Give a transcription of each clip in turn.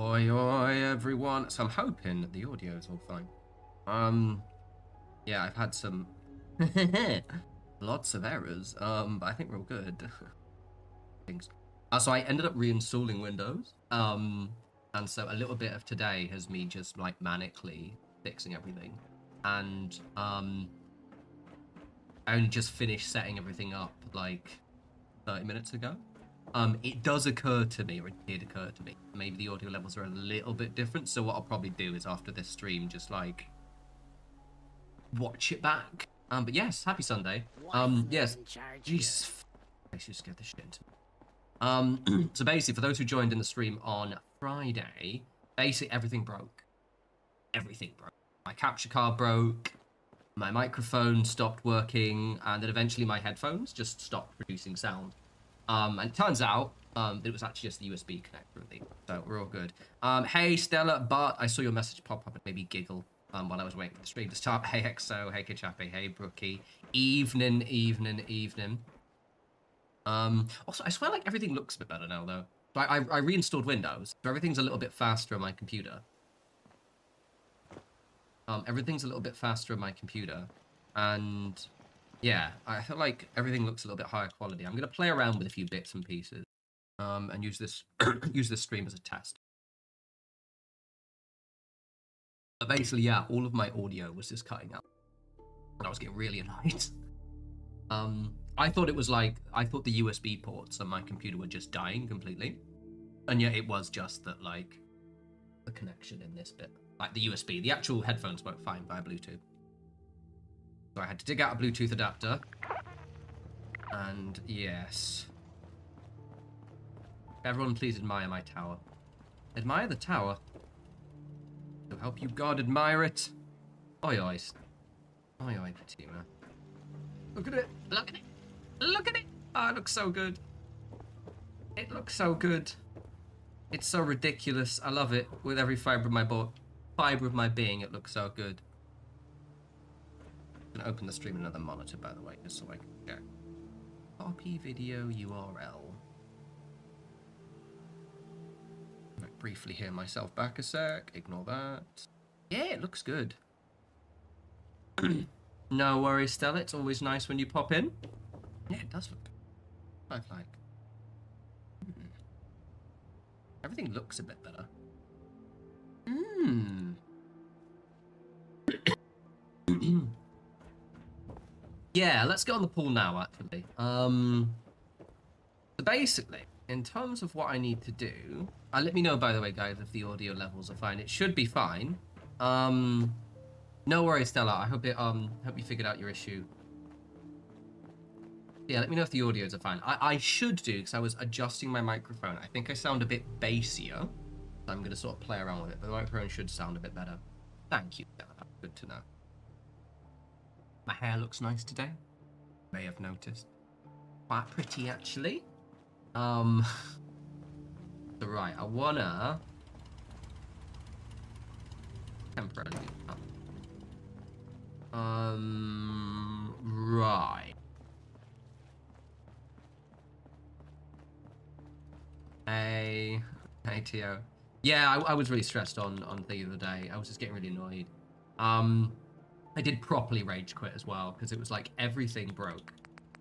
Oi, oi, everyone. So I'm hoping that the audio is all fine. Yeah, I've had some lots of errors. But I think we're all good. Things. So I ended up reinstalling Windows. And so a little bit of today has me just like manically fixing everything. And I only just finished setting everything up like 30 minutes ago. It does occur to me, or it did occur to me, maybe the audio levels are a little bit different. So what I'll probably do is after this stream, just like watch it back. But yes, happy Sunday. Yes, Jesus, I should scared the shit into me. So basically, for those who joined in the stream on Friday, basically everything broke. Everything broke. My capture card broke. My microphone stopped working, and then eventually my headphones just stopped producing sound. And it turns out that it was actually just the USB connector, so we're all good. Hey Stella, Bart, I saw your message pop up and maybe giggle while I was waiting for the stream to start. Hey Exo, hey Kichappy, hey Brookie. Evening. Also, I swear like everything looks a bit better now though. I reinstalled Windows, so everything's a little bit faster on my computer. Everything's a little bit faster on my computer, and yeah, I feel like everything looks a little bit higher quality. I'm going to play around with a few bits and pieces, and use this use this stream as a test. But basically, yeah, all of my audio was just cutting out, and I was getting really annoyed. I thought it was like, I thought the USB ports on my computer were just dying completely, and yet it was just that, like, the connection in this bit, like the USB, the actual headphones work fine via Bluetooth. So I had to dig out a Bluetooth adapter, and yes. Everyone please admire my tower. Admire the tower. To help you God admire it. Oi oi. Oi oi, Fatima. Look at it, look at it, look at it! Oh, it looks so good. It looks so good. It's so ridiculous. I love it with every fiber of my being. It looks so good. I'm gonna open the stream in another monitor, by the way, just so I can check. Copy video URL. I might briefly hear myself back a sec. Ignore that. Yeah, it looks good. No worries, Stella. It's always nice when you pop in. Yeah, it does look good. I like. Everything looks a bit better. Yeah, let's get on the pool now, actually. So basically, in terms of what I need to do, let me know, by the way, guys, if the audio levels are fine. It should be fine. No worries, Stella. I hope you figured out your issue. Yeah, let me know if the audios are fine. I should do, because I was adjusting my microphone. I think I sound a bit bassier. So I'm going to sort of play around with it, but the microphone should sound a bit better. Thank you, Stella. That's good to know. My hair looks nice today. May have noticed. Quite pretty, actually. So right, I wanna temporarily do that. Right. Hey, Tio. Yeah, I was really stressed on the other day. I was just getting really annoyed. I did properly rage quit as well, because it was like everything broke.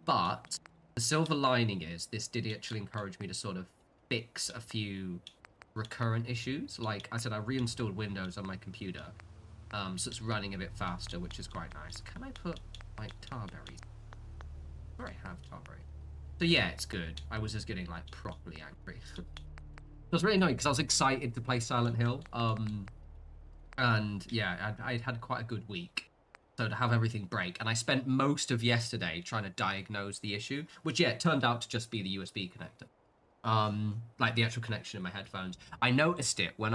But the silver lining is this did actually encourage me to sort of fix a few recurrent issues. Like I said, I reinstalled Windows on my computer, so it's running a bit faster, which is quite nice. Can I put like Tarberry? I already have Tarberry. So yeah, it's good. I was just getting like properly angry. It was really annoying because I was excited to play Silent Hill. And yeah, I'd had quite a good week. So to have everything break, and I spent most of yesterday trying to diagnose the issue, which yeah, it turned out to just be the USB connector. Like the actual connection in my headphones. I noticed it when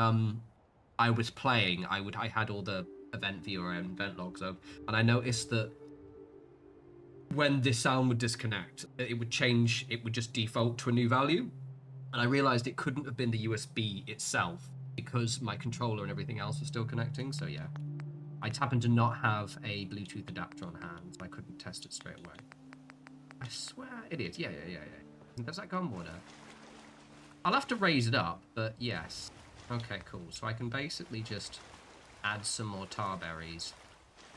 I was playing. I had all the event viewer and event logs up, and I noticed that when this sound would disconnect, it would change. It would just default to a new value, and I realized it couldn't have been the USB itself because my controller and everything else was still connecting. So yeah. I just happened to not have a Bluetooth adapter on hand, so I couldn't test it straight away. I swear it is. Yeah. Does that go on water? I'll have to raise it up, but yes. Okay, cool. So I can basically just add some more tarberries.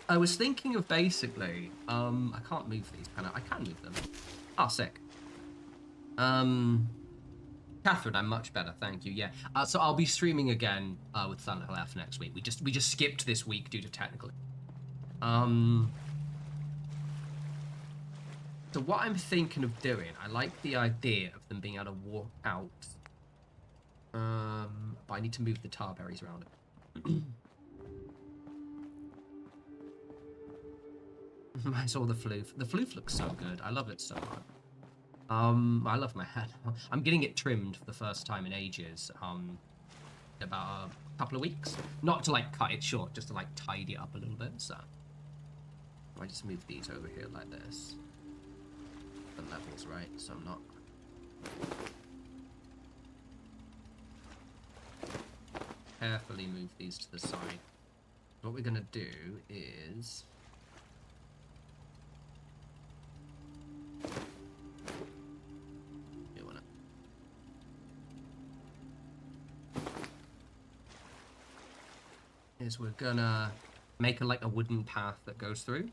I was thinking of basically, I can't move these, can I? I can move them. Oh, sick. Catherine, I'm much better, thank you. Yeah. So I'll be streaming again with Silent Hill F next week. We just skipped this week due to technical. So what I'm thinking of doing, I like the idea of them being able to walk out. But I need to move the tarberries around it. I saw the floof. The floof looks so good. I love it so much. I love my hair. I'm getting it trimmed for the first time in ages. About a couple of weeks. Not to like cut it short, just to like tidy it up a little bit. So I just move these over here like this. The levels right, so I'm not. Carefully move these to the side. What we're gonna do is. We're gonna make like a wooden path that goes through.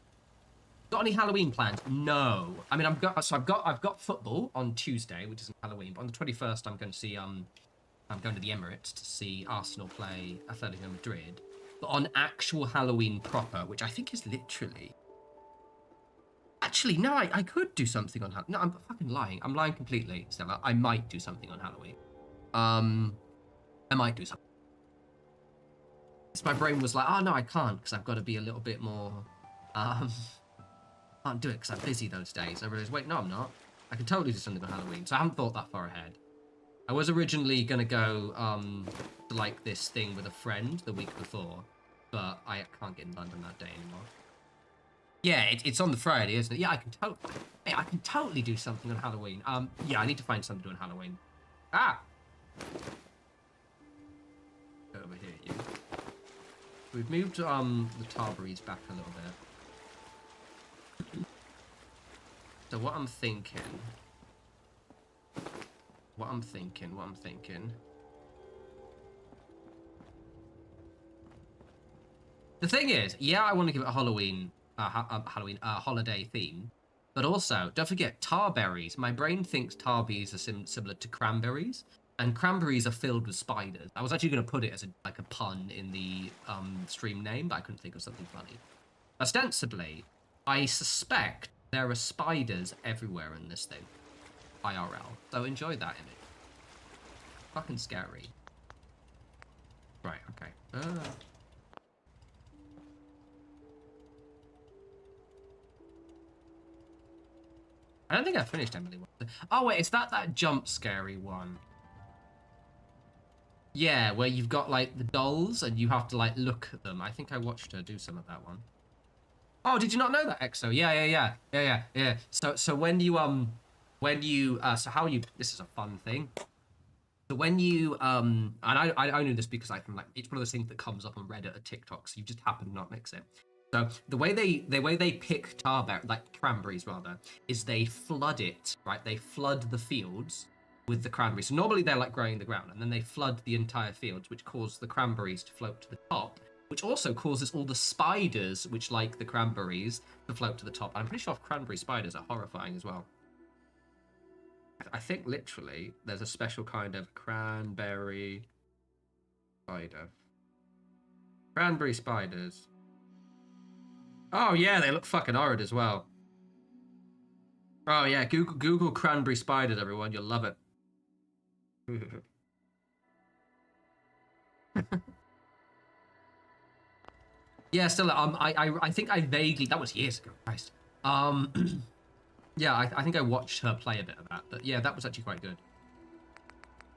Got any Halloween plans? No. I mean, I've got football on Tuesday, which isn't Halloween, but on the 21st I'm going to see I'm going to the Emirates to see Arsenal play Atletico Madrid. But on actual Halloween proper, which I think is literally. Actually, no, I could do something on Halloween. No, I'm fucking lying. I'm lying completely, Stella. I might do something on Halloween. I might do something. My brain was like, oh no, I can't because I've got to be a little bit more. Can't do it because I'm busy those days. I realized, wait, no, I'm not. I can totally do something on Halloween. So I haven't thought that far ahead. I was originally gonna go to like this thing with a friend the week before, but I can't get in London that day anymore. Yeah, it's on the Friday, isn't it? Yeah, I can totally do something on Halloween. Yeah, I need to find something to do on Halloween. Ah. Go over here, you. We've moved the Tarberries back a little bit. So what I'm thinking. The thing is, yeah, I want to give it a Halloween, holiday theme, but also don't forget tarberries. My brain thinks tarberries are similar to cranberries. And cranberries are filled with spiders. I was actually going to put it as a pun in the stream name, but I couldn't think of something funny. Ostensibly, I suspect there are spiders everywhere in this thing. IRL. So enjoy that image. Fucking scary. Right, okay. I don't think I finished Emily. Oh wait, is that jump scary one? Yeah, where you've got like the dolls and you have to like look at them. I think I watched her do some of that one. Oh, did you not know that, EXO? Yeah. So when you so how you, this is a fun thing. So when you and I knew this because I can like, it's one of those things that comes up on Reddit or TikTok, so you just happen to not mix it. So the way they pick cranberries rather, is they flood it, right? They flood the fields with the cranberries. So normally they're like growing in the ground, and then they flood the entire fields, which causes the cranberries to float to the top, which also causes all the spiders, which like the cranberries, to float to the top. I'm pretty sure cranberry spiders are horrifying as well. I think literally there's a special kind of cranberry spider. Cranberry spiders. Oh yeah, they look fucking horrid as well. Oh yeah, Google cranberry spiders, everyone. You'll love it. Yeah, still, I think I vaguely, that was years ago, Christ. Yeah, I think I watched her play a bit of that, but yeah, that was actually quite good.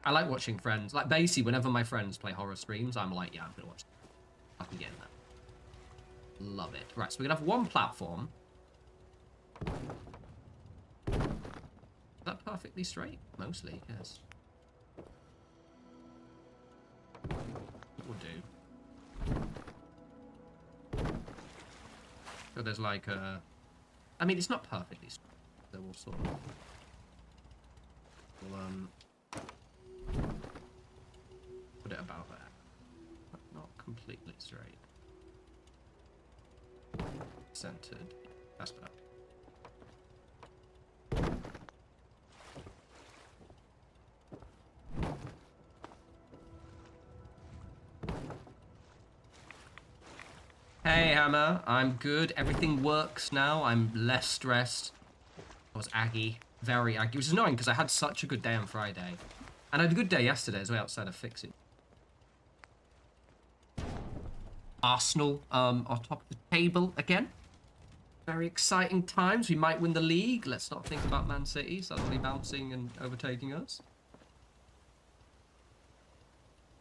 I like watching friends, like basically whenever my friends play horror streams, I'm like, yeah, I'm gonna watch it. I can get in that. Love it. Right, so we're gonna have one platform. Is that perfectly straight? Mostly, yes. It will do. So there's like a... I mean, it's not perfectly straight. So we'll sort of... We'll, put it about there. straight. Centered. That's better. Hey, Hammer. I'm good. Everything works now. I'm less stressed. I was aggy. Very aggy. Which is annoying because I had such a good day on Friday. And I had a good day yesterday as well outside of fixing. Arsenal on top of the table again. Very exciting times. We might win the league. Let's not think about Man City suddenly bouncing and overtaking us.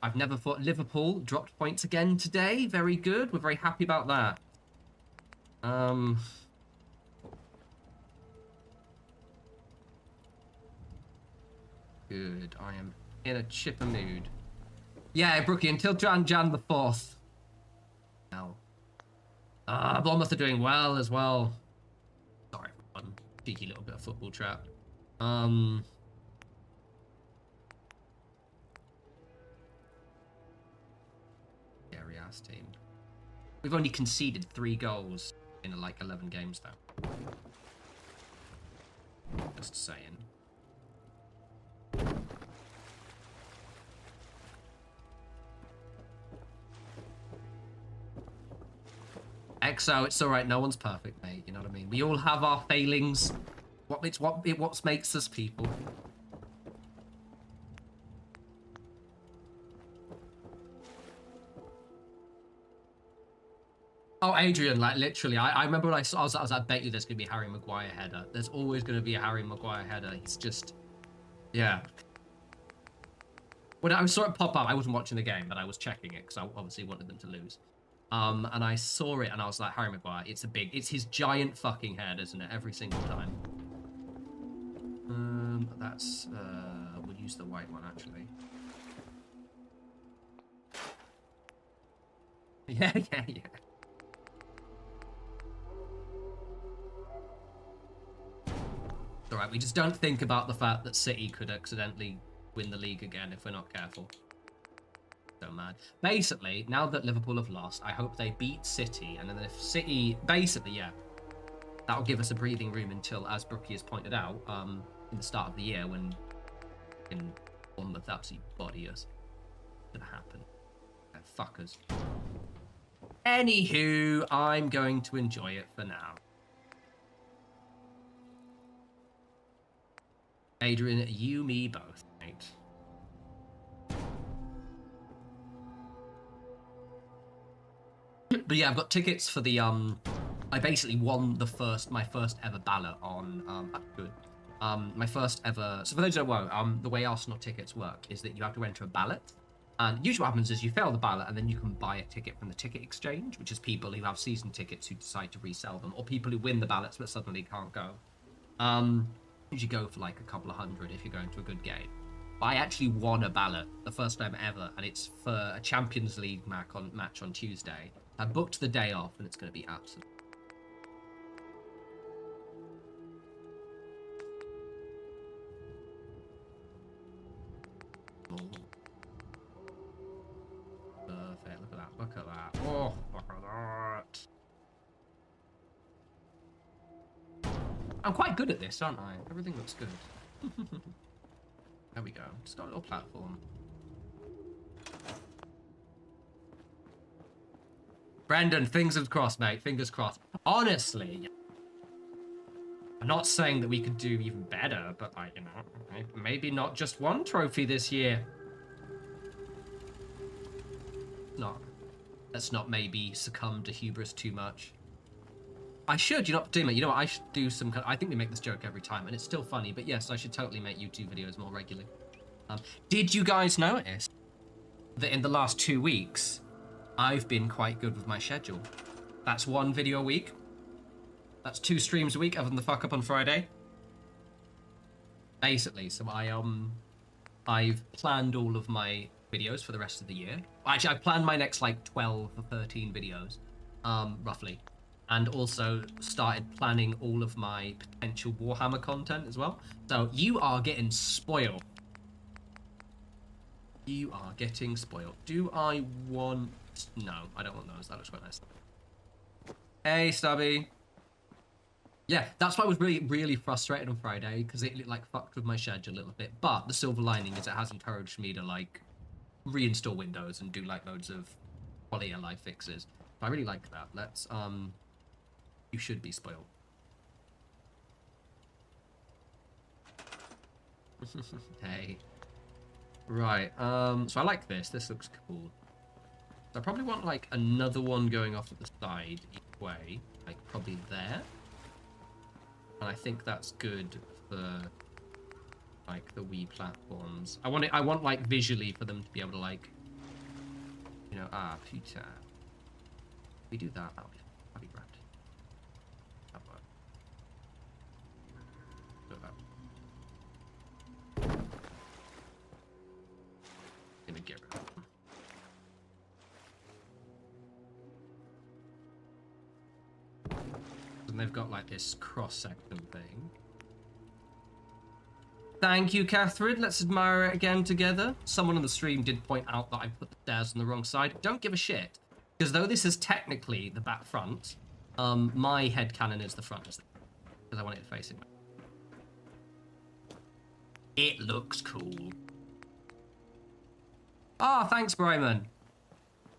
I've never thought Liverpool dropped points again today. Very good. We're very happy about that. Good. I am in a chipper mood. Yeah, Brookie, until Jan the 4th. Now. Bournemouth are doing well as well. Sorry, one cheeky little bit of football trap. Scary ass team. We've only conceded 3 goals in like 11 games though. Just saying. XO, it's alright, no one's perfect, mate, you know what I mean? We all have our failings. What makes us people. Oh, Adrian, like literally, I remember when I was I bet you there's gonna be a Harry Maguire header. There's always gonna be a Harry Maguire header. He's just, yeah. When I saw it pop up, I wasn't watching the game, but I was checking it because I obviously wanted them to lose. And I saw it and I was like, Harry Maguire, it's his giant fucking head, isn't it? Every single time. We'll use the white one actually. Yeah. It's alright, we just don't think about the fact that City could accidentally win the league again if we're not careful. So mad. Basically, now that Liverpool have lost, I hope they beat City, and then if City, basically, yeah, that'll give us a breathing room until, as Brookie has pointed out, in the start of the year when in Bournemouth absolutely body us. It's gonna happen. Fuckers. Anywho, I'm going to enjoy it for now. Adrian, you, me, both, mate. But yeah, I've got tickets for the I basically won my first ever ballot on good. My first ever. So for those who don't know, the way Arsenal tickets work is that you have to enter a ballot, and usually what happens is you fail the ballot, and then you can buy a ticket from the ticket exchange, which is people who have season tickets who decide to resell them, or people who win the ballots but suddenly can't go. You go for like a couple of hundred if you're going to a good game. I actually won a ballot the first time ever, and it's for a Champions League match on Tuesday. I booked the day off, and it's going to be absolute. Oh. Perfect. Look at that. Look at that. Oh, look at that. I'm quite good at this, aren't I? Everything looks good. There we go. Just got a little platform. Brendan, fingers crossed, mate. Fingers crossed. Honestly, I'm not saying that we could do even better, but like, you know, maybe not just one trophy this year. Let's not maybe succumb to hubris too much. I should, you know what, I should do some kind of, I think we make this joke every time, and it's still funny, but yes, I should totally make YouTube videos more regularly. Did you guys notice that in the last 2 weeks, I've been quite good with my schedule? That's 1 video a week. That's 2 streams a week, other than the fuck up on Friday. Basically, so I've planned all of my videos for the rest of the year. Actually, I've planned my next like 12 or 13 videos, roughly. And also started planning all of my potential Warhammer content as well. So you are getting spoiled. You are getting spoiled. Do I want No, I don't want those. That looks quite nice. Hey, Stubby. Yeah, that's why I was really frustrated on Friday, because it like fucked with my schedule a little bit. But the silver lining is it has encouraged me to like reinstall Windows and do like loads of quality of life fixes. So I really like that. Let's you should be spoiled. Hey. Right, so I like this. This looks cool. So I probably want like another one going off to the side each way, like probably there. And I think that's good for like the wee platforms. I want like visually for them to be able to like, you know, Peter. We do that, that'll be grand. That'll work. Do that. Gonna get rid of them. And they've got like this cross-section thing. Thank you, Catherine. Let's admire it again together. Someone on the stream did point out that I put the stairs on the wrong side. Don't give a shit. Because though this is technically the back front, my headcanon is the front. Because I want it facing me. It looks cool. Ah, thanks, Bryman.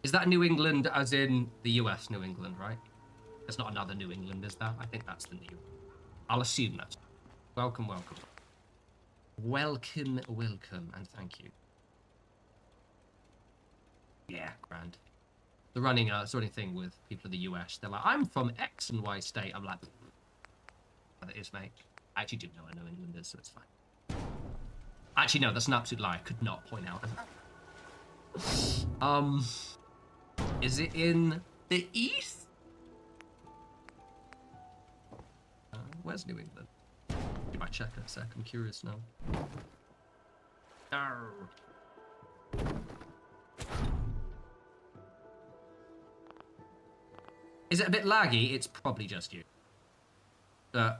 Is that New England as in the US New England, right? There's not another New England, is there? I think that's the new. I'll assume that. Welcome, welcome. Welcome, welcome, and thank you. Yeah, grand. The running sort of thing with people in the US, they're like, I'm from X and Y state. I'm like, that is, mate. I actually do know where New England is, so it's fine. Actually, no, that's an absolute lie. I could not point out. Is it in the east? Where's New England? Do I check a sec? I'm curious now. Arr. Is it a bit laggy? It's probably just you. I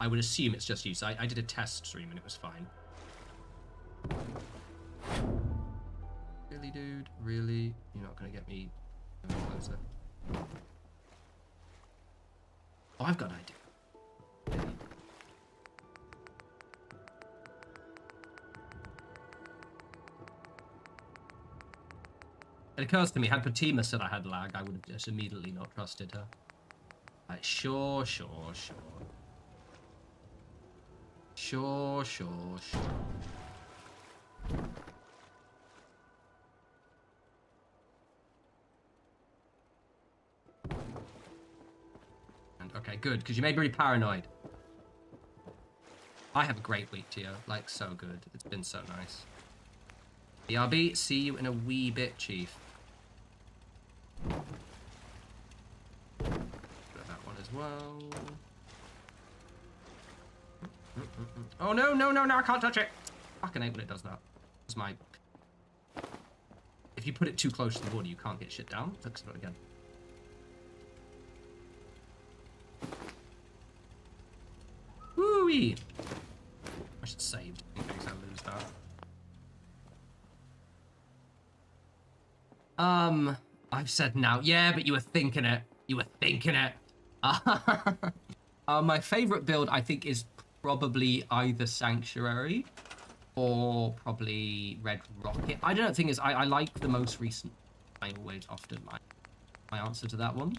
would assume it's just you. So I did a test stream and it was fine. Really, dude? Really? You're not gonna get me closer? Oh, I've got an idea. It occurs to me, had Fatima said I had lag, I would have just immediately not trusted her. Like, sure. Okay, good, because you made me really paranoid. I have a great week, Tio. Like, so good. It's been so nice. BRB, see you in a wee bit, Chief. Got that one as well. Oh, no, I can't touch it. Fucking hate when it does that. It's my... If you put it too close to the water, you can't get shit down. Let's do it again. Woo-wee! I should save in case I lose that. I've said now. Yeah, but you were thinking it. My favorite build, I think, is probably either Sanctuary or probably Red Rocket. I don't know, the thing is, I like the most recent. I always often like my answer to that one.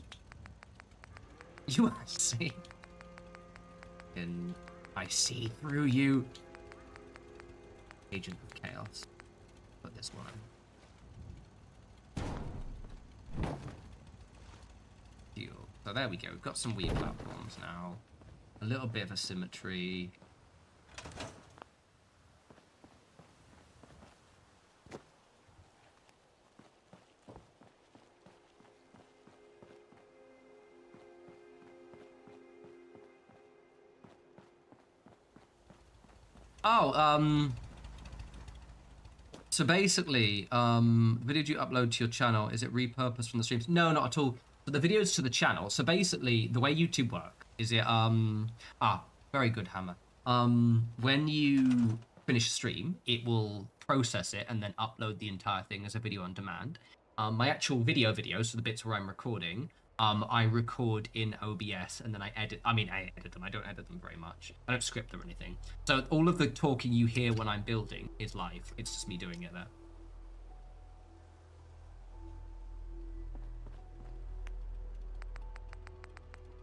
You see. And I see through you. Agent of Chaos. Put this one. Deal. So there we go. We've got some weird platforms now. A little bit of asymmetry. Oh, so basically, video you upload to your channel, is it repurposed from the streams? No, not at all. So the videos to the channel, so basically, the way YouTube work is it, very good, Hammer. When you finish a stream, it will process it and then upload the entire thing as a video on demand. My actual videos, so the bits where I'm recording, I record in OBS and then I edit. I edit them. I don't edit them very much. I don't script them or anything. So all of the talking you hear when I'm building is live. It's just me doing it there.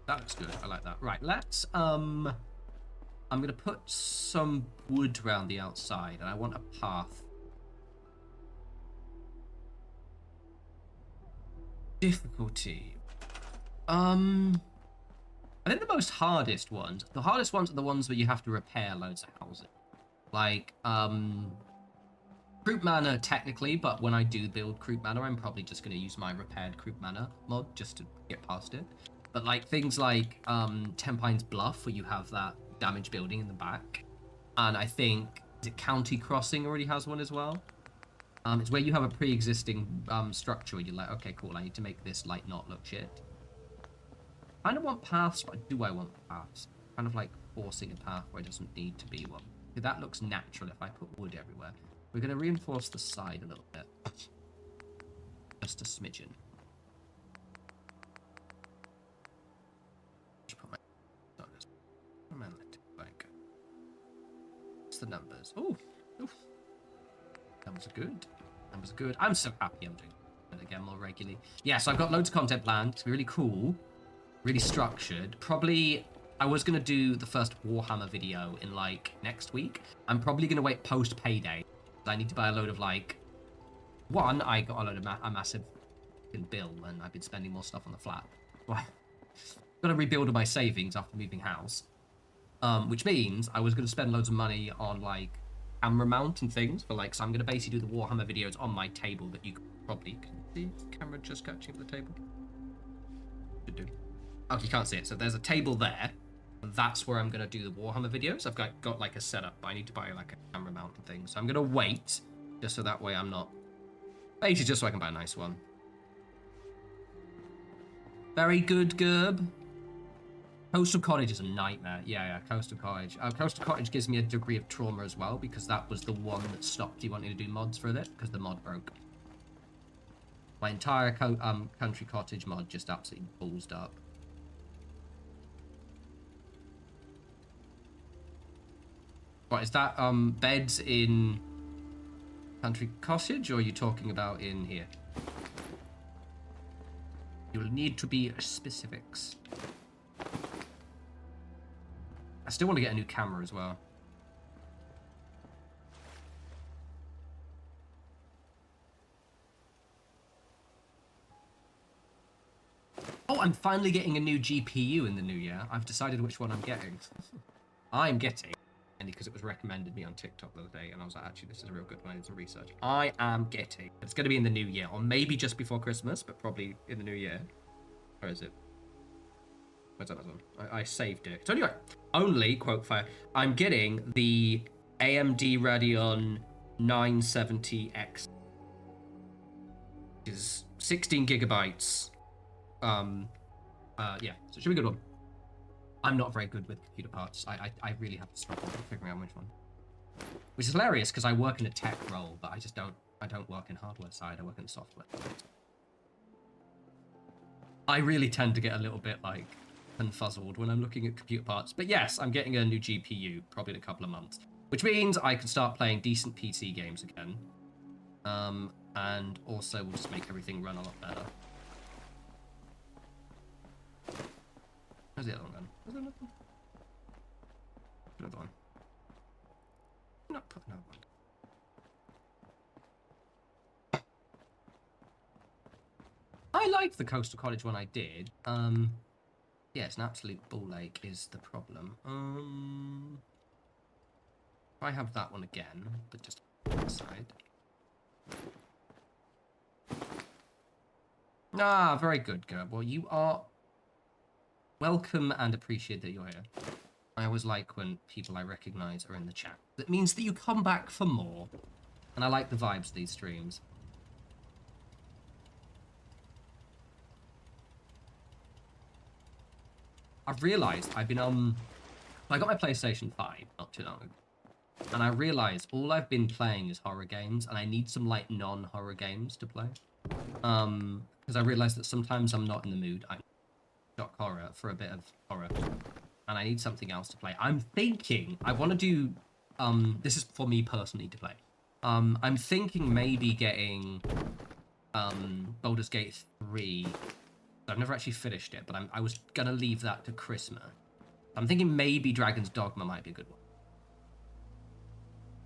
That looks good. I like that. Right, let's I'm gonna put some wood around the outside, and I want a path. Difficulty. I think the hardest ones are the ones where you have to repair loads of houses. Like, Croup Manor technically, but when I do build Croup Manor, I'm probably just going to use my repaired Croup Manor mod just to get past it. But like things like Ten Pines Bluff, where you have that damaged building in the back, and I think is it County Crossing already has one as well. It's where you have a pre-existing structure where you're like, okay, cool, I need to make this like not look shit. I don't want paths, but do I want paths? Kind of like forcing a path where it doesn't need to be one. That looks natural if I put wood everywhere. We're going to reinforce the side a little bit. Just a smidgen. What's the numbers? Oh, numbers are good. Numbers are good. I'm so happy I'm doing it again more regularly. Yeah, so I've got loads of content planned. It's really cool, really structured. Probably, I was going to do the first Warhammer video in like next week. I'm probably going to wait post payday. I need to buy a load of like, one, I got a load of a massive bill and I've been spending more stuff on the flat. Well, got to rebuild all my savings after moving house. Which means I was going to spend loads of money on like camera mount and things for like, so I'm going to basically do the Warhammer videos on my table that you probably can see. Camera just catching the table. Should do. Oh, you can't see it. So there's a table there. And that's where I'm going to do the Warhammer videos. I've got like a setup, but I need to buy like a camera mount and things. So I'm going to wait just so that way I'm not, basically just so I can buy a nice one. Very good, Gerb. Coastal Cottage is a nightmare. Yeah, Coastal Cottage. Coastal Cottage gives me a degree of trauma as well, because that was the one that stopped you wanting to do mods for it, because the mod broke. My entire country cottage mod just absolutely ballsed up. What, is that beds in country cottage, or are you talking about in here? You'll need to be specifics. I still want to get a new camera as well. Oh, I'm finally getting a new GPU in the new year. I've decided which one I'm getting. I'm getting, and because it was recommended me on TikTok the other day, and I was like, actually, this is a real good one. I did some research. I am getting. It's going to be in the new year, or maybe just before Christmas, but probably in the new year. Where is it? Where's that one? I saved it. So anyway, only, quote fire, I'm getting the AMD Radeon 970X. Which is 16 gigabytes. Yeah, so it should be a good one. I'm not very good with computer parts. I really have to struggle figuring out which one. Which is hilarious, because I work in a tech role, but I don't work in hardware side, I work in software. I really tend to get a little bit, like, confuzzled when I'm looking at computer parts. But yes, I'm getting a new GPU, probably in a couple of months. Which means I can start playing decent PC games again. And also will just make everything run a lot better. Where's the other one then? Is there another one? Another one. Not put another one. I like the Coastal Cottage one I did. Yeah, it's an absolute ball ache is the problem. If I have that one again, but just on the side. Ah, very good, Gerb. Well, you are welcome and appreciate that you're here. I always like when people I recognize are in the chat. That means that you come back for more. And I like the vibes of these streams. I've realised I've been I got my PlayStation 5 not too long ago. And I realized all I've been playing is horror games, and I need some like non-horror games to play. Because I realized that sometimes I'm not in the mood. I shock horror for a bit of horror, and I need something else to play. I'm thinking I want to do. This is for me personally to play. I'm thinking maybe getting Baldur's Gate 3. I've never actually finished it, but I was gonna leave that to Christmas. I'm thinking maybe Dragon's Dogma might be a good one,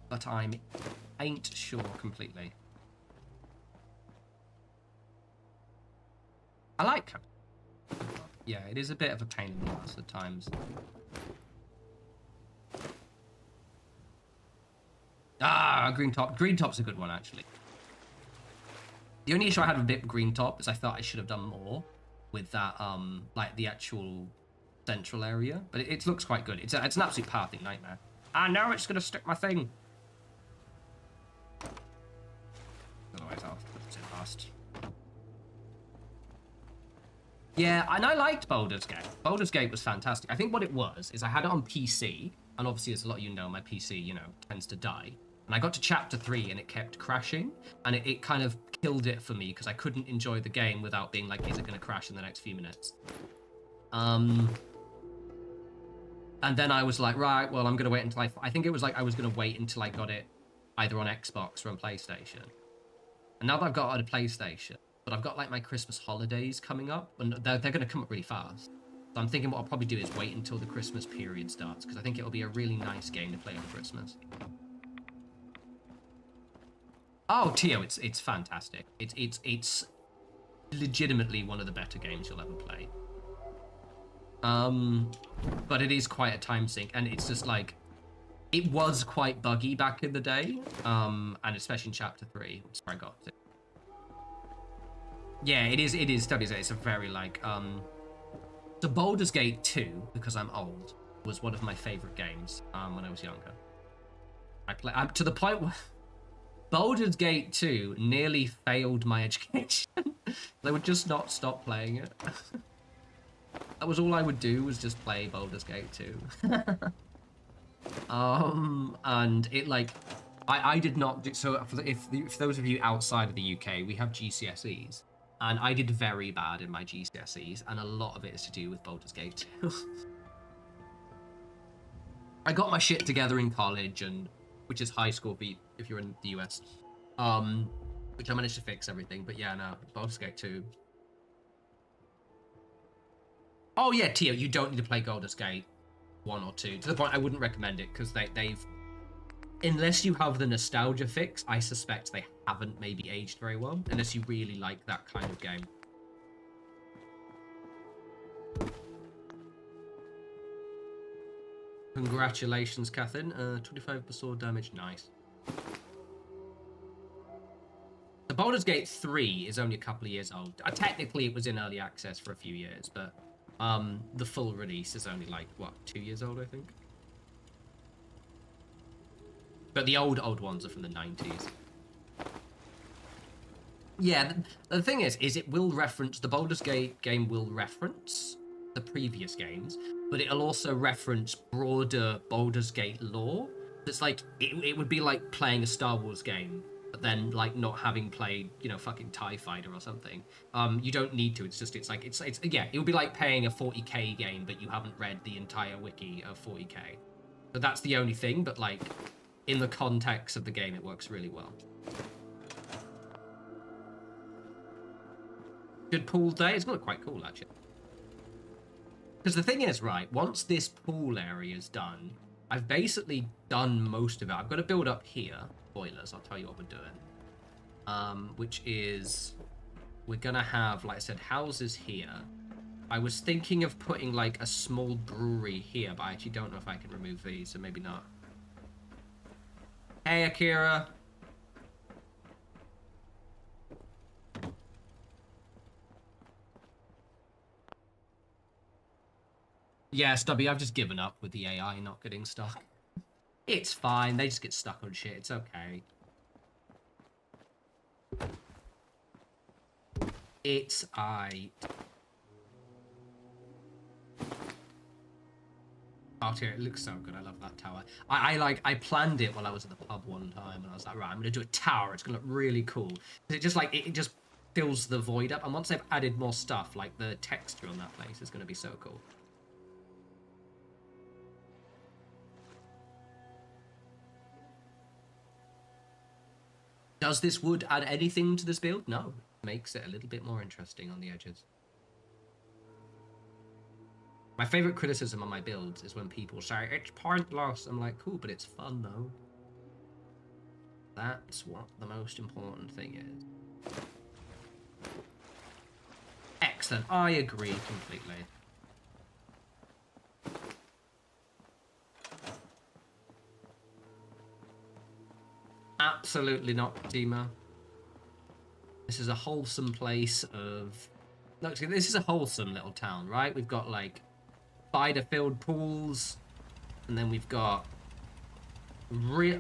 but I ain't sure completely. I like it. Yeah, it is a bit of a pain in the ass at times. Ah, Green Top. Green Top's a good one, actually. The only issue I had with bit Green Top is I thought I should have done more with that, like the actual central area. But it looks quite good. It's an absolute pathing nightmare. Ah, no, it's gonna stick my thing. Otherwise, I'll put it past. Yeah, and I liked Baldur's Gate. Baldur's Gate was fantastic. I think what it was is I had it on PC, and obviously, as a lot of you know, my PC, you know, tends to die. And I got to chapter 3 and it kept crashing, and it kind of killed it for me because I couldn't enjoy the game without being like, is it going to crash in the next few minutes? And then I was like, right, well, I'm going to wait until I think it was like I was going to wait until I got it either on Xbox or on PlayStation. And now that I've got it on a PlayStation, but I've got like my Christmas holidays coming up, and they're going to come up really fast. So I'm thinking what I'll probably do is wait until the Christmas period starts, because I think it'll be a really nice game to play on Christmas. Oh, Tio, it's fantastic. It's legitimately one of the better games you'll ever play. But it is quite a time sink, and it's just like, it was quite buggy back in the day, and especially in chapter 3, which is where I got to. Yeah, it is, it's a very like, so Baldur's Gate 2, because I'm old, was one of my favorite games, when I was younger. I'm to the point where Baldur's Gate 2 nearly failed my education. I would just not stop playing it. That was all I would do, was just play Baldur's Gate 2. And it like, I did not do, so if those of you outside of the UK, we have GCSEs, and I did very bad in my GCSEs, and a lot of it is to do with Baldur's Gate 2. I got my shit together in college, and which is high school beat if you're in the US, which I managed to fix everything. But yeah, no, Baldur's Gate 2. Oh yeah, Tio, you don't need to play Baldur's Gate 1 or 2. To the point I wouldn't recommend it, because they've, unless you have the nostalgia fix, I suspect they haven't maybe aged very well, unless you really like that kind of game. Congratulations, Catherine. 25 sword damage, nice. The Baldur's Gate 3 is only a couple of years old. Technically, it was in early access for a few years, but the full release is only like, what, 2 years old, I think? But the old ones are from the 90s. Yeah, the thing is it will reference, the Baldur's Gate game will reference the previous games, but it'll also reference broader Baldur's Gate lore. It's like, it would be like playing a Star Wars game, but then like not having played, you know, fucking TIE Fighter or something. You don't need to, it's yeah, it would be like paying a 40k game, but you haven't read the entire wiki of 40k. So that's the only thing, but like, in the context of the game, it works really well. Good pool day. It's got quite cool, actually. Because the thing is, right, once this pool area is done, I've basically done most of it. I've got to build up here. Boilers, I'll tell you what we're doing. Which is, we're going to have, like I said, houses here. I was thinking of putting, like, a small brewery here, but I actually don't know if I can remove these, so maybe not. Hey, Akira. Yeah, Stubby, I've just given up with the AI not getting stuck. It's fine, they just get stuck on shit, it's okay. It's aight. Oh dear, it looks so good. I love that tower. I planned it while I was at the pub one time, and I was like, right, I'm gonna do a tower. It's gonna look really cool. It just like it just fills the void up. And once they've added more stuff, like the texture on that place is gonna be so cool. Does this wood add anything to this build? No. It makes it a little bit more interesting on the edges. My favorite criticism on my builds is when people say, it's pointless. I'm like, cool, but it's fun, though. That's what the most important thing is. Excellent. I agree completely. Absolutely not, Dima. This is a wholesome place of... Look, this is a wholesome little town, right? We've got, like, spider-filled pools, and then we've got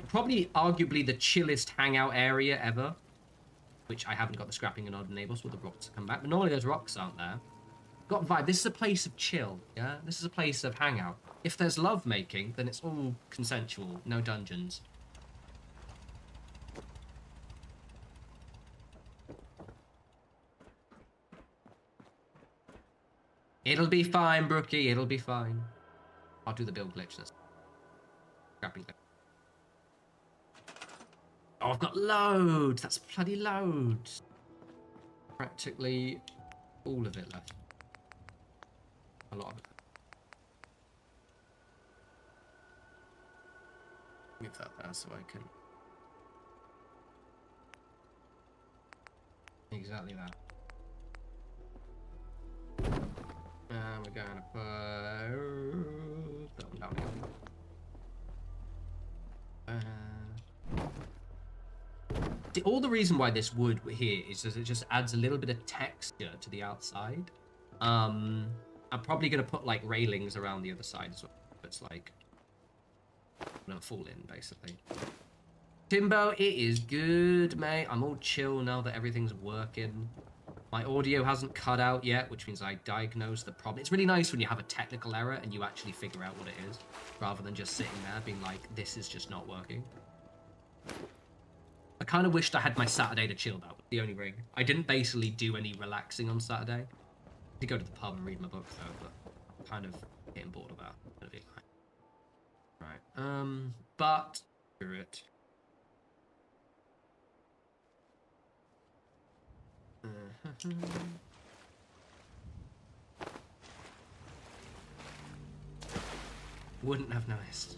probably arguably the chillest hangout area ever, which I haven't got the scrapping and odd enables with the rocks to come back, but normally those rocks aren't there. Got vibe. This is a place of chill, yeah? This is a place of hangout. If there's love making, then it's all consensual, no dungeons. It'll be fine, Brookie. It'll be fine. I'll do the build glitches. Scrapping glitch. Oh, I've got loads. That's bloody loads. Practically all of it left. A lot of it. Move that there so I can... Exactly that. And we're going to put that one down here. All the reason why this wood here is because it just adds a little bit of texture to the outside. I'm probably going to put like railings around the other side as well. It's like gonna fall in basically. Timbo, it is good, mate. I'm all chill now that everything's working. My audio hasn't cut out yet, which means I diagnose the problem. It's really nice when you have a technical error and you actually figure out what it is, rather than just sitting there being like, this is just not working. I kind of wished I had my Saturday to chill about, the only ring. I didn't basically do any relaxing on Saturday. I did go to the pub and read my book though, but I'm kind of getting bored of that. Right, but screw it. Wouldn't have noticed.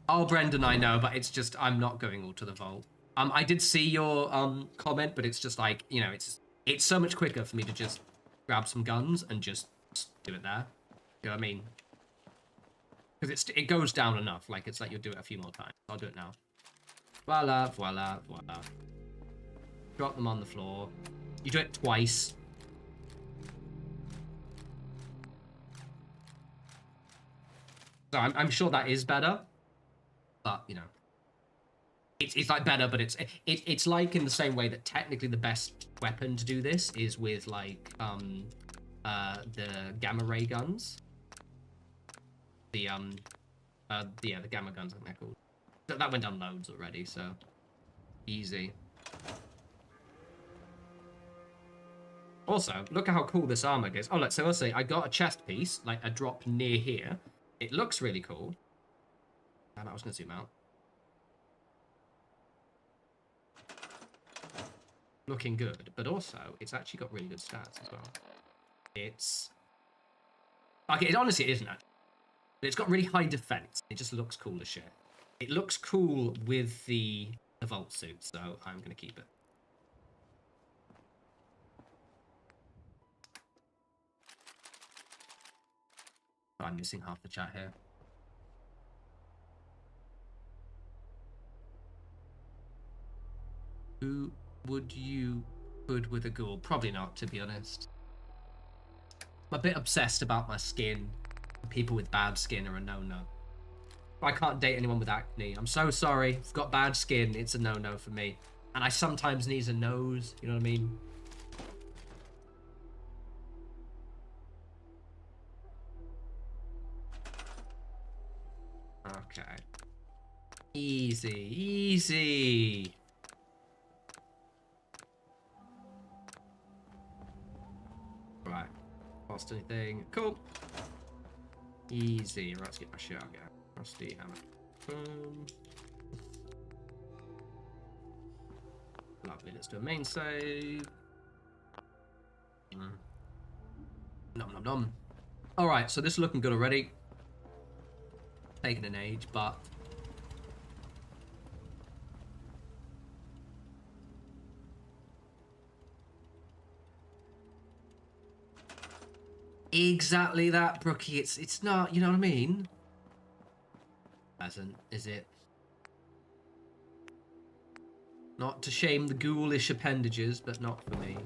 Oh, Brendan, I know, but it's just I'm not going all to the vault. I did see your comment, but it's just like, you know, it's so much quicker for me to just grab some guns and just do it there. You know what I mean? Because it goes down enough. Like it's like you'll do it a few more times. I'll do it now. Voila, voila, voila. Drop them on the floor. You do it twice. So I'm sure that is better. But, you know. It's like better, but it's like in the same way that technically the best weapon to do this is with like the gamma ray guns. The gamma guns, I think they're called. That went down loads already, so easy. Also, look at how cool this armor is. Oh, look, so I'll say I got a chest piece, like a drop near here. It looks really cool. And I was gonna zoom out. Looking good, but also it's actually got really good stats as well. It's okay. Honestly, it isn't actually, but it's got really high defense. It just looks cool as shit. It looks cool with the vault suit, so I'm gonna keep it. I'm missing half the chat here. Who would you put with a ghoul? Probably not, to be honest. I'm a bit obsessed about my skin. People with bad skin are a no-no. I can't date anyone with acne. I'm so sorry. I've got bad skin. It's a no-no for me. And I sometimes need a nose. You know what I mean? Okay. Easy, easy. Right. Lost anything? Cool. Easy. Right, let's get my shit out again. Rusty hammer. Boom. Lovely. Let's do a main save. Nom nom nom. All right, so this is looking good already. Taking an age, but exactly that, Brookie. It's not, you know what I mean? Hasn't, is it? Not to shame the ghoulish appendages, but not for me.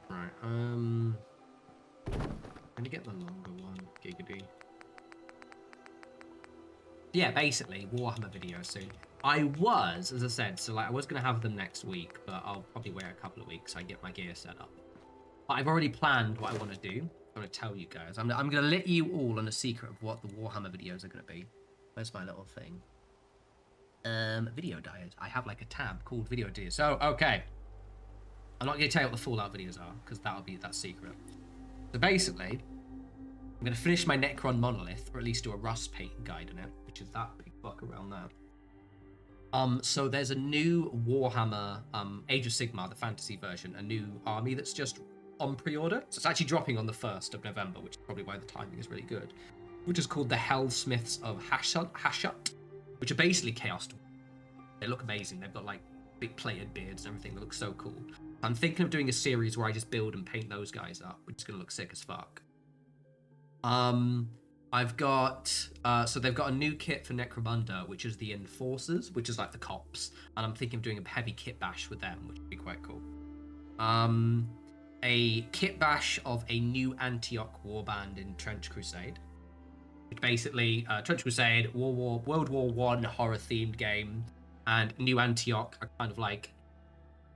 Right, I'm gonna get the longer one, giggity. Yeah, basically, Warhammer videos soon. I was, as I said, so like I was gonna have them next week, but I'll probably wait a couple of weeks so I get my gear set up. But I've already planned what I want to do. I'm going to tell you guys. I'm going to let you all on a secret of what the Warhammer videos are going to be. Where's my little thing? Video diet. I have like a tab called video diet. So, okay. I'm not going to tell you what the Fallout videos are, because that's secret. So basically, I'm going to finish my Necron monolith, or at least do a rust paint guide on it, which is that big fuck around there. So there's a new Warhammer, Age of Sigmar, the fantasy version, a new army that's just on pre-order. So it's actually dropping on the 1st of November, which is probably why the timing is really good, which is called the Hellsmiths of Hashut, which are basically Chaos Dwarves. They look amazing. They've got like big plated beards and everything. They look so cool. I'm thinking of doing a series where I just build and paint those guys up, which is going to look sick as fuck. I've got, so they've got a new kit for Necromunda, which is the Enforcers, which is like the cops. And I'm thinking of doing a heavy kit bash with them, which would be quite cool. A kit bash of a new Antioch warband in Trench Crusade. Which basically, Trench Crusade, World War I horror-themed game, and New Antioch are kind of like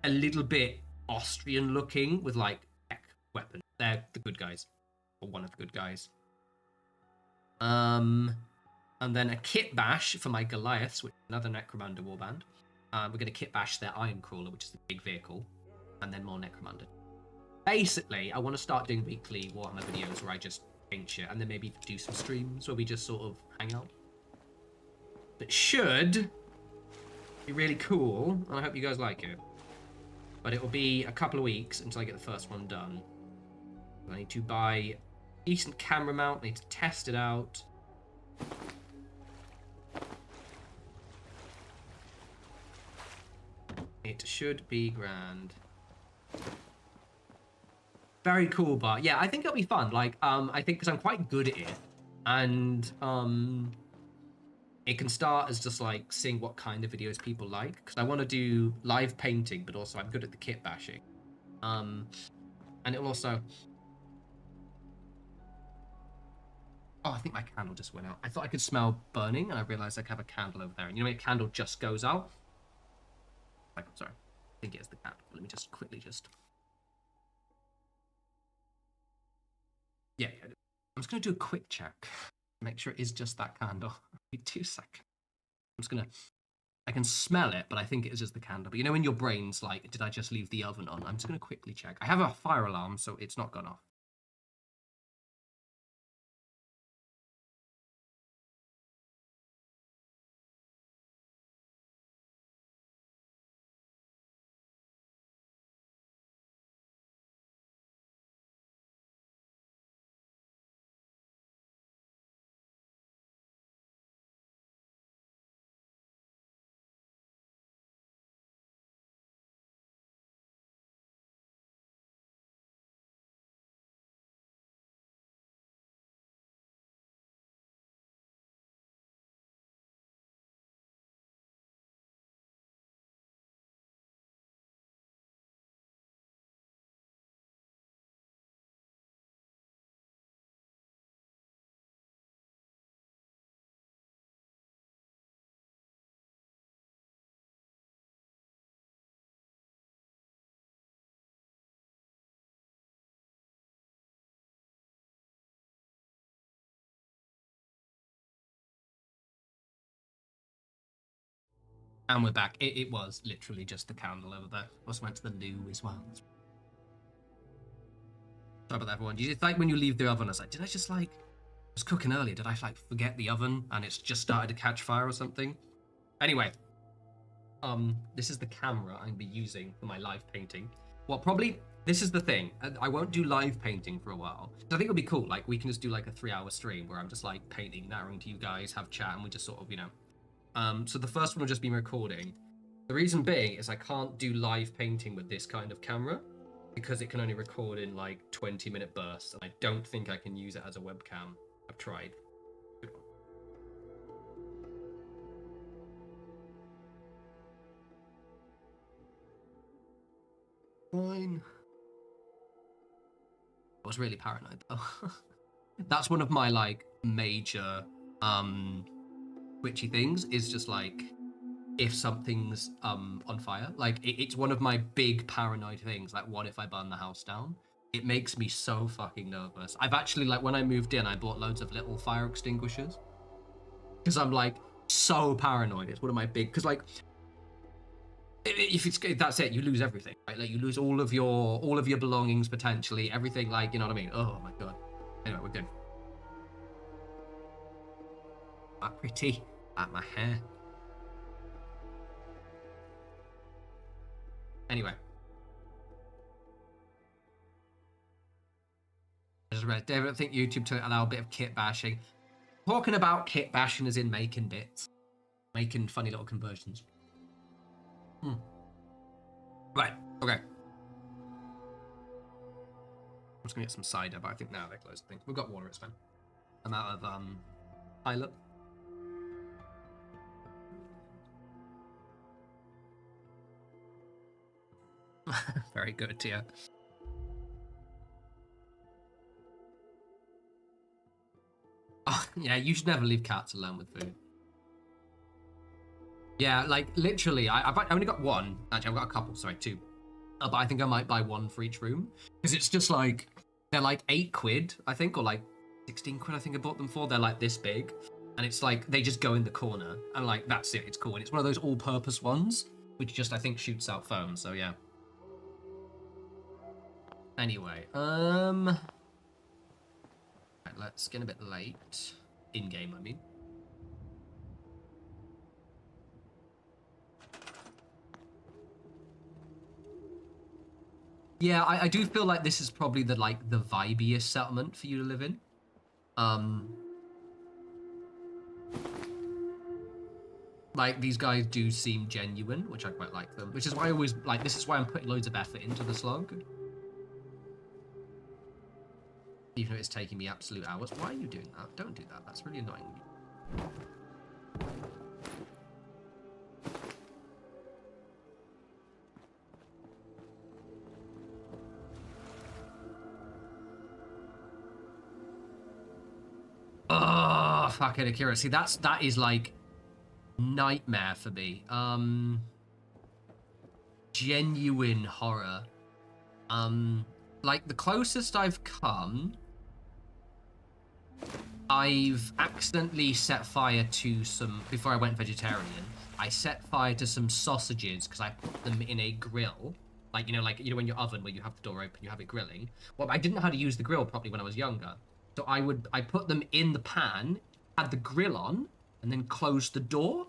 a little bit Austrian-looking with like tech weapons. They're the good guys, or one of the good guys. And then a kit bash for my Goliaths, which is another Necromunda warband. We're going to kit bash their Iron Crawler, which is the big vehicle, and then more Necromunda. Basically, I want to start doing weekly Warhammer videos where I just paint shit, and then maybe do some streams where we just sort of hang out. That should be really cool, and I hope you guys like it. But it will be a couple of weeks until I get the first one done. I need to buy a decent camera mount. I need to test it out. It should be grand. Very cool, but yeah, I think it'll be fun. Like, I think because I'm quite good at it, and it can start as just like seeing what kind of videos people like. Because I want to do live painting, but also I'm good at the kit bashing. And it'll also. Oh, I think my candle just went out. I thought I could smell burning, and I realized I have a candle over there. And you know when a candle just goes out? Like, sorry, I think it is the candle. Let me just quickly just. Yeah, I'm just going to do a quick check. Make sure it is just that candle. Be 2 seconds. I'm just going to... I can smell it, but I think it is just the candle. But you know when your brain's like, did I just leave the oven on? I'm just going to quickly check. I have a fire alarm, so it's not gone off. And we're back. It was literally just the candle over there. Also went to the loo as well. Sorry about that, everyone. It's like when you leave the oven, I was like, did I just like... I was cooking earlier. Did I like forget the oven and it's just started to catch fire or something? Anyway. This is the camera I'm going to be using for my live painting. Well, probably... This is the thing. I won't do live painting for a while. I think it'll be cool. Like, we can just do like a 3-hour stream where I'm just like painting, narrowing to you guys, have chat, and we just sort of, you know... So the first one will just be recording. The reason being is I can't do live painting with this kind of camera because it can only record in like 20-minute bursts, and I don't think I can use it as a webcam. I've tried. Fine. I was really paranoid though. That's one of my like major twitchy things, is just like if something's on fire. Like it's one of my big paranoid things. Like, what if I burn the house down? It makes me so fucking nervous. I've actually, like, when I moved in, I bought loads of little fire extinguishers because I'm like so paranoid. It's one of my big, because like if that's it, you lose everything, right? Like you lose all of your belongings potentially, everything, like, you know what I mean? Oh my god. Anyway, we're good. My pretty at my hair. Anyway. I just read, David, I think YouTube to allow a bit of kit bashing. Talking about kit bashing as in making bits. Making funny little conversions. Right, okay. I'm just gonna get some cider, but I think now they're closed. I think we've got water, it's fine. I'm out of pilot. Very good, Tia. Oh, yeah, you should never leave cats alone with food. Yeah, like literally, I've only got one. Actually, I've got a couple. Sorry, two. But I think I might buy one for each room because it's just like they're like £8, I think, or like 16 quid. I think I bought them for. They're like this big, and it's like they just go in the corner, and like that's it. It's cool, and it's one of those all-purpose ones, which just I think shoots out foam. So yeah. Anyway, right, let's get a bit late in game. I mean. Yeah, I do feel like this is probably the vibiest settlement for you to live in. Like these guys do seem genuine, which I quite like them. Which is why I always like. This is why I'm putting loads of effort into the slog, even though it's taking me absolute hours. Why are you doing that? Don't do that. That's really annoying. Oh, fucking Akira. See, that is like nightmare for me. Genuine horror. Like the closest I've come, I've accidentally set fire to some, before I went vegetarian, I set fire to some sausages because I put them in a grill. Like, you know, when your oven where you have the door open, you have it grilling. Well, I didn't know how to use the grill properly when I was younger. So I put them in the pan, had the grill on, and then closed the door,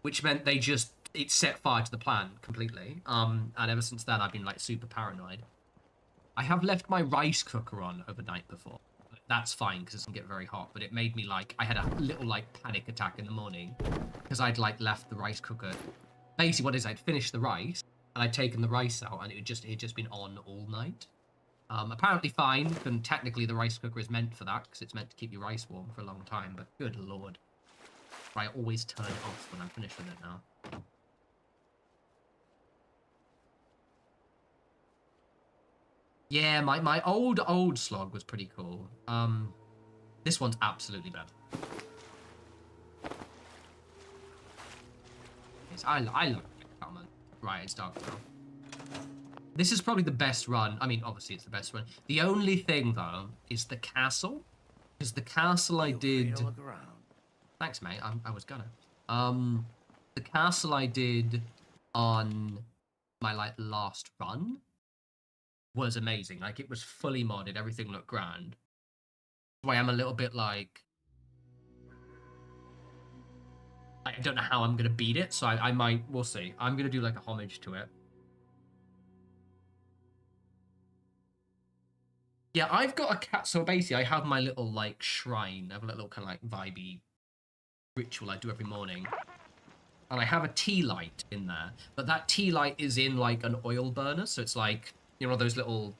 which meant it set fire to the pan completely. And ever since then, I've been like super paranoid. I have left my rice cooker on overnight before. That's fine because it doesn't get very hot, but it made me like, I had a little like panic attack in the morning because I'd like left the rice cooker. Basically what it is, I'd finished the rice and I'd taken the rice out and it had just been on all night. Apparently fine, and technically the rice cooker is meant for that because it's meant to keep your rice warm for a long time, but good lord. I always turn it off when I'm finished with it now. Yeah, my old slog was pretty cool. This one's absolutely bad. Yes, I love it. Right, it's dark now. This is probably the best run. I mean, obviously it's the best run. The only thing, though, is the castle. Because the castle I did... Thanks, mate. I was gonna. The castle I did on my like last run was amazing. Like it was fully modded, everything looked grand. So I am a little bit like I don't know how I'm gonna beat it, so I might, we'll see. I'm gonna do like a homage to it. Yeah, I've got a cat, so basically I have my little like shrine. I have a little kind of like vibey ritual I do every morning. And I have a tea light in there, but that tea light is in like an oil burner, so it's like, you know, those little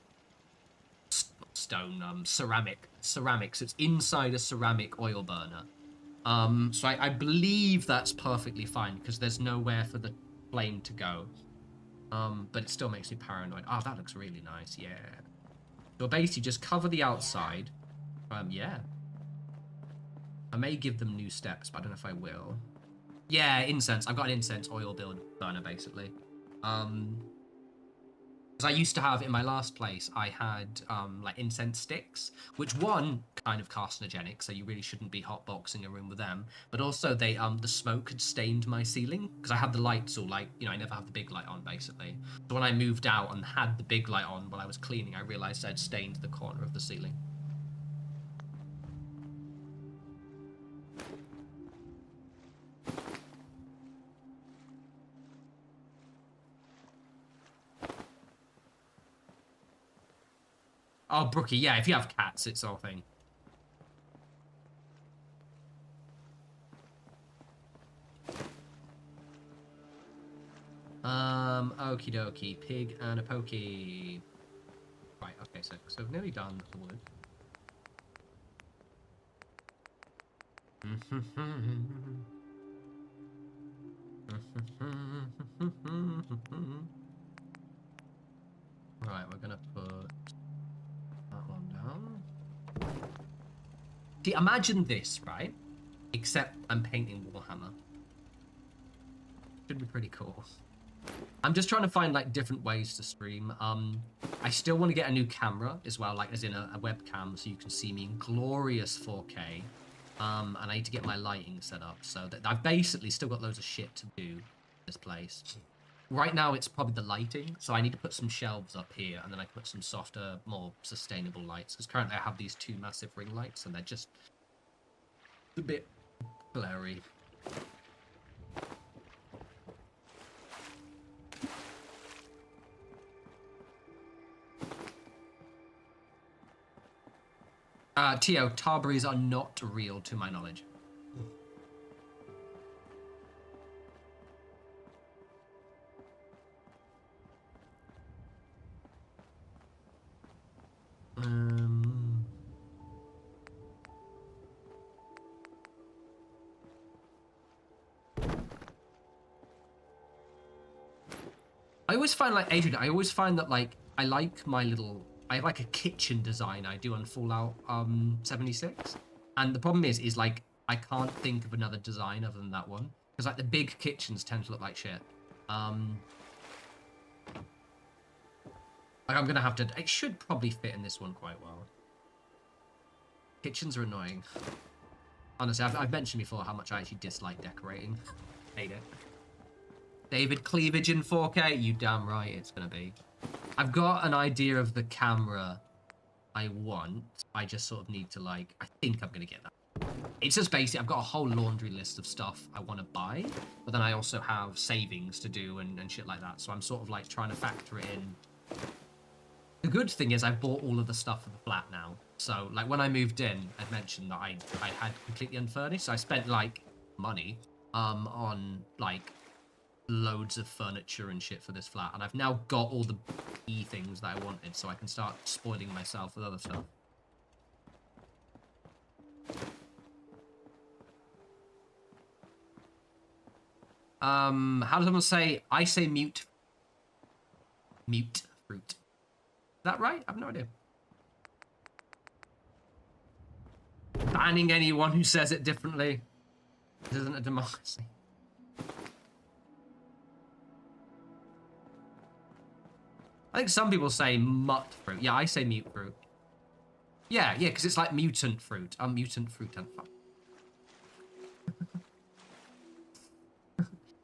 stone ceramics. It's inside a ceramic oil burner. So I believe that's perfectly fine because there's nowhere for the flame to go. But it still makes me paranoid. Oh, that looks really nice. Yeah. So basically just cover the outside. Yeah. I may give them new steps, but I don't know if I will. Yeah, incense. I've got an incense oil burner, basically. Because I used to have, in my last place, I had, like, incense sticks, which, one, kind of carcinogenic, so you really shouldn't be hotboxing a room with them, but also they, the smoke had stained my ceiling, because I had the lights all, like, you know, I never have the big light on, basically. So when I moved out and had the big light on while I was cleaning, I realized I'd stained the corner of the ceiling. Oh, Brookie, yeah, if you have cats, it's all thing. Okie dokie, pig and a pokey. Right, okay, so we've nearly done the wood. Right, we're gonna put that one down. See, imagine this, right? Except I'm painting Warhammer. Should be pretty cool. I'm just trying to find like different ways to stream. I still want to get a new camera as well, like as in a webcam, so you can see me in glorious 4K. And I need to get my lighting set up, so that I've basically still got loads of shit to do in this place. Right now, it's probably the lighting, so I need to put some shelves up here, and then I put some softer, more sustainable lights, because currently I have these two massive ring lights, and they're just a bit blurry. Tio, Tarberries are not real to my knowledge. I always find, like, Adrian, I always find that, like, I like my little... I have, like, a kitchen design I do on Fallout 76. And the problem is, like, I can't think of another design other than that one. Because, like, the big kitchens tend to look like shit. Like, I'm going to have to... It should probably fit in this one quite well. Kitchens are annoying. Honestly, I've mentioned before how much I actually dislike decorating. Hate it. David, cleavage in 4K? You damn right it's going to be. I've got an idea of the camera I want. I just sort of need to, like... I think I'm going to get that. It's just basic. I've got a whole laundry list of stuff I want to buy. But then I also have savings to do and shit like that. So I'm sort of, like, trying to factor it in. The good thing is I've bought all of the stuff for the flat now. So, like, when I moved in, I'd mentioned that I had completely unfurnished. So I spent, like, money on, like, loads of furniture and shit for this flat. And I've now got all the key things that I wanted, so I can start spoiling myself with other stuff. How does someone say? I say mute. Mute fruit. Is that right? I have no idea. Banning anyone who says it differently. This isn't a democracy. I think some people say mutt fruit. Yeah, I say mute fruit. Yeah, because it's like mutant fruit. Mutant fruit and fuck.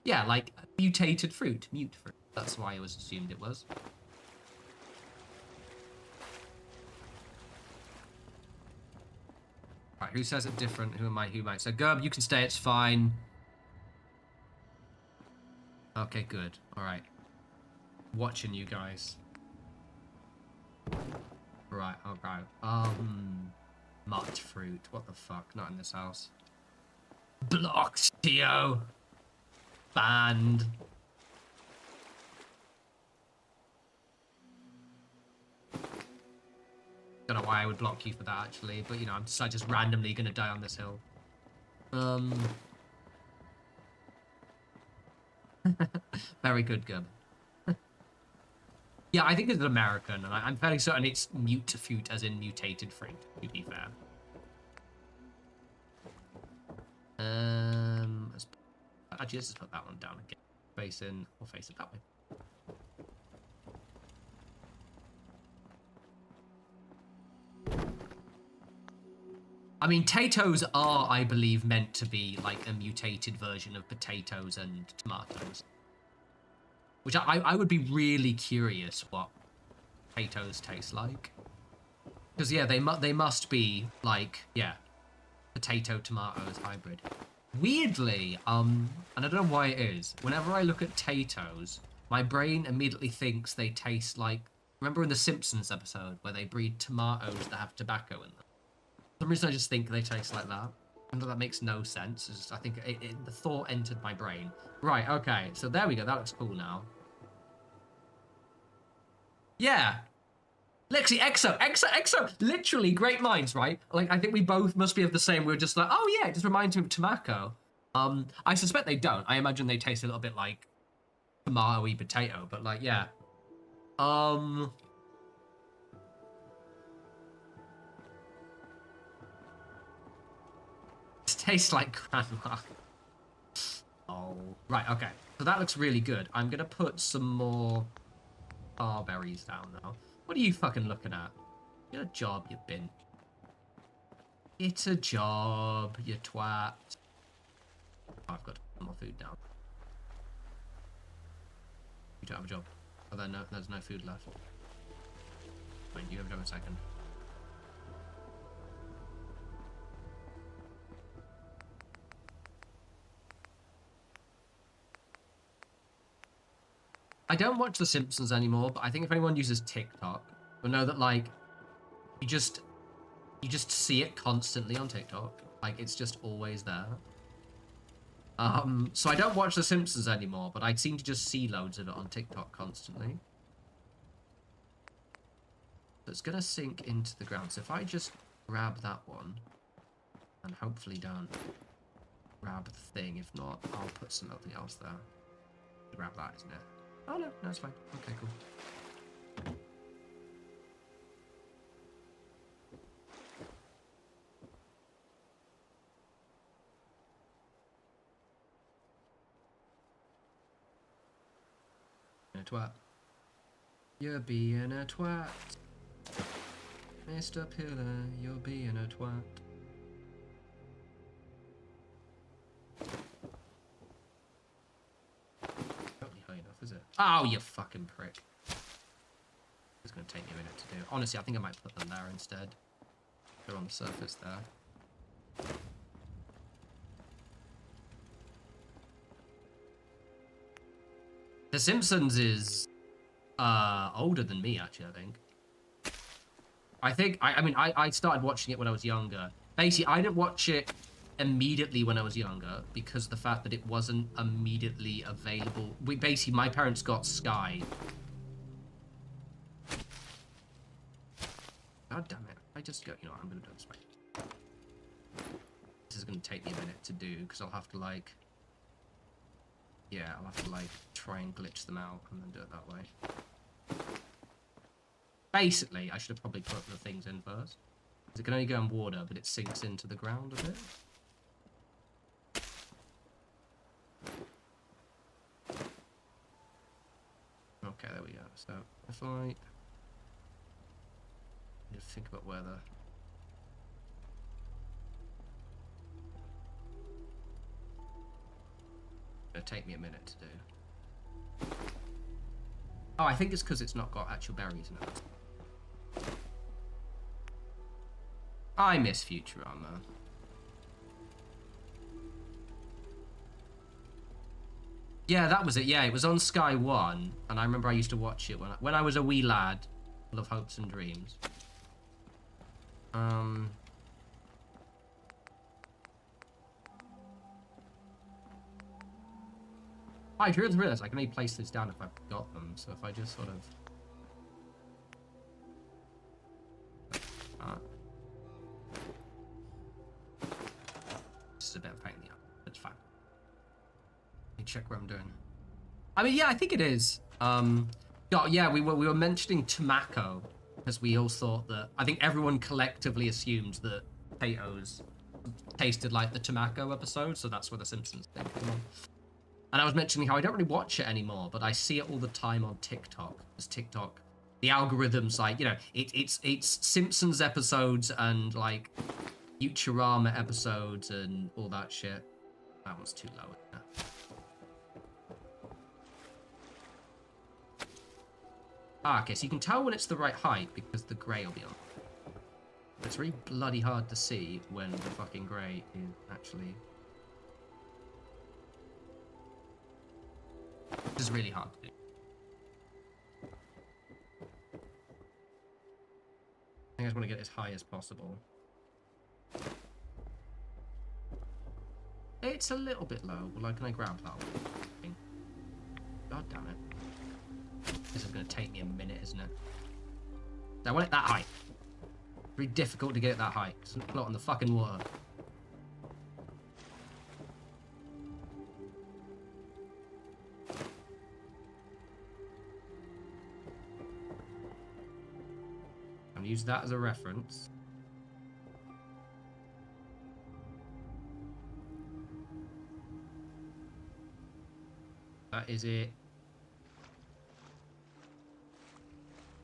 Yeah, like mutated fruit. Mute fruit. That's why I was assumed it was. Right, who says it different? Who am I? Who am I? So, Gerb, you can stay. It's fine. Okay, good. All right. Watching you guys. Right, okay. Much fruit. What the fuck? Not in this house. Blocked, Tio. Banned. Don't know why I would block you for that, actually, but you know, I'm just randomly gonna die on this hill. Very good, Gub. Yeah, I think it's American, and I'm fairly certain it's mute fruit, as in mutated fruit, to be fair. Actually, let's just put that one down again. Face in, or face it that way. I mean, potatoes are, I believe, meant to be like a mutated version of potatoes and tomatoes. Which I would be really curious what potatoes taste like. Because, yeah, they must be, like, yeah, potato-tomatoes hybrid. Weirdly, and I don't know why it is, whenever I look at potatoes, my brain immediately thinks they taste like... Remember in the Simpsons episode where they breed tomatoes that have tobacco in them? For some reason, I just think they taste like that. I know that makes no sense. Just, I think the thought entered my brain. Right, okay, so there we go. That looks cool now. Yeah. Lexi, Exo. Literally, great minds, right? Like, I think we both must be of the same. We're just like, oh yeah, it just reminds me of tobacco. I suspect they don't. I imagine they taste a little bit like tomato-y potato, but like, yeah. It tastes like grandma. Oh, right, okay. So that looks really good. I'm gonna put some more Tarberries down now. What are you fucking looking at? Get a job, you bin. It's a job, you twat. Oh, I've got to put more food down. You don't have a job. Oh, there's no food left. Wait, you have a job in a second. I don't watch The Simpsons anymore, but I think if anyone uses TikTok, you'll know that, like, you just see it constantly on TikTok. Like, it's just always there. So I don't watch The Simpsons anymore, but I seem to just see loads of it on TikTok constantly. So it's gonna sink into the ground. So if I just grab that one, and hopefully don't grab the thing. If not, I'll put something else there. Grab that, isn't it? Oh no, it's fine. Okay, cool. A twat. You're being a twat. Mr. Pillar, you're being a twat. Not high enough, is it? Oh, you fucking prick. It's going to take me a minute to do. Honestly, I think I might put them there instead. They're on the surface there. The Simpsons is older than me, actually, I think. I started watching it when I was younger. Basically, I didn't watch it immediately when I was younger because of the fact that it wasn't immediately available. Basically, my parents got Sky. God damn it. I just go, you know what, I'm going to do it this way. This is going to take me a minute to do because I'll have to, like... Yeah, I'll have to, like, try and glitch them out and then do it that way. Basically, I should have probably put the things in first. It can only go in water, but it sinks into the ground a bit. Okay, there we go. So, if I... need to think about where the... It'll take me a minute to do. Oh, I think it's because it's not got actual berries in it. I miss Futurama. Yeah, that was it. Yeah, it was on Sky One, and I remember I used to watch it when I was a wee lad, full of hopes and dreams. I just realized I can only place this down if I've got them. So if I just sort of. This is a bit of a pain in the ass. It's fine. Let me check what I'm doing. I mean, yeah, I think it is. Yeah, we were mentioning tobacco because we all thought that. I think everyone collectively assumed that potatoes tasted like the tobacco episode, so that's where the Simpsons thing came on. And I was mentioning how I don't really watch it anymore, but I see it all the time on TikTok. Because TikTok, the algorithm's like, you know, it's Simpsons episodes and like Futurama episodes and all that shit. That one's too low. Yeah. Ah, okay, so you can tell when it's the right height because the grey will be on. But it's really bloody hard to see when the fucking grey is actually. This is really hard to do. I think I just want to get as high as possible. It's a little bit low. Well, can I grab that one? God damn it. This is going to take me a minute, isn't it? I want it that high. Very difficult to get it that high. It's not on the fucking water. I'm going to use that as a reference. That is it.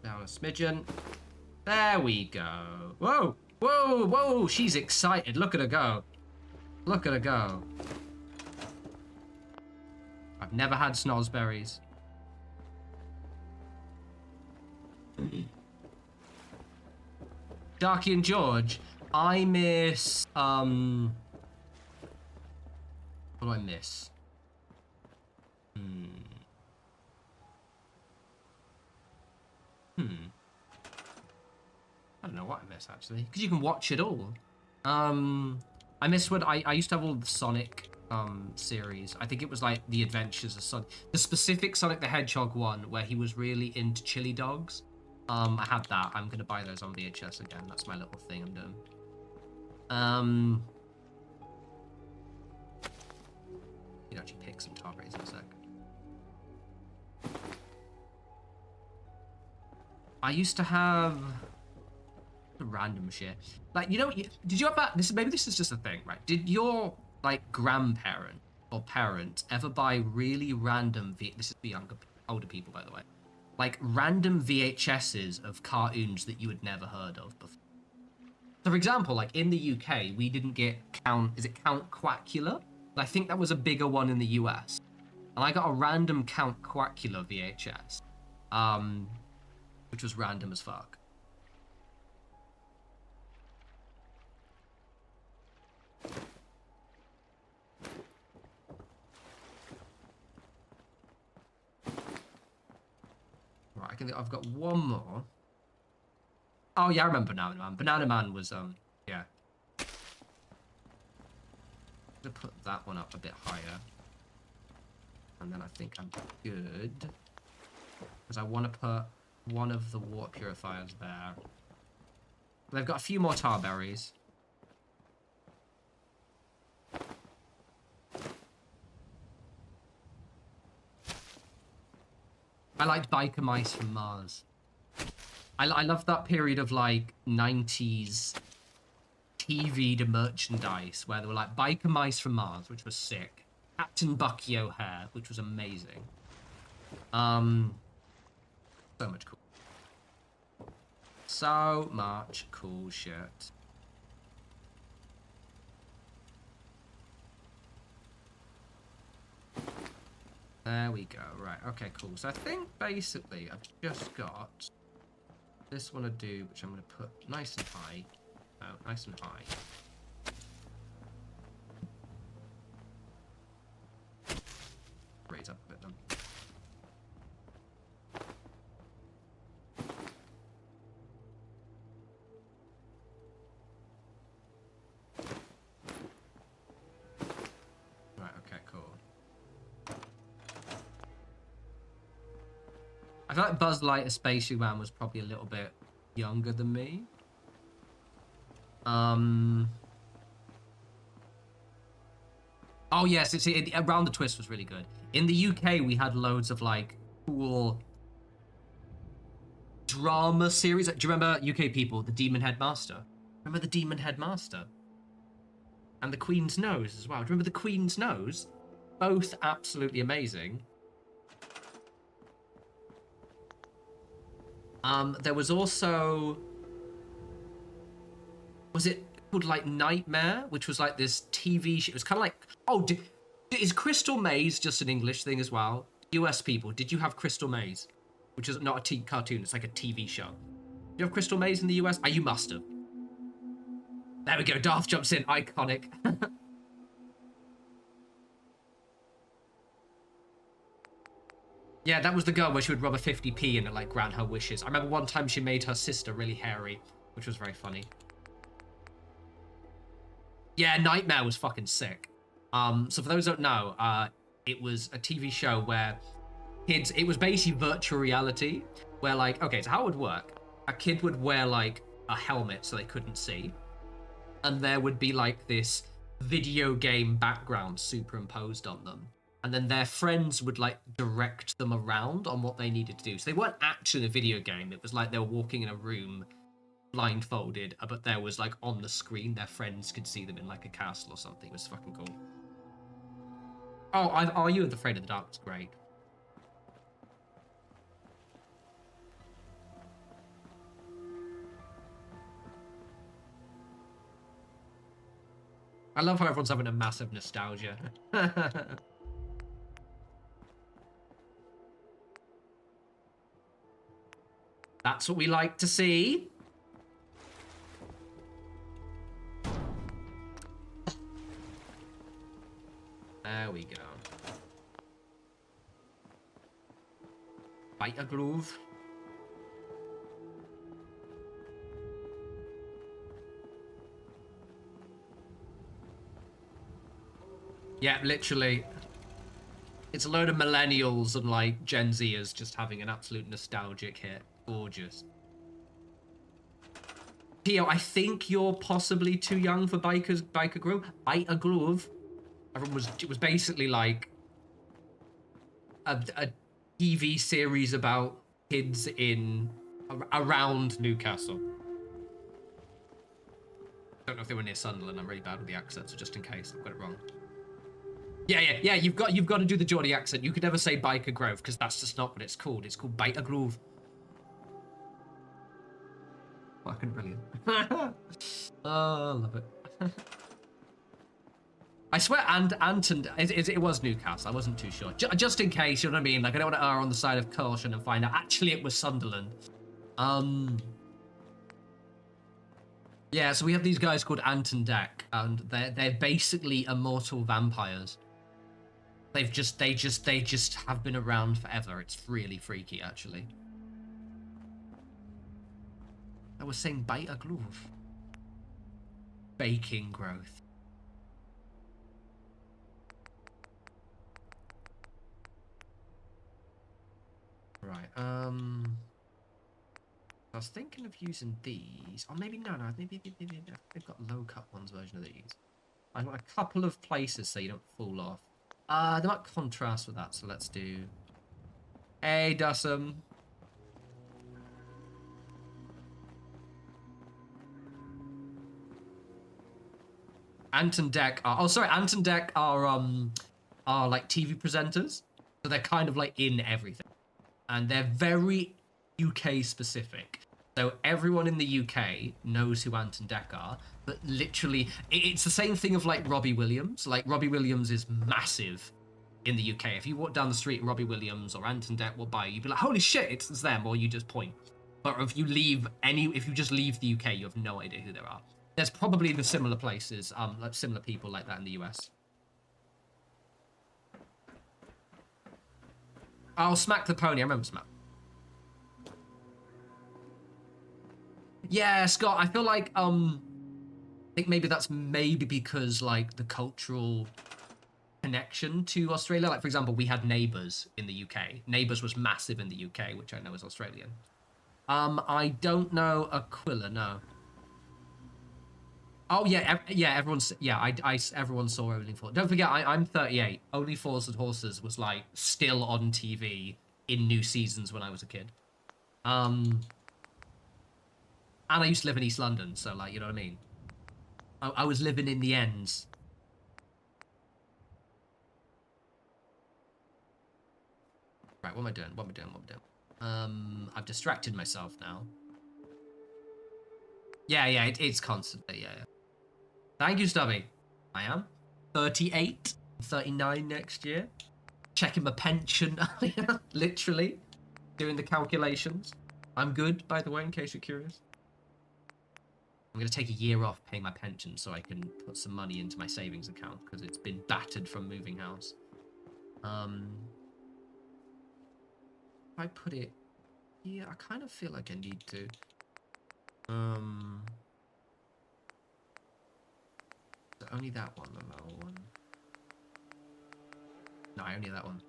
Down a smidgen. There we go. Whoa! Whoa! Whoa! She's excited. Look at her go. Look at her go. I've never had snozzberries. Darky and George, I miss, what do I miss? I don't know what I miss, actually. Because you can watch it all. I miss when I used to have all the Sonic series. I think it was like The Adventures of Sonic. The specific Sonic the Hedgehog one where he was really into chili dogs. I had that. I'm going to buy those on VHS again. That's my little thing I'm doing. You know, actually pick some Tarberries in a sec. I used to have random shit. Like, you know, did you have that? Maybe this is just a thing, right? Did your, like, grandparent or parent ever buy really random, this is for older people, by the way, like random VHSs of cartoons that you had never heard of before? So, for example, like in the UK, we didn't get Count Quackula? I think that was a bigger one in the US. And I got a random Count Quackula VHS, which was random as fuck. Right, I've got one more. Oh yeah, I remember Banana Man. Banana Man was yeah. I'm gonna put that one up a bit higher. And then I think I'm good. Because I want to put one of the water purifiers there. They've got a few more Tarberries. I liked Biker Mice from Mars. I love that period of like 90s TV to merchandise where there were like Biker Mice from Mars, which was sick. Captain Bucky O'Hare, which was amazing. So much cool. So much cool shit. There we go. Right. Okay, cool. So I think basically I've just got this one to do, which I'm going to put nice and high. Oh, nice and high. Raise up a bit then. Right, okay, cool. I feel like Buzz Lightyear Spaceman was probably a little bit younger than me. Oh yes, Around the Twist was really good. In the UK, we had loads of like cool drama series. Do you remember, UK people, The Demon Headmaster? Remember The Demon Headmaster? And The Queen's Nose as well. Do you remember The Queen's Nose? Both absolutely amazing. There was also... Was it called like Nightmare, which was like this TV show? It was kind of like... Oh, is Crystal Maze just an English thing as well? US people, did you have Crystal Maze? Which is not a cartoon, it's like a TV show. Do you have Crystal Maze in the US? Oh, you must have. There we go, Darth jumps in, iconic. Yeah, that was the girl where she would rub a 50p and it like grant her wishes. I remember one time she made her sister really hairy, which was very funny. Yeah, Nightmare was fucking sick. So for those who don't know, it was a TV show where kids, it was basically virtual reality, where like, okay, so how it would work, a kid would wear like a helmet so they couldn't see, and there would be like this video game background superimposed on them. And then their friends would like direct them around on what they needed to do. So they weren't actually in a video game. It was like they were walking in a room blindfolded, but there was like on the screen, their friends could see them in like a castle or something. It was fucking cool. Oh, Are You Afraid of the Dark was great. I love how everyone's having a massive nostalgia. That's what we like to see. There we go. Bite a groove. Yeah, literally. It's a load of millennials and like Gen Zers just having an absolute nostalgic hit. Gorgeous. Theo, I think you're possibly too young for Biker Grove. Bite a Groove. It was basically like a TV series about kids around Newcastle. Don't know if they were near Sunderland. I'm really bad with the accent, so just in case I've got it wrong. Yeah. You've got to do the Geordie accent. You could never say Biker Grove because that's just not what it's called. It's called Bite a Groove. Fucking brilliant. Oh, I love it. I swear, it was Newcastle. I wasn't too sure. Just in case, you know what I mean? Like, I don't want to err on the side of caution and find out actually it was Sunderland. Yeah, so we have these guys called Ant and Dec, and they're basically immortal vampires. They just have been around forever. It's really freaky, actually. I was saying Bite a Groove. Baking growth. Right, I was thinking of using these. Or maybe no, maybe they've got low cut ones version of these. I've got a couple of places so you don't fall off. They might contrast with that, so let's do... Hey, Dussum. Ant and Dec are like TV presenters, so they're kind of like in everything, and they're very UK specific. So everyone in the UK knows who Ant and Dec are, but literally it's the same thing of like Robbie Williams. Like Robbie Williams is massive in the UK. If you walk down the street and Robbie Williams or Anton Deck walk by, you'd be like, holy shit, it's them, or you just point. But if you just leave the UK, you have no idea who they are. There's probably the similar places, like similar people like that in the US. I'll smack the pony. I remember smack. Yeah, Scott. I feel like I think maybe that's because like the cultural connection to Australia. Like for example, we had Neighbours in the UK. Neighbours was massive in the UK, which I know is Australian. I don't know Aquila. No. Oh yeah, everyone saw Only Fools. Don't forget, I'm 38. Only Fools and Horses was like still on TV in new seasons when I was a kid. And I used to live in East London, so like, you know what I mean. I was living in the ends. Right, what am I doing? I've distracted myself now. Yeah, it's constantly, yeah. Thank you, Stubby. I am 38, 39 next year. Checking my pension, literally. Doing the calculations. I'm good, by the way, in case you're curious. I'm going to take a year off paying my pension so I can put some money into my savings account because it's been battered from moving house. If I put it here, I kind of feel like I need to. Only that one, the lower one. No, only that one.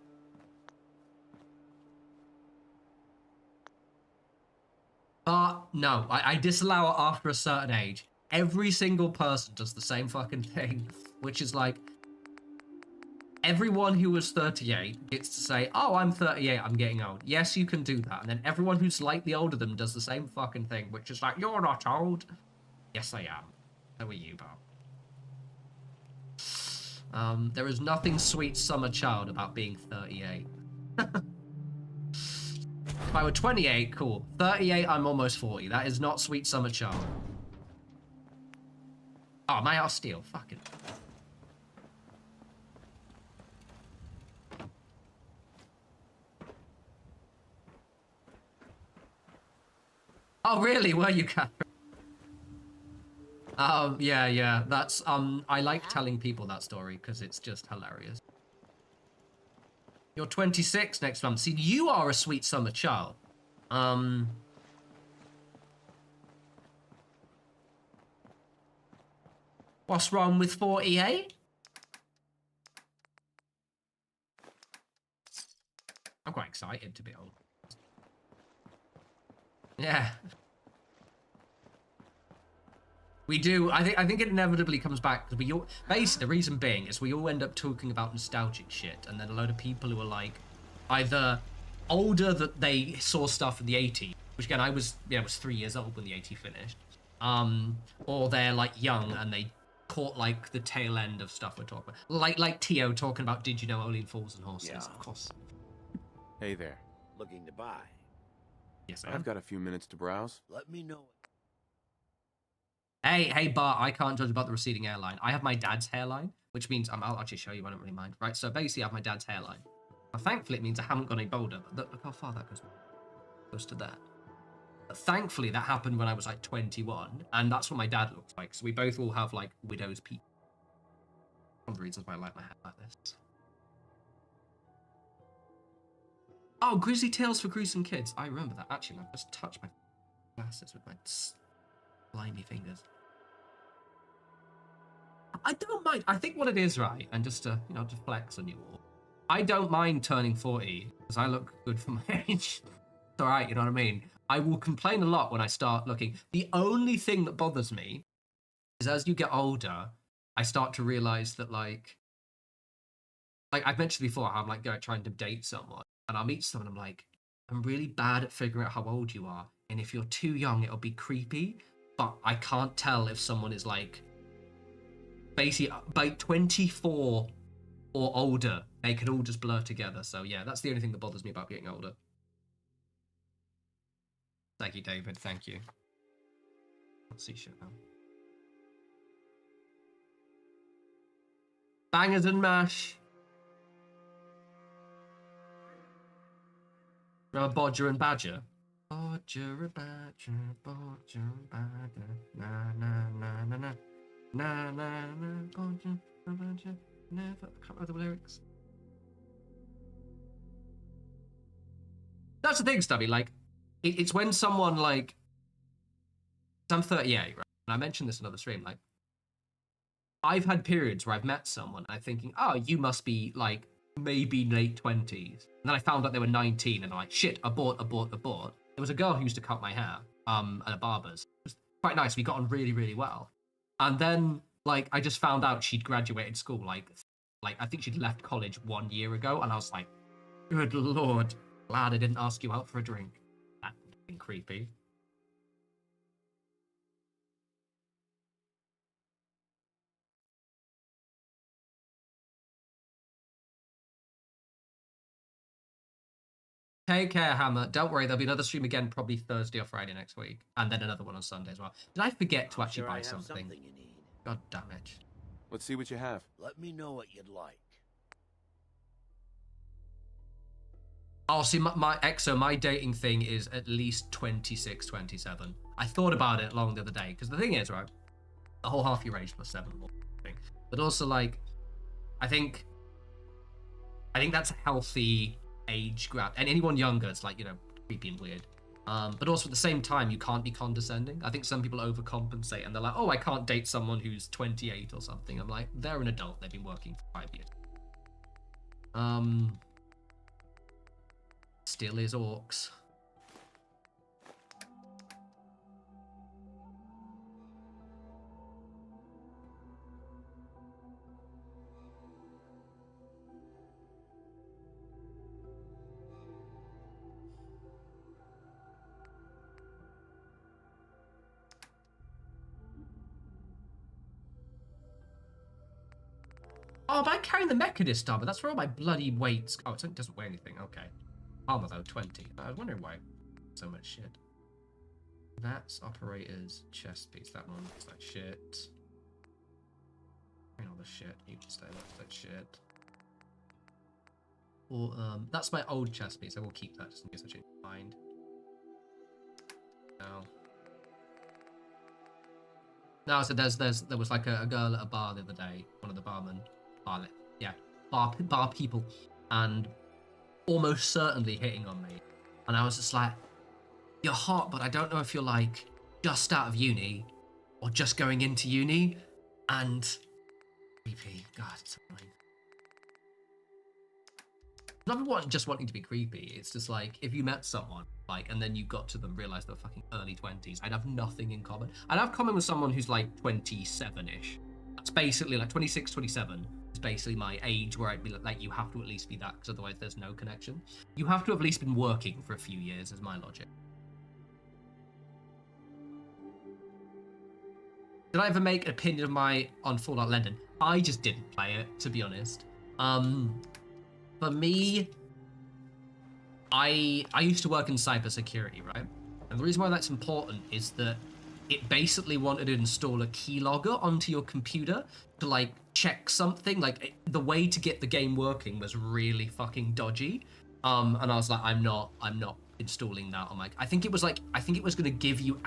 No, I disallow it after a certain age. Every single person does the same fucking thing, which is like, everyone who was 38 gets to say, oh, I'm 38, I'm getting old. Yes, you can do that. And then everyone who's slightly older than them does the same fucking thing, which is like, you're not old. Yes, I am. So are you, Bob. There is nothing sweet summer child about being 38. If I were 28, cool. 38, I'm almost 40. That is not sweet summer child. Oh, my house steel. Fucking. Oh, really? Were you, Catherine? Yeah. That's, I like telling people that story because it's just hilarious. You're 26 next month. See, you are a sweet summer child. What's wrong with 48? I'm quite excited to be old. Yeah. We do. I think it inevitably comes back because we all, basically the reason being is we all end up talking about nostalgic shit, and then a load of people who are like either older that they saw stuff in the 80s, which again I was 3 years old when the 80s finished, or they're like young and they caught like the tail end of stuff we're talking about, like Tio talking about Did You Know Only Fools and Horses? Yeah. Of course. Hey there. Looking to buy? Yes, I've got a few minutes to browse. Let me know. Hey, Bart, I can't judge about the receding hairline. I have my dad's hairline, which means I'll actually show you. I don't really mind. Right, so basically I have my dad's hairline. Now, thankfully, it means I haven't got any bolder. But look how far that goes to there. But thankfully, that happened when I was like 21, and that's what my dad looks like. So we both all have like widow's peak. One of the reasons why I like my hair like this. Oh, Grizzly Tales for Gruesome Kids. I remember that. Actually, I've just touched my glasses with my slimy fingers. I don't mind. I think what it is, right, and just to, to flex on you all, I don't mind turning 40 because I look good for my age. It's all right, you know what I mean? I will complain a lot when I start looking. The only thing that bothers me is as you get older, I start to realize that, like I've mentioned before, how I'm like trying to date someone, and I'll meet someone, I'm like, I'm really bad at figuring out how old you are, and if you're too young, it'll be creepy, but I can't tell if someone is like basically by 24 or older. They could all just blur together. So yeah, that's the only thing that bothers me about getting older. Thank you, David. Thank you. Let's see shit now. Bangers and mash. Remember Bodger and Badger? Bodger and Badger, Bodger and Badger, na na na na na, na na na, Bodger and Badger, never. I can't remember the lyrics. That's the thing, Stubby. Like, it's when someone like, I'm 38, right? And I mentioned this in another stream. Like, I've had periods where I've met someone and I'm thinking, oh, you must be like maybe late 20s. And then I found out they were 19 and I'm like, shit, abort. There was a girl who used to cut my hair at a barber's. It was quite nice. We got on really, really well. And then, like, I just found out she'd graduated school. Like I think she'd left college 1 year ago. And I was like, good Lord, glad I didn't ask you out for a drink. That's creepy. Take care, Hammer. Don't worry, there'll be another stream again probably Thursday or Friday next week. And then another one on Sunday as well. Did I forget to actually buy something? You need. God damn it. Let's see what you have. Let me know what you'd like. Oh, see, my EXO, my dating thing is at least 26, 27. I thought about it long the other day. Because the thing is, right, the whole half your age plus 7 more thing. But also, like, I think that's a healthy age grab, and anyone younger, it's like, you know, creepy and weird. But also at the same time, you can't be condescending. I think some people overcompensate and they're like, oh, I can't date someone who's 28 or something. I'm like, they're an adult, they've been working for 5 years. Still is orcs. Oh, but I'm carrying the Mechanist armor. That's where all my bloody weights. Oh, it doesn't weigh anything. Okay. Armor though, 20. I was wondering why so much shit. That's operators chest piece. That one looks like shit. All the shit. You can stay. Looks like shit. Or that's my old chest piece. I will keep that just in case I change my mind. No, so there was like a girl at a bar the other day. One of the barmen. Bar people, and almost certainly hitting on me, and I was just like, you're hot, but I don't know if you're like just out of uni or just going into uni. And creepy. God, it's so annoying. Not just wanting to be creepy, it's just like if you met someone like and then you got to them, realized they're fucking early 20s, I'd have nothing in common. I'd have common with someone who's like 27ish. That's basically like 26, 27 is basically my age where I'd be like, you have to at least be that, because otherwise there's no connection. You have to have at least been working for a few years, is my logic. Did I ever make an opinion of my on Fallout London? I just didn't play it, to be honest. For me, I used to work in cybersecurity, right? And the reason why that's important is that it basically wanted to install a keylogger onto your computer to like check something. Like the way to get the game working was really fucking dodgy. And I was like, I'm not installing that on my. I think it was going to give you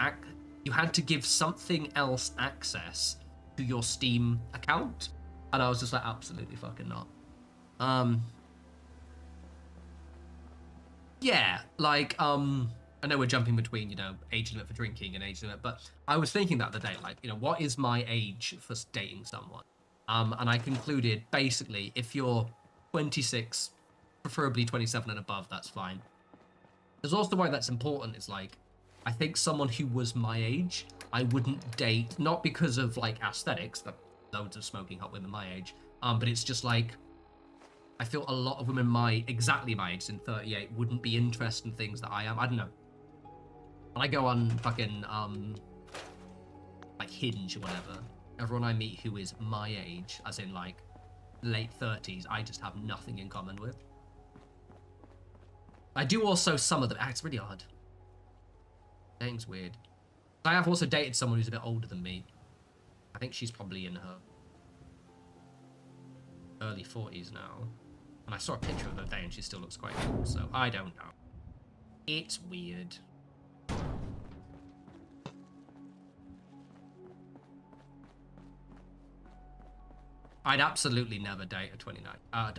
you had to give something else access to your Steam account, and I was just like, absolutely fucking not. Yeah, like, I know we're jumping between, you know, age limit for drinking and age limit, but I was thinking that the other day, like, you know, what is my age for dating someone? And I concluded, basically, if you're 26, preferably 27 and above, that's fine. There's also why that's important is, like, I think someone who was my age, I wouldn't date, not because of, like, aesthetics, that loads of smoking hot women my age, but it's just, like, I feel a lot of women exactly my age, in 38, wouldn't be interested in things that I am. I don't know. When I go on fucking, like Hinge or whatever, everyone I meet who is my age, as in like late 30s, I just have nothing in common with. I do also some of them. It's really odd. Dating's weird. I have also dated someone who's a bit older than me. I think she's probably in her early 40s now. And I saw a picture of her day and she still looks quite cool, so I don't know. It's weird. I'd absolutely never date a 29, an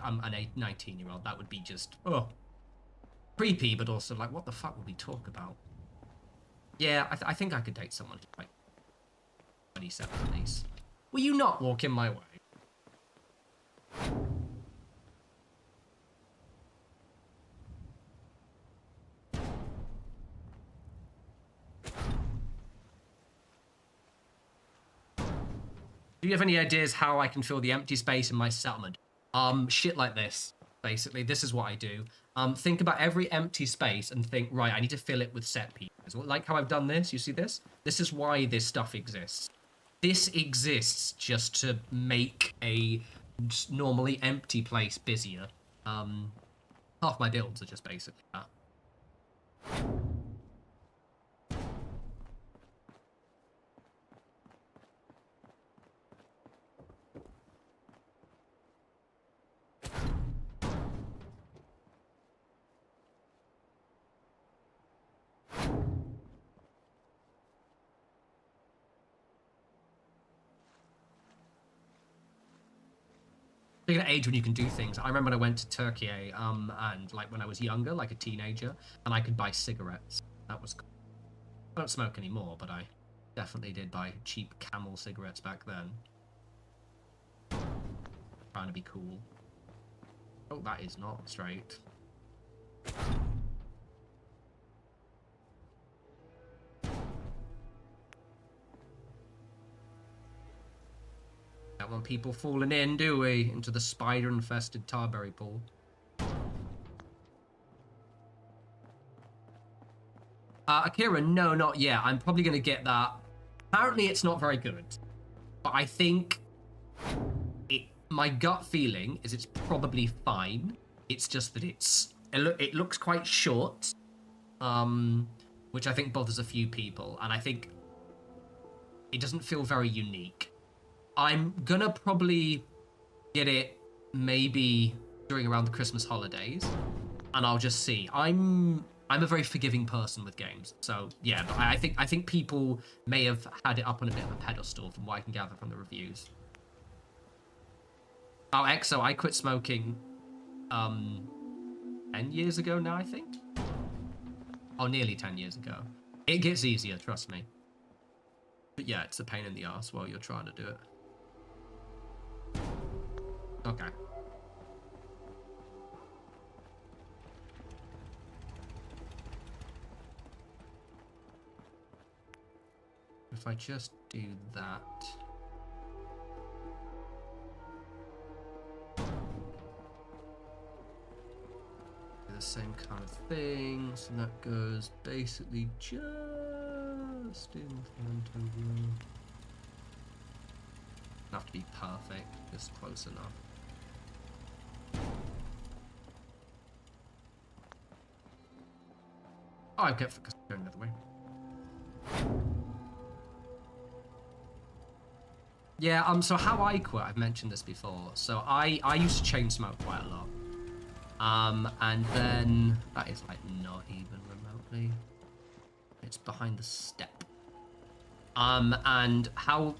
19-year-old. That would be just, creepy, but also like, what the fuck would we talk about? Yeah, I think I could date someone like 27 at least. Will you not walk in my way? Do you have any ideas how I can fill the empty space in my settlement? Shit like this, basically. This is what I do. Think about every empty space and think, right, I need to fill it with set pieces. Like how I've done this, you see this? This is why this stuff exists. This exists just to make a normally empty place busier. Half my builds are just basically that. Speaking of age when you can do things, I remember when I went to Turkey, and like when I was younger, like a teenager, and I could buy cigarettes. That was cool. I don't smoke anymore, but I definitely did buy cheap Camel cigarettes back then. Trying to be cool. Oh, that is not straight. Don't want people falling in, do we? Into the spider-infested Tarberry pool. Akira, no, not yet. I'm probably going to get that. Apparently, it's not very good. But I think my gut feeling is it's probably fine. It's just that it looks quite short, which I think bothers a few people. And I think it doesn't feel very unique. I'm gonna probably get it maybe during around the Christmas holidays, and I'll just see. I'm a very forgiving person with games, so yeah. But I think people may have had it up on a bit of a pedestal from what I can gather from the reviews. Oh, Exo, I quit smoking 10 years ago now, I think. Oh, nearly 10 years ago. It gets easier, trust me. But yeah, it's a pain in the ass while you're trying to do it. Okay. If I just do that. Do the same kind of thing, so that goes basically just in front of you. Have to be perfect, just close enough. Oh, I get focused going the other way. Yeah, so how I quit, I've mentioned this before. So I used to chain smoke quite a lot. And then that is like not even remotely. It's behind the step. And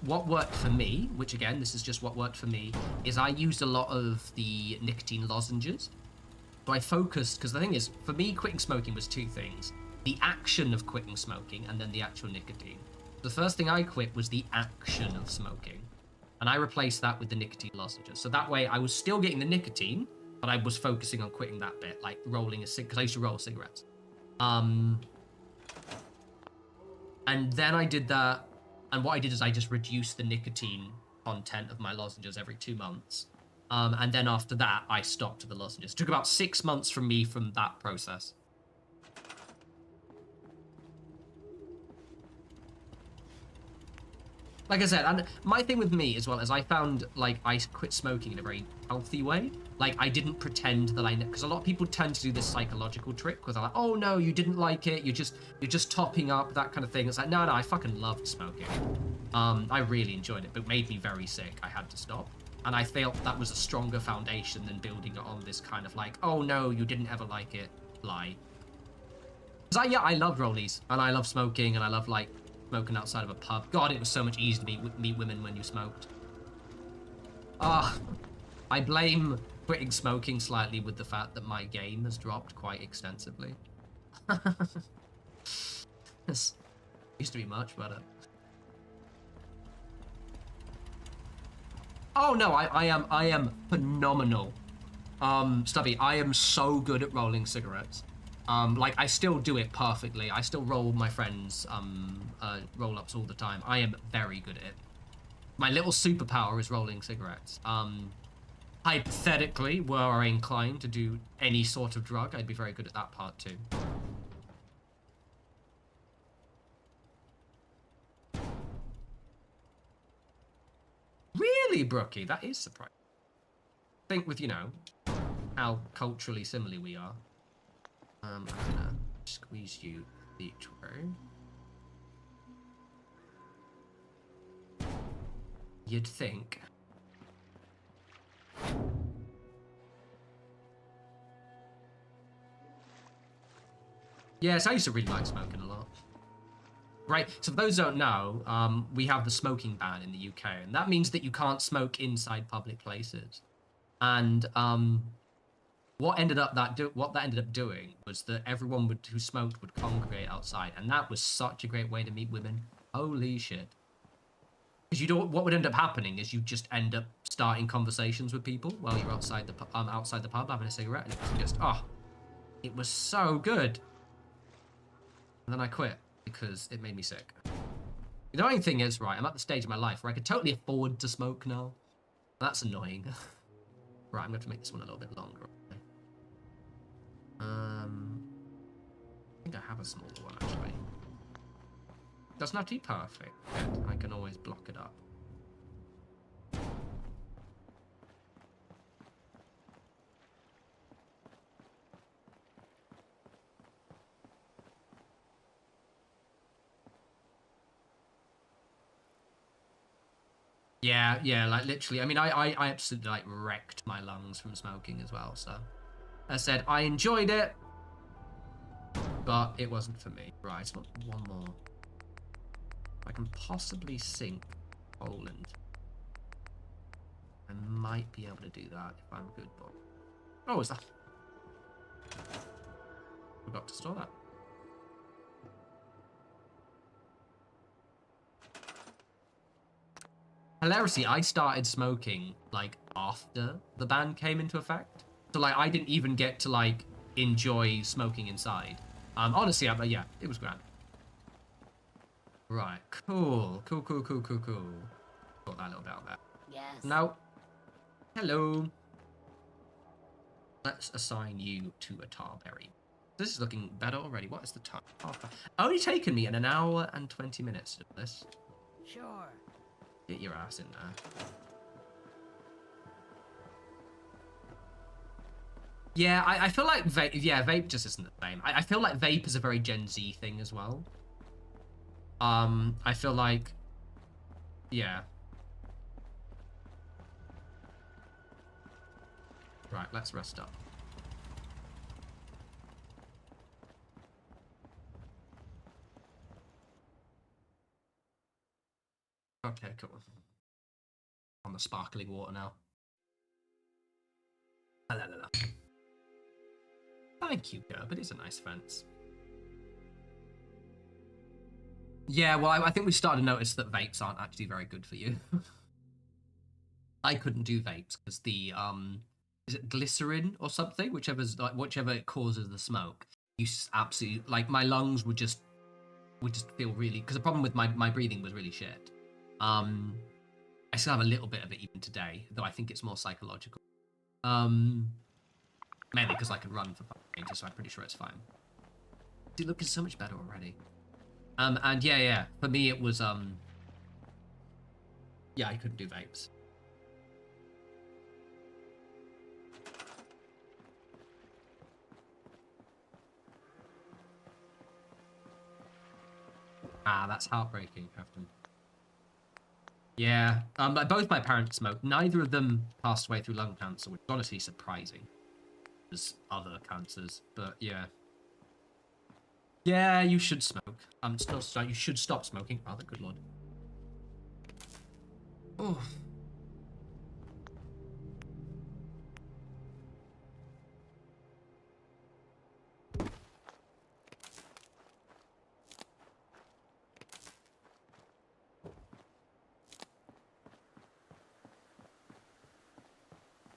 what worked for me, which again, this is just what worked for me, is I used a lot of the nicotine lozenges. So I focused, because the thing is, for me, quitting smoking was two things. The action of quitting smoking, and then the actual nicotine. The first thing I quit was the action of smoking. And I replaced that with the nicotine lozenges. So that way, I was still getting the nicotine, but I was focusing on quitting that bit, like rolling a cig, because I used to roll cigarettes. And then I did that, and what I did is I just reduced the nicotine content of my lozenges every 2 months. And then after that, I stopped the lozenges. It took about 6 months from me from that process. Like I said, and my thing with me as well is I found, like, I quit smoking in a very healthy way. Like, I didn't pretend that because a lot of people tend to do this psychological trick because they're like, oh no, you didn't like it, you're just topping up, that kind of thing. It's like, no, I fucking loved smoking. I really enjoyed it, but it made me very sick. I had to stop. And I felt that was a stronger foundation than building it on this kind of like, oh no, you didn't ever like it lie. Because I love rollies, and I love smoking, and I love, like, smoking outside of a pub. God, it was so much easier to meet women when you smoked. Ah, I blame quitting smoking slightly with the fact that my game has dropped quite extensively. This used to be much better. Oh no, I am phenomenal. Stubby, I am so good at rolling cigarettes. Like I still do it perfectly. I still roll my friends' roll-ups all the time. I am very good at it. My little superpower is rolling cigarettes. Hypothetically, were I inclined to do any sort of drug, I'd be very good at that part too. Really, Brookie? That is surprising. Think with, you know, how culturally similar we are. I'm gonna squeeze you the through. You'd think. Yes, I used to really like smoking a lot. Right, so for those who don't know, we have the smoking ban in the UK, and that means that you can't smoke inside public places. And what that ended up doing was that everyone who smoked would congregate outside, and that was such a great way to meet women. Holy shit! Because what would end up happening is you just end up starting conversations with people while you're outside the pub having a cigarette, and it was just it was so good. And then I quit because it made me sick. The annoying thing is, right, I'm at the stage of my life where I could totally afford to smoke now. That's annoying. Right, I'm going to make this one a little bit longer. I think I have a smaller one, actually. Doesn't have to be perfect. I can always block it up. Yeah, like literally. I mean, I absolutely like wrecked my lungs from smoking as well. So, I said I enjoyed it, but it wasn't for me. Right, it's not one more. I can possibly sink Poland. I might be able to do that if I'm a good boy. Oh, is that? Forgot to store that. Hilariously, I started smoking like after the ban came into effect. So like I didn't even get to like enjoy smoking inside. Honestly, yeah, it was grand. Right, cool. Thought that a little bit out there. Yes. Now, hello. Let's assign you to a Tarberry. This is looking better already. What is the time? Only taken me an hour and 20 minutes to do this. Sure. Get your ass in there. Yeah, I feel like vape just isn't the same. I feel like vape is a very Gen Z thing as well. I feel like, yeah. Right, let's rest up. Okay, cool. On the sparkling water now. La, la, la, la. Thank you, Gerb. It is a nice fence. Yeah, well, I think we started to notice that vapes aren't actually very good for you. I couldn't do vapes because the is it glycerin or something, whichever it causes the smoke. You absolutely like my lungs would just feel really, because the problem with my breathing was really shit. I still have a little bit of it even today, though I think it's more psychological. Mainly because I can run for 5 ages, so I'm pretty sure it's fine. It's looking so much better already. And yeah, for me it was yeah, I couldn't do vapes. Ah, that's heartbreaking, Captain. Yeah, like both my parents smoked. Neither of them passed away through lung cancer, which is honestly surprising. There's other cancers, but yeah. Yeah, you should smoke. You should stop smoking. Rather, good lord. Oh.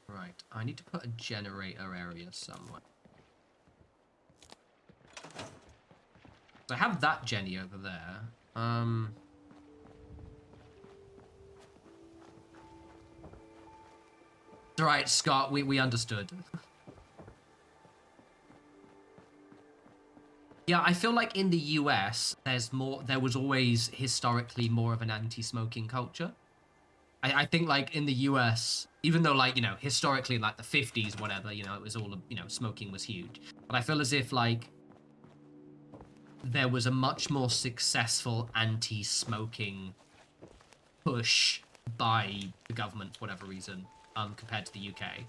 Right, I need to put a generator area somewhere. So I have that Jenny over there. It's alright, Scott, we understood. Yeah, I feel like in the US, there was always historically more of an anti-smoking culture. I think like in the US, even though like, you know, historically like the 50s, whatever, you know, it was all, you know, smoking was huge. But I feel as if like there was a much more successful anti-smoking push by the government for whatever reason, compared to the UK.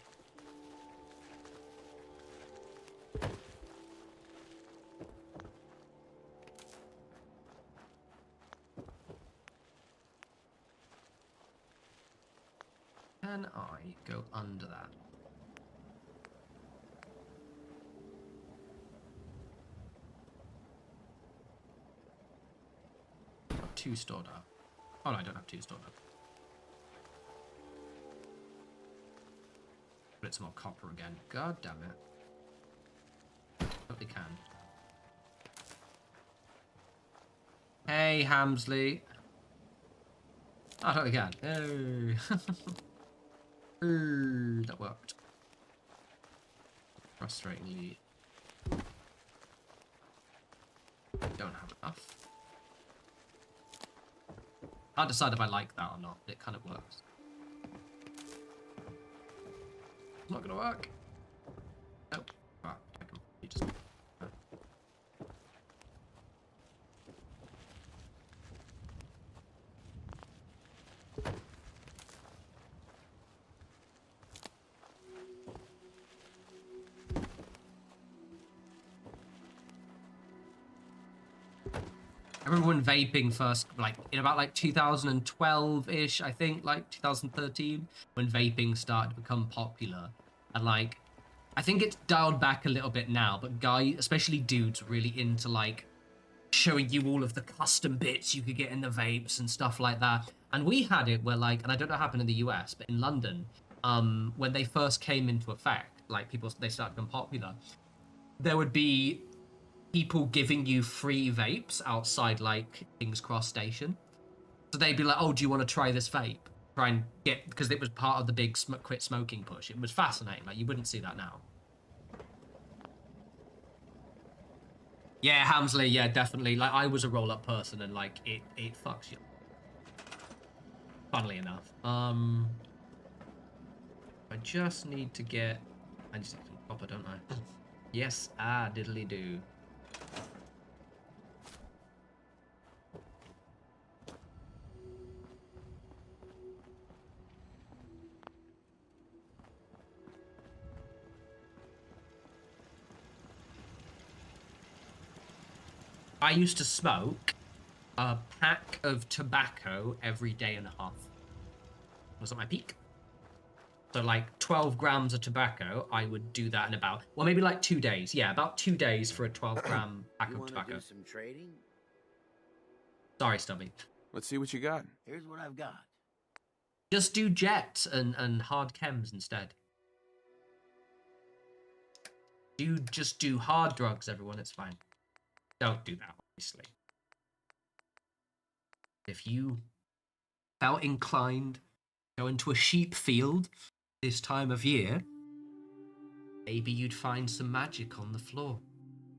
Can I go under that? Got 2 stored up. Oh no, I don't have 2 stored up. Put some more copper again. God damn it. Totally can. Hey, Hamsley. I totally can. Hey. That worked. Frustratingly. Don't have enough. Can't decide if I like that or not, but it kind of works. It's not gonna work. Nope. Right, I can just... I remember when vaping first, like, in about, like, 2012-ish, I think, like, 2013, when vaping started to become popular. And, like, I think it's dialed back a little bit now, but guys, especially dudes, really into, like, showing you all of the custom bits you could get in the vapes and stuff like that. And we had it where, like, and I don't know what happened in the US, but in London, when they first came into effect, like, they started to become popular, there would be people giving you free vapes outside like King's Cross Station. So they'd be like, "Oh, do you want to try this vape?" Try and get, because it was part of the big quit smoking push. It was fascinating. Like, you wouldn't see that now. Yeah, Hamsley. Yeah, definitely. Like, I was a roll-up person, and like it fucks you. Funnily enough. I just need to get. I just need some copper, don't I? Yes, diddly do. I used to smoke a pack of tobacco every day and a half. Was at my peak. So like 12 grams of tobacco, I would do that in about, well, maybe like 2 days. Yeah, about 2 days for a 12-gram pack of tobacco. Do some trading? Sorry, Stubby. Let's see what you got. Here's what I've got. Just do jets and hard chems instead. Just do hard drugs, everyone. It's fine. Don't do that, obviously. If you felt inclined to go into a sheep field this time of year, maybe you'd find some magic on the floor.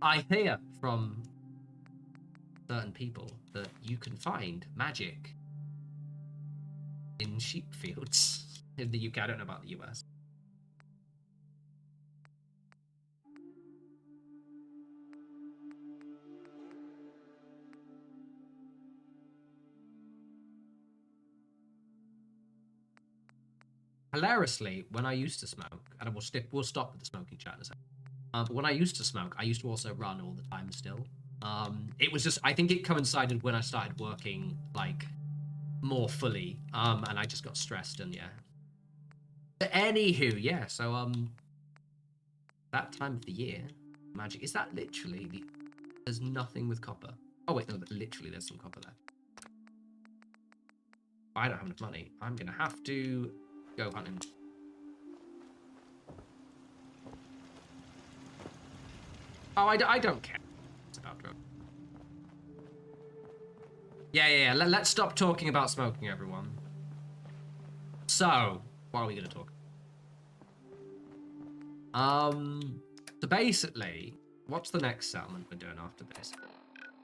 I hear from certain people that you can find magic in sheep fields in the UK. I don't know about the US. Hilariously, when I used to smoke, and we'll stop with the smoking chat in a second. But when I used to smoke, I used to also run all the time still. It was just, I think it coincided when I started working, like, more fully, and I just got stressed, and yeah. But anywho, yeah, so, that time of the year, magic, is that literally the, there's nothing with copper. Oh wait, no, literally there's some copper there. I don't have enough money. I'm gonna have to go hunting. Oh, I don't care. It's about drugs. Yeah. Let's stop talking about smoking, everyone. So, what are we gonna talk? So basically, what's the next settlement we're doing after this?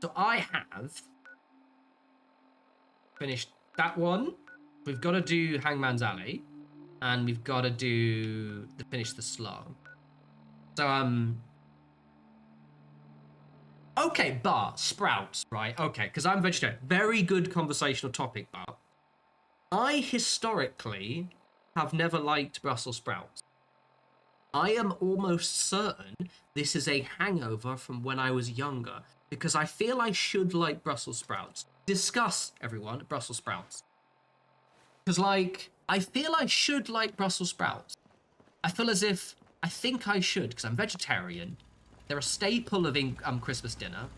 So I have finished that one. We've got to do Hangman's Alley, and we've got to finish the slug. So okay, but sprouts, right? Okay, because I'm vegetarian. Very good conversational topic, but I historically have never liked Brussels sprouts. I am almost certain this is a hangover from when I was younger, because I feel I should like Brussels sprouts. Discuss, everyone, Brussels sprouts. Because, like, I feel I should like Brussels sprouts. I feel as if, I think I should, because I'm vegetarian. They're a staple of Christmas dinner.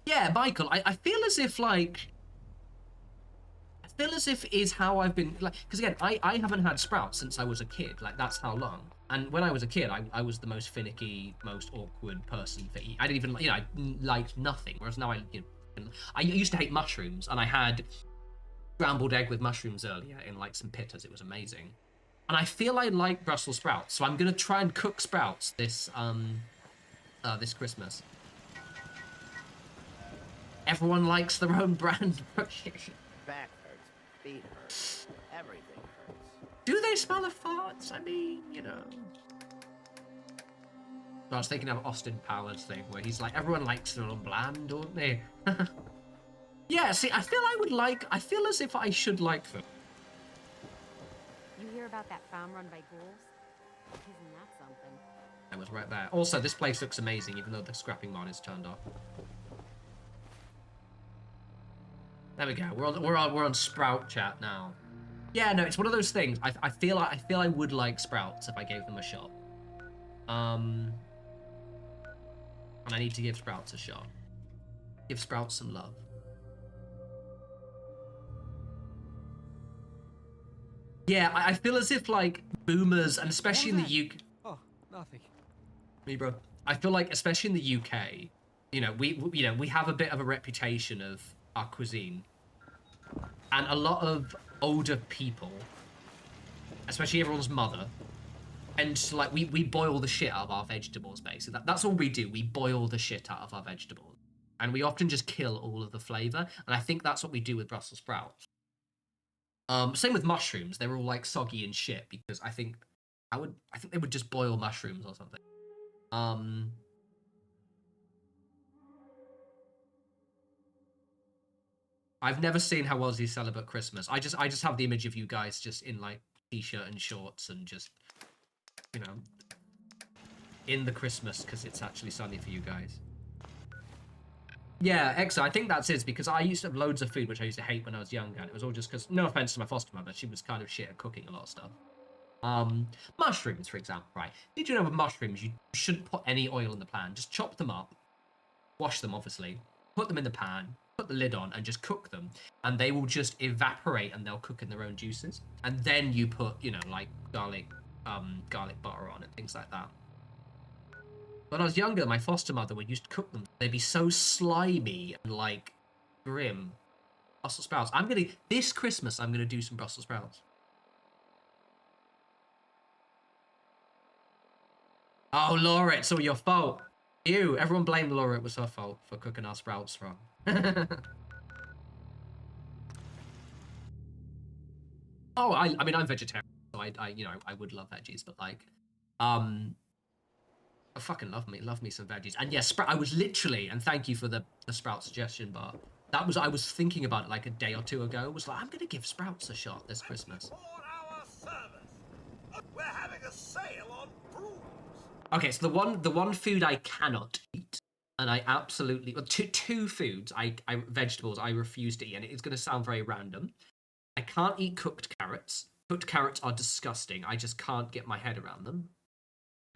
Yeah, Michael, I feel as if, like, is how I've been, like, because again, I haven't had sprouts since I was a kid. Like, that's how long. And when I was a kid, I was the most finicky, most awkward person for eating. I didn't even, I liked nothing. Whereas now I used to hate mushrooms, and I had scrambled egg with mushrooms earlier in like some pittas. It was amazing. And I feel I like Brussels sprouts, so I'm gonna try and cook sprouts this this Christmas. Everyone likes their own brand. Back hurts, feet hurt, everything hurts. Do they smell of farts? I mean, I was thinking of Austin Powers thing, where he's like, everyone likes their own brand, don't they? Yeah, see, I feel as if I should like them. You hear about that farm run by ghouls? Isn't that something? I was right there. Also, this place looks amazing, even though the scrapping mod is turned off. There we go. We're on Sprout chat now. Yeah, no, it's one of those things. I feel I would like sprouts if I gave them a shot. And I need to give sprouts a shot. Give sprouts some love. Yeah, I feel as if like boomers, and especially in the UK. Oh, nothing. Me, bro. I feel like, especially in the UK, we have a bit of a reputation of our cuisine, and a lot of older people, especially everyone's mother, and like we boil the shit out of our vegetables. Basically, that's all we do. We boil the shit out of our vegetables, and we often just kill all of the flavor. And I think that's what we do with Brussels sprouts. Same with mushrooms. They're all like soggy and shit because I think they would just boil mushrooms or something. I've never seen how Aussie celebrate Christmas. I just have the image of you guys just in like t-shirt and shorts and just, in the Christmas because it's actually sunny for you guys. Yeah, Exa, I think that's it, because I used to have loads of food which I used to hate when I was younger, and it was all just because, no offense to my foster mother, she was kind of shit at cooking a lot of stuff. Mushrooms, for example, right? Did you know with mushrooms, you shouldn't put any oil in the pan. Just chop them up, wash them, obviously, put them in the pan, put the lid on, and just cook them. And they will just evaporate, and they'll cook in their own juices. And then you put, like garlic butter on and things like that. When I was younger, my foster mother would used to cook them. They'd be so slimy and, like, grim. Brussels sprouts. This Christmas, I'm gonna do some Brussels sprouts. Oh, Laura, it's all your fault. Ew, everyone blamed Laura. It was her fault for cooking our sprouts wrong. Oh, I mean, I'm vegetarian, so I would love veggies, but, like, I fucking love me some veggies. And yes, I was literally, and thank you for the sprout suggestion, but I was thinking about it like a day or two ago. Was like, I'm gonna give sprouts a shot this Christmas. For our service, we're having a sale on brooms. Okay, so the one food I cannot eat, and I absolutely well, two foods I vegetables I refuse to eat, and it's going to sound very random. I can't eat cooked carrots. Cooked carrots are disgusting. I just can't get my head around them.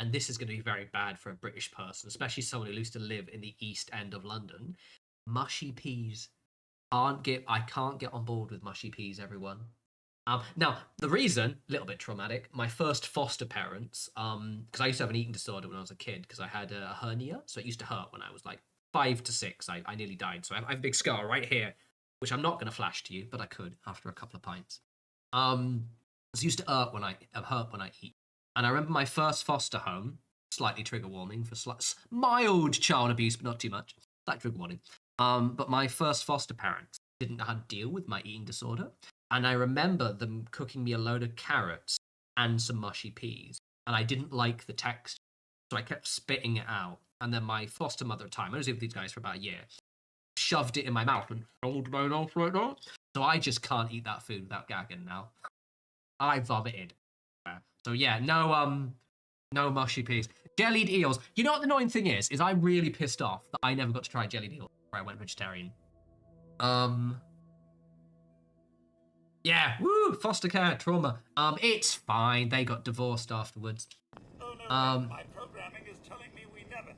And this is going to be very bad for a British person, especially someone who used to live in the East End of London. Mushy peas. I can't get on board with mushy peas, everyone. Now, the reason, a little bit traumatic, my first foster parents, because I used to have an eating disorder when I was a kid, because I had a hernia, so it used to hurt when I was like 5 to 6. I nearly died, so I have a big scar right here, which I'm not going to flash to you, but I could after a couple of pints. It used to hurt when I eat. And I remember my first foster home, slightly trigger warning for mild child abuse, but not too much. Slight trigger warning. But my first foster parents didn't know how to deal with my eating disorder. And I remember them cooking me a load of carrots and some mushy peas. And I didn't like the texture, so I kept spitting it out. And then my foster mother at the time, I was with these guys for about a year, shoved it in my mouth and held my mouth right now. So I just can't eat that food without gagging now. I vomited. So yeah, no mushy peas. Jellied eels. You know what the annoying thing is I'm really pissed off that I never got to try jellied eels before I went vegetarian. Yeah, woo, foster care, trauma. It's fine. They got divorced afterwards. Oh no, my programming is telling me we never.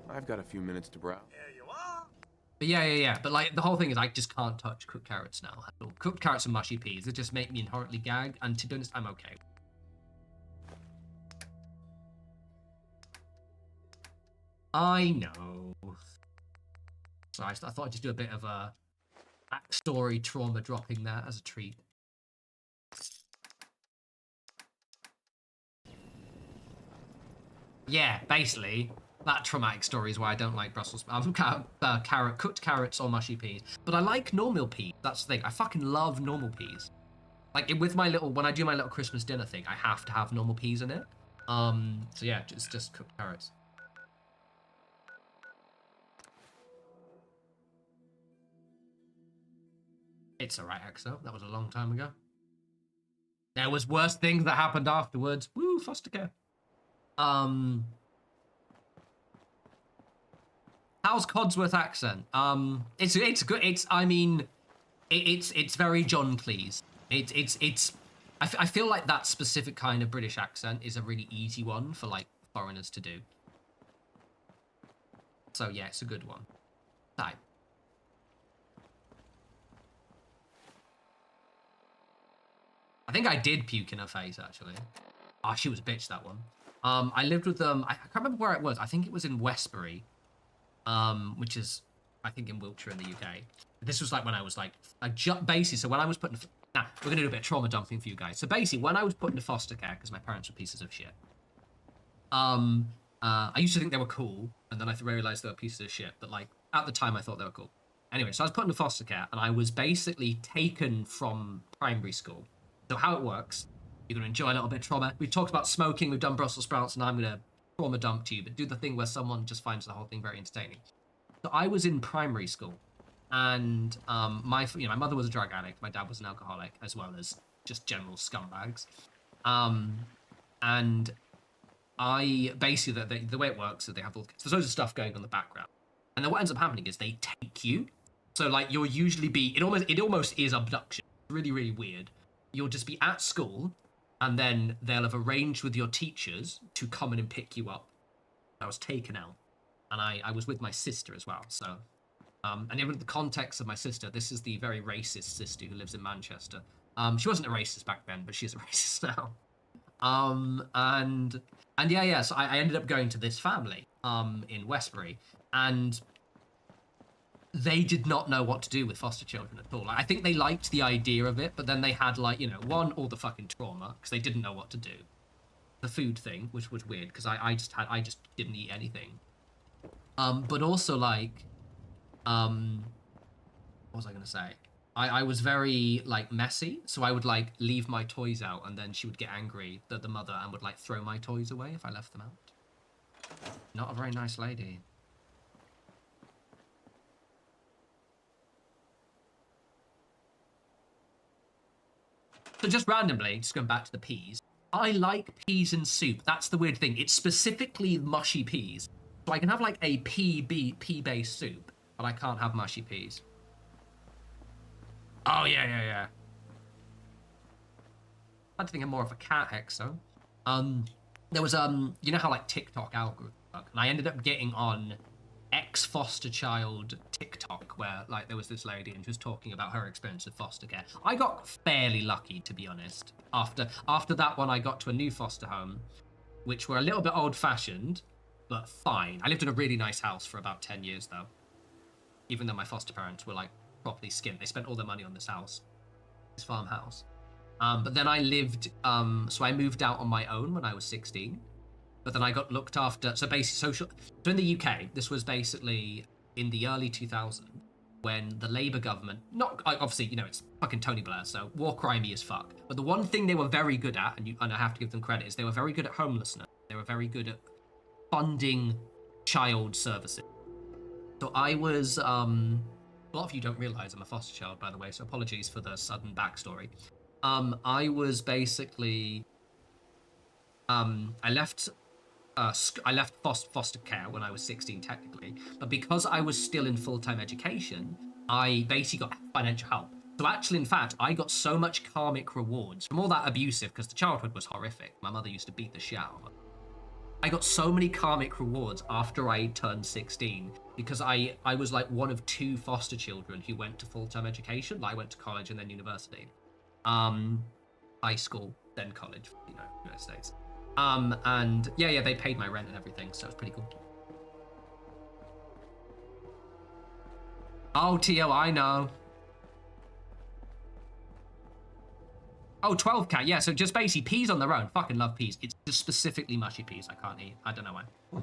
I've got a few minutes to browse. Here you are. But yeah. But like the whole thing is I just can't touch cooked carrots now. Cooked carrots and mushy peas, they just make me inherently gag, and to be honest, I'm okay. I know. So I thought I'd just do a bit of a backstory trauma dropping there as a treat. Yeah, basically, that traumatic story is why I don't like Brussels cooked carrots or mushy peas. But I like normal peas. That's the thing. I fucking love normal peas. Like with my when I do my little Christmas dinner thing, I have to have normal peas in it. So yeah, just cooked carrots. It's alright, Exo. That was a long time ago. There was worse things that happened afterwards. Woo, foster care. How's Codsworth accent? It's good. It's very John Cleese. I feel like that specific kind of British accent is a really easy one for like foreigners to do. So yeah, it's a good one. Type. I think I did puke in her face, actually. Oh, she was a bitch, that one. I lived with them. I can't remember where it was. I think it was in Westbury, which is, I think, in Wiltshire in the UK. This was like when I was like, basically, so when I was put in, now, we're going to do a bit of trauma dumping for you guys. So basically, when I was put into foster care, because my parents were pieces of shit, I used to think they were cool, and then I realized they were pieces of shit, but like, at the time, I thought they were cool. Anyway, so I was put into foster care, and I was basically taken from primary school. So how it works, you're going to enjoy a little bit of trauma. We've talked about smoking, we've done Brussels sprouts, and I'm going to trauma dump to you, but do the thing where someone just finds the whole thing very entertaining. So I was in primary school, and my mother was a drug addict, my dad was an alcoholic, as well as just general scumbags. And I basically, the way it works is they have all, there's loads of stuff going on in the background, and then what ends up happening is they take you. So like you'll usually be, it almost is abduction. Really, really weird. You'll just be at school, and then they'll have arranged with your teachers to come in and pick you up. I was taken out, and I was with my sister as well. So, and even the context of my sister, this is the very racist sister who lives in Manchester. She wasn't a racist back then, but she's a racist now. And yeah. So I ended up going to this family in Westbury, and they did not know what to do with foster children at all. I think they liked the idea of it, but then they had like, all the fucking trauma because they didn't know what to do. The food thing, which was weird because I just didn't eat anything. But also like, what was I gonna say? I was very like messy, so I would like leave my toys out, and then she would get angry, the mother, and would like throw my toys away if I left them out. Not a very nice lady. So just randomly, just going back to the peas, I like peas in soup. That's the weird thing. It's specifically mushy peas. So I can have like a pea-based soup, but I can't have mushy peas. Oh, yeah. I think I'm more of a cat hexo. There was, you know how like TikTok algorithm work? And I ended up getting on ex-foster child TikTok, where like there was this lady and she was talking about her experience of foster care. I got fairly lucky, to be honest. After that one, I got to a new foster home, which were a little bit old-fashioned, but fine. I lived in a really nice house for about 10 years, though. Even though my foster parents were like properly skint. They spent all their money on this house, this farmhouse. But then I lived, so I moved out on my own when I was 16. But then I got looked after. So basically, so in the UK, this was basically in the early 2000s when the Labour government, not obviously, you know, it's fucking Tony Blair, so war crimey as fuck. But the one thing they were very good at, and I have to give them credit, is they were very good at homelessness. They were very good at funding child services. So I was, a lot of you don't realise I'm a foster child, by the way, so apologies for the sudden backstory. I was basically, I left foster care when I was 16 technically, but because I was still in full-time education, I basically got financial help. So actually, in fact, I got so much karmic rewards from all that abusive, because the childhood was horrific. My mother used to beat the shit out of me. I got so many karmic rewards after I turned 16 because I was like one of 2 foster children who went to full-time education. Like I went to college and then university. High school, then college, you know, United States. And yeah, they paid my rent and everything, so it was pretty cool. Oh, Tio, I know. Oh, 12k, yeah, so just basically peas on their own. Fucking love peas. It's just specifically mushy peas I can't eat. I don't know why.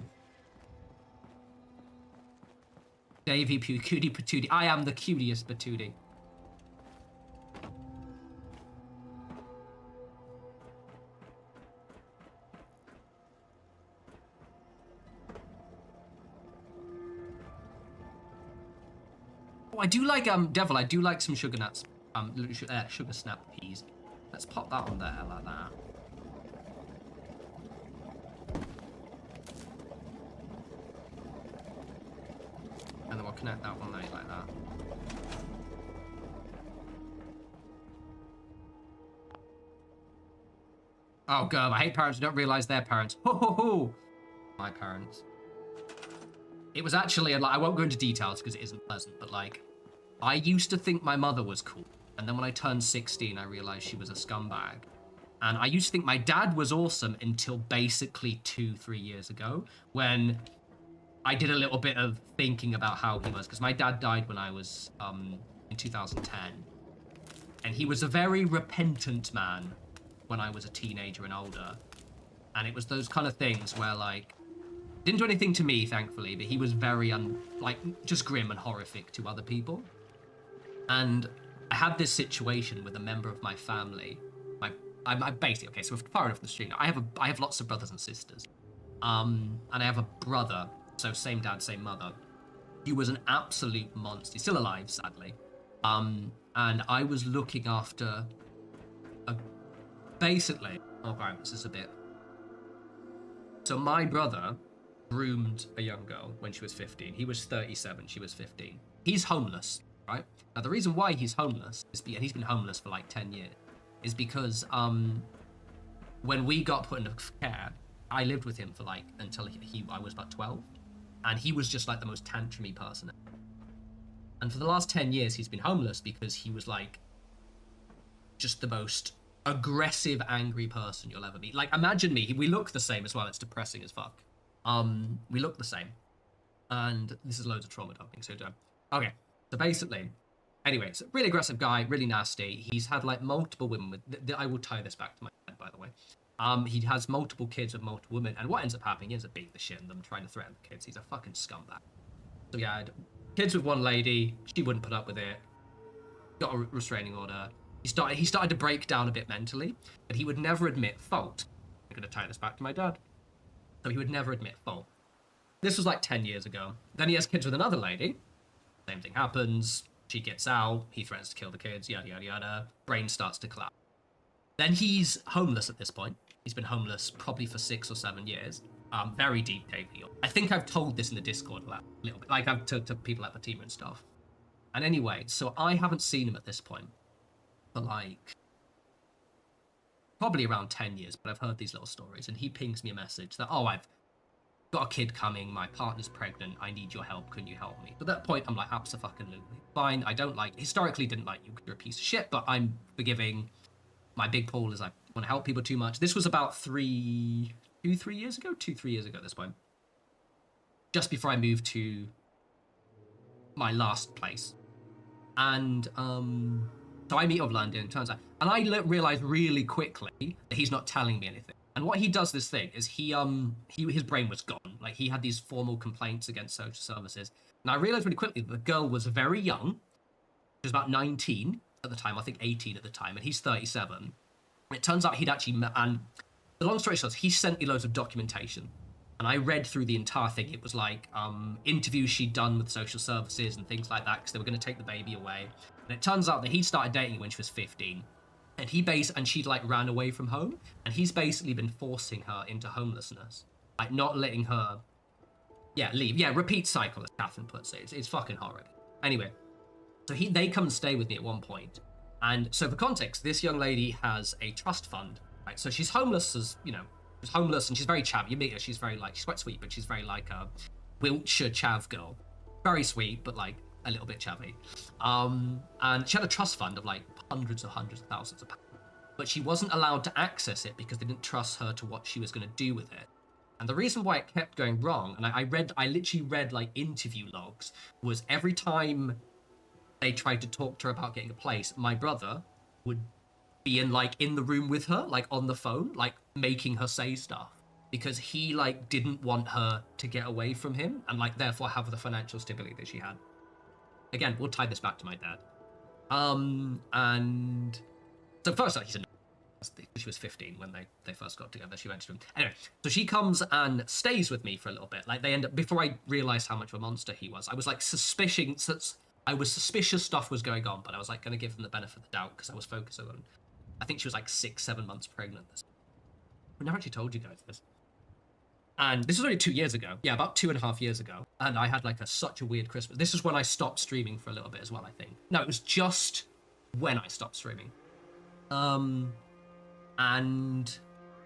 Davey, cutie patootie. I am the cutest patootie. I do like, Devil, I do like some sugar nuts, sugar snap peas. Let's pop that on there like that. And then we'll connect that one there like that. Oh god, I hate parents who don't realize they're parents. Ho ho ho! My parents. It was actually, like, I won't go into details because it isn't pleasant, but like, I used to think my mother was cool. And then when I turned 16, I realized she was a scumbag. And I used to think my dad was awesome until basically 2-3 years ago, when I did a little bit of thinking about how he was. Because my dad died when I was in 2010. And he was a very repentant man when I was a teenager and older. And it was those kind of things where, like, didn't do anything to me, thankfully, but he was very, just grim and horrific to other people. And I had this situation with a member of my family. I'm basically, okay, so we're far enough from the stream now. I have lots of brothers and sisters. And I have a brother, so same dad, same mother. He was an absolute monster. He's still alive, sadly. And I was looking after basically, okay, this is a bit. So my brother groomed a young girl when she was 15. He was 37, she was 15. He's homeless, right? Now, the reason why he's homeless, and he's been homeless for like 10 years, is because when we got put into care, I lived with him for like, until I was about 12. And he was just like the most tantrumy person. And for the last 10 years, he's been homeless because he was like, just the most aggressive, angry person you'll ever meet. Like, imagine me. We look the same as well. It's depressing as fuck. We look the same. And this is loads of trauma dumping, so okay. So basically, anyway, so really aggressive guy, really nasty. He's had like multiple women with, I will tie this back to my head, by the way. He has multiple kids with multiple women, and what ends up happening is a beat the shit in them, trying to threaten the kids. He's a fucking scumbag. So yeah, I had kids with one lady. She wouldn't put up with it. Got a restraining order. He started to break down a bit mentally, but he would never admit fault. I'm gonna tie this back to my dad. So he would never admit fault. This was like 10 years ago. Then he has kids with another lady. Same thing happens. She gets out. He threatens to kill the kids. Yada, yada, yada. Brain starts to collapse. Then he's homeless at this point. He's been homeless probably for 6 or 7 years. Very deep, Davey. I think I've told this in the Discord a little bit, like I've to people at the team and stuff. And anyway, so I haven't seen him at this point for like probably around 10 years, but I've heard these little stories, and he pings me a message that, oh, I've got a kid coming, my partner's pregnant, I need your help, can you help me? At that point, I'm like, abso-fucking-lutely. Fine, I don't like, historically didn't like you, you're a piece of shit, but I'm forgiving. My big pull is I want to help people too much. This was about 3 years ago at this point. Just before I moved to my last place. And, so I meet up London, turns out, and I realized really quickly that he's not telling me anything. And what he does this thing is his brain was gone. Like, he had these formal complaints against social services. And I realized really quickly that the girl was very young. She was about 19 at the time, I think 18 at the time, and he's 37. And it turns out he'd actually met, and the long story short, he sent me loads of documentation. And I read through the entire thing. It was like interviews she'd done with social services and things like that, because they were going to take the baby away. And it turns out that he started dating her when she was 15. And she'd like ran away from home, and he's basically been forcing her into homelessness, like not letting her, leave. Yeah, repeat cycle, as Catherine puts it. It's fucking horrid. Anyway, so they come and stay with me at one point, and so for context, this young lady has a trust fund, right? So she's homeless, she's homeless, and she's very chav. You meet her, she's quite sweet, but she's very like a Wiltshire chav girl, very sweet, but like a little bit chavvy. And she had a trust fund of like hundreds of thousands of pounds, but she wasn't allowed to access it because they didn't trust her to what she was going to do with it. And the reason why it kept going wrong, and I literally read like interview logs, was every time they tried to talk to her about getting a place, my brother would be in the room with her, like on the phone, like making her say stuff, because he like didn't want her to get away from him and like therefore have the financial stability that she had. Again, we'll tie this back to my dad. And so first, like, she was 15 when they first got together. She went to him. Anyway, so she comes and stays with me for a little bit. Like, they end up, before I realized how much of a monster he was, I was like suspicious stuff was going on, but I was like going to give them the benefit of the doubt because I was focused on, I think she was like 6-7 months pregnant. I never actually told you guys this. And this was only 2 years ago. Yeah, about 2.5 years ago. And I had like such a weird Christmas. This is when I stopped streaming for a little bit as well, I think. No, it was just when I stopped streaming. And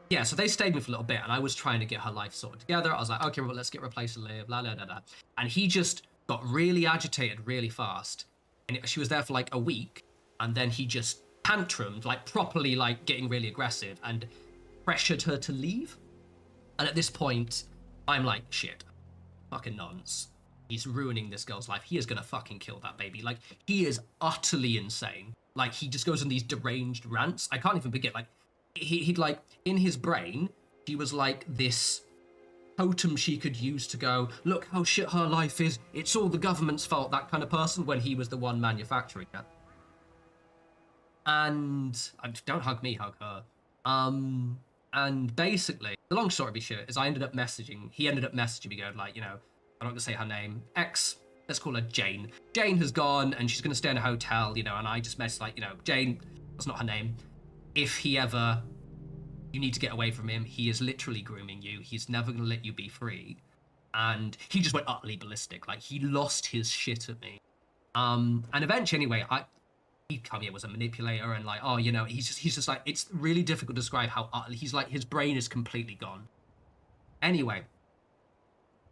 yeah, so they stayed with me for a little bit, and I was trying to get her life sorted together. I was like, okay, well, let's get her a place to live, blah, blah, blah, blah. And he just got really agitated really fast. And she was there for like a week, and then he just tantrumed, like properly like getting really aggressive and pressured her to leave. And at this point, I'm like, shit, fucking nonce. He's ruining this girl's life. He is gonna fucking kill that baby. Like, he is utterly insane. Like, he just goes on these deranged rants. I can't even begin. Like, he'd like, in his brain, he was like this totem she could use to go, look how shit her life is. It's all the government's fault, that kind of person, when he was the one manufacturing it. And don't hug me, hug her. And basically, the long story of shit is he ended up messaging me going like, I'm not gonna say her name, let's call her Jane. Jane has gone and she's gonna stay in a hotel, and I just messaged like, Jane, that's not her name. If you need to get away from him, he is literally grooming you. He's never gonna let you be free. And he just went utterly ballistic. Like, he lost his shit at me. And eventually, anyway, he'd come here was a manipulator and like, he's just like, it's really difficult to describe how utterly, he's like, his brain is completely gone. Anyway,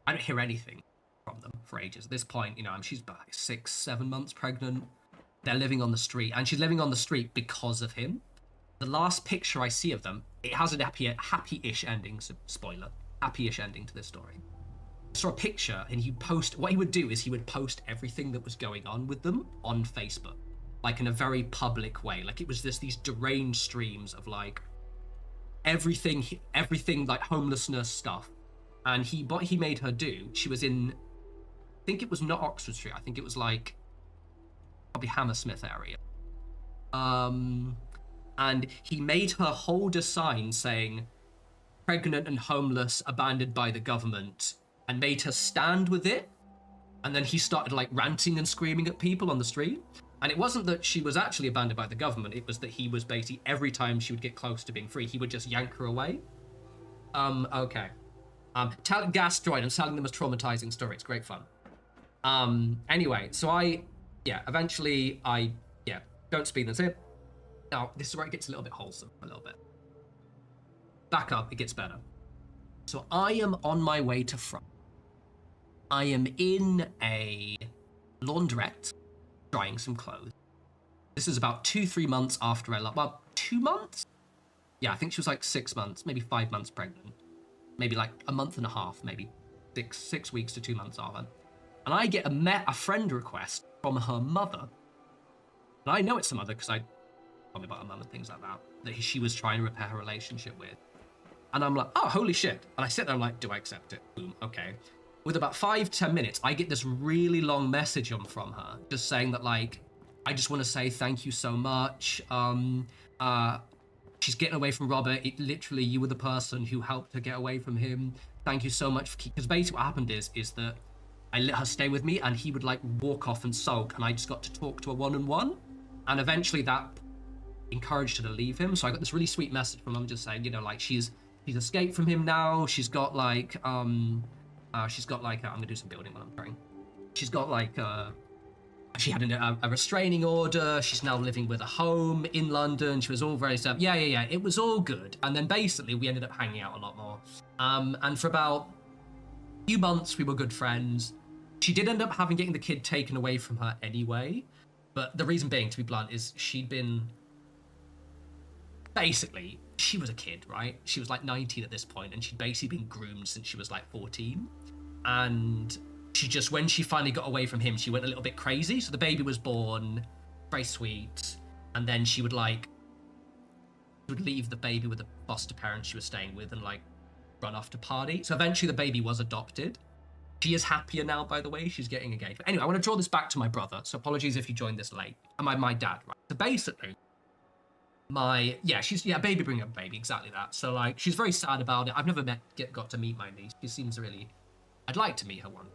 I don't hear anything from them for ages. At this point, she's about 6-7 months pregnant. They're living on the street, and she's living on the street because of him. The last picture I see of them, it has a happy-ish ending, so spoiler, happy-ish ending to this story. I saw a picture, and what he would do is he would post everything that was going on with them on Facebook, like in a very public way. Like, it was just these deranged streams of like everything like homelessness stuff. And what he made her do, she was in, I think it was not Oxford Street, I think it was like probably Hammersmith area. And he made her hold a sign saying, pregnant and homeless, abandoned by the government, and made her stand with it. And then he started like ranting and screaming at people on the street. And it wasn't that she was actually abandoned by the government, it was that he was basically, every time she would get close to being free, he would just yank her away. Okay. Gas Droid, I'm telling them as traumatizing story, it's great fun. Anyway, so eventually don't speed this in. Now, this is where it gets a little bit wholesome, a little bit. Back up, it gets better. So I am on my way to France. I am in a laundrette, drying some clothes. This is about 2-3 months after well, 2 months? Yeah, I think she was like 6 months, maybe 5 months pregnant. Maybe like a month and a half, maybe 6 weeks to 2 months after. And I get a friend request from her mother. And I know it's the mother because I told me about her mum and things like that she was trying to repair her relationship with. And I'm like, oh, holy shit. And I sit there, I'm like, do I accept it? Boom, okay. With about 5-10 minutes, I get this really long message from her, just saying that, like, I just want to say thank you so much. She's getting away from Robert. Literally, you were the person who helped her get away from him. Thank you so much. Because basically what happened is that I let her stay with me, and he would, like, walk off and sulk, and I just got to talk to her one-on-one. And eventually that encouraged her to leave him. So I got this really sweet message from him just saying, you know, like, she's escaped from him now. She's got, like, I'm gonna do some building while I'm praying. She's got, like, she had a restraining order. She's now living with a home in London. She was all very stuff. Yeah. It was all good. And then basically we ended up hanging out a lot more. And for about a few months, we were good friends. She did end up getting the kid taken away from her anyway. But the reason being, to be blunt, is she'd been... Basically, she was a kid, right? She was like 19 at this point, and she'd basically been groomed since she was like 14. And she just, when she finally got away from him, she went a little bit crazy. So the baby was born, very sweet. And then she would leave the baby with the foster parent she was staying with and like run off to party. So eventually the baby was adopted. She is happier now, by the way. She's getting engaged. But anyway, I want to draw this back to my brother. So apologies if you joined this late. And my dad, right? So basically, baby bring up baby, exactly that. So like, she's very sad about it. I've never got to meet my niece. She seems really, I'd like to meet her one.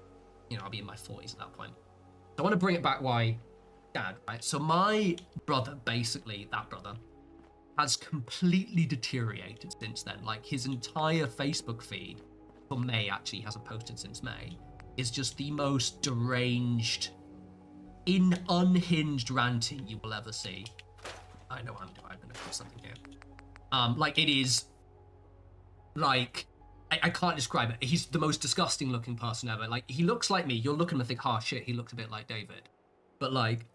You know, I'll be in my 40s at that point. So I want to bring it back why dad, right? So my brother, basically, that brother, has completely deteriorated since then. Like, his entire Facebook feed, for May, actually, hasn't posted since May, is just the most deranged, unhinged ranting you will ever see. I know I'm gonna do something here. Like, it is, like, I can't describe it. He's the most disgusting looking person ever. Like, he looks like me. You'll look at him and think, oh shit, he looks a bit like David. But like,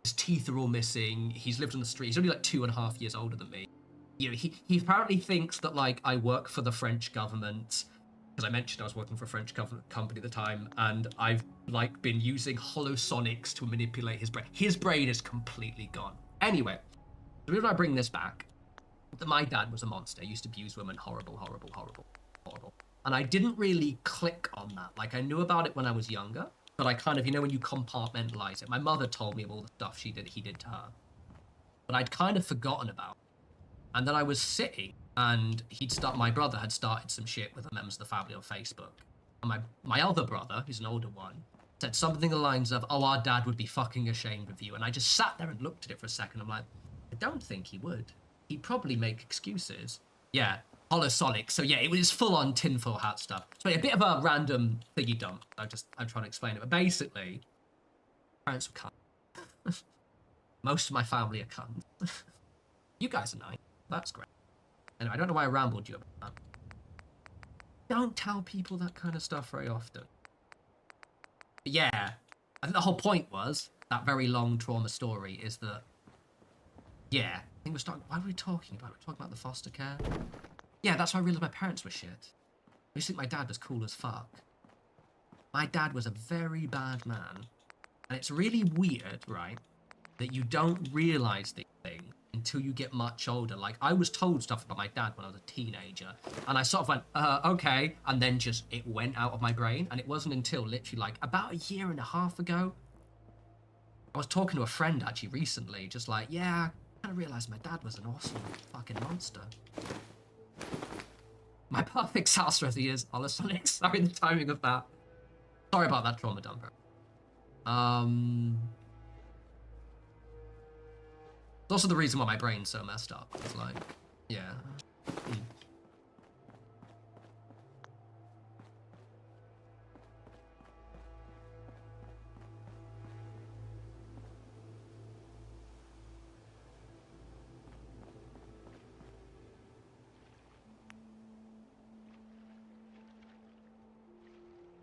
his teeth are all missing. He's lived on the street. He's only like 2.5 years older than me. You know, he apparently thinks that like I work for the French government. Because I mentioned I was working for a French company at the time, and I've like been using holosonics to manipulate his brain. His brain is completely gone. Anyway, the reason I bring this back, that my dad was a monster. He used to abuse women. Horrible. And I didn't really click on that. Like, I knew about it when I was younger, but I kind of, you know, when you compartmentalize it. My mother told me of all the stuff he did to her. But I'd kind of forgotten about it. And then I was sitting, and my brother had started some shit with the members of the family on Facebook. And my other brother, who's an older one, said something along the lines of, oh, our dad would be fucking ashamed of you. And I just sat there and looked at it for a second. I'm like, I don't think he would. He'd probably make excuses. Yeah, holosonic. So yeah, it was full on tinfoil hat stuff. So a bit of a random thingy dump. I'm trying to explain it. But basically, parents were cunts. Most of my family are cunts. You guys are nice. That's great. Anyway, I don't know why I rambled you about that. Don't tell people that kind of stuff very often. But yeah, I think the whole point was, that very long trauma story is that, yeah, I think why were we talking about it? We're talking about the foster care. Yeah, that's why I realized my parents were shit. I used to think my dad was cool as fuck. My dad was a very bad man. And it's really weird, right, that you don't realize these things until you get much older. Like, I was told stuff about my dad when I was a teenager, and I sort of went, okay, and then just, it went out of my brain, and it wasn't until literally, like, about 1.5 years ago, I was talking to a friend, actually, recently, just like, yeah, I kind of realized my dad was an awesome fucking monster. My perfect sound strategy is holosonic. Sorry, the timing of that. Sorry about that trauma dumper. It's also the reason why my brain's so messed up. It's like, yeah.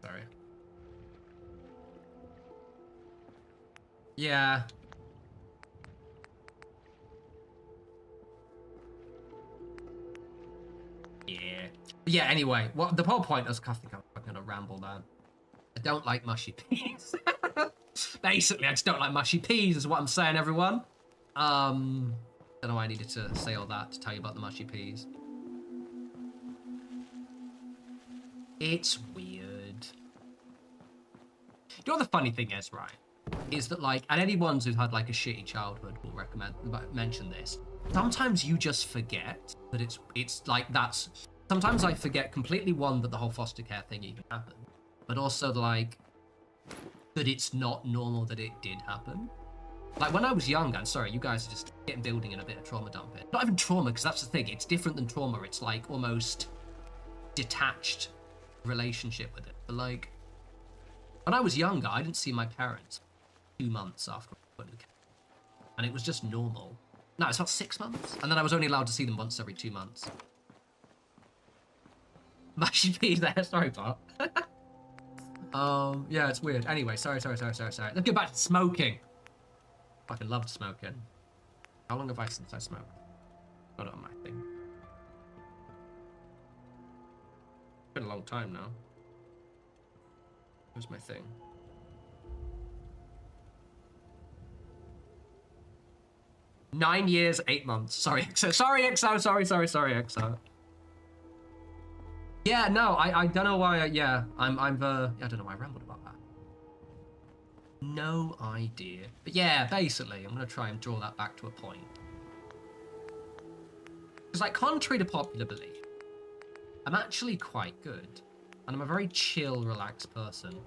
Sorry. Yeah. Yeah, anyway, well, the whole point is, I think I'm gonna ramble there. I don't like mushy peas. Basically, I just don't like mushy peas is what I'm saying, everyone. Don't know why I needed to say all that to tell you about the mushy peas. It's weird. You know what the funny thing is, right? Is that, like, and anyone who's had, like, a shitty childhood will mention this. Sometimes you just forget that it's like, that's... Sometimes I forget completely, one, that the whole foster care thing even happened, but also, like, that it's not normal that it did happen. Like, when I was young, I'm sorry, you guys are just getting building in a bit of trauma dumping. Not even trauma, because that's the thing. It's different than trauma. It's, like, almost detached relationship with it. But, like, when I was younger, I didn't see my parents 2 months after I put in the care. And it was just normal. No, it's about 6 months. And then I was only allowed to see them once every 2 months. Mushy peas there, sorry, Bart. Yeah, it's weird. Anyway, sorry. Let's get back to smoking. Fucking loved smoking. How long have I since I smoked? Got it on my thing. It's been a long time now. Where's my thing? Nine years, 8 months. Sorry, XO. Sorry, XO. Sorry, XO. Yeah, no, I don't know why. Yeah, I don't know why I rambled about that. No idea. But yeah, basically, I'm gonna try and draw that back to a point. Because, like, contrary to popular belief, I'm actually quite good, and I'm a very chill, relaxed person.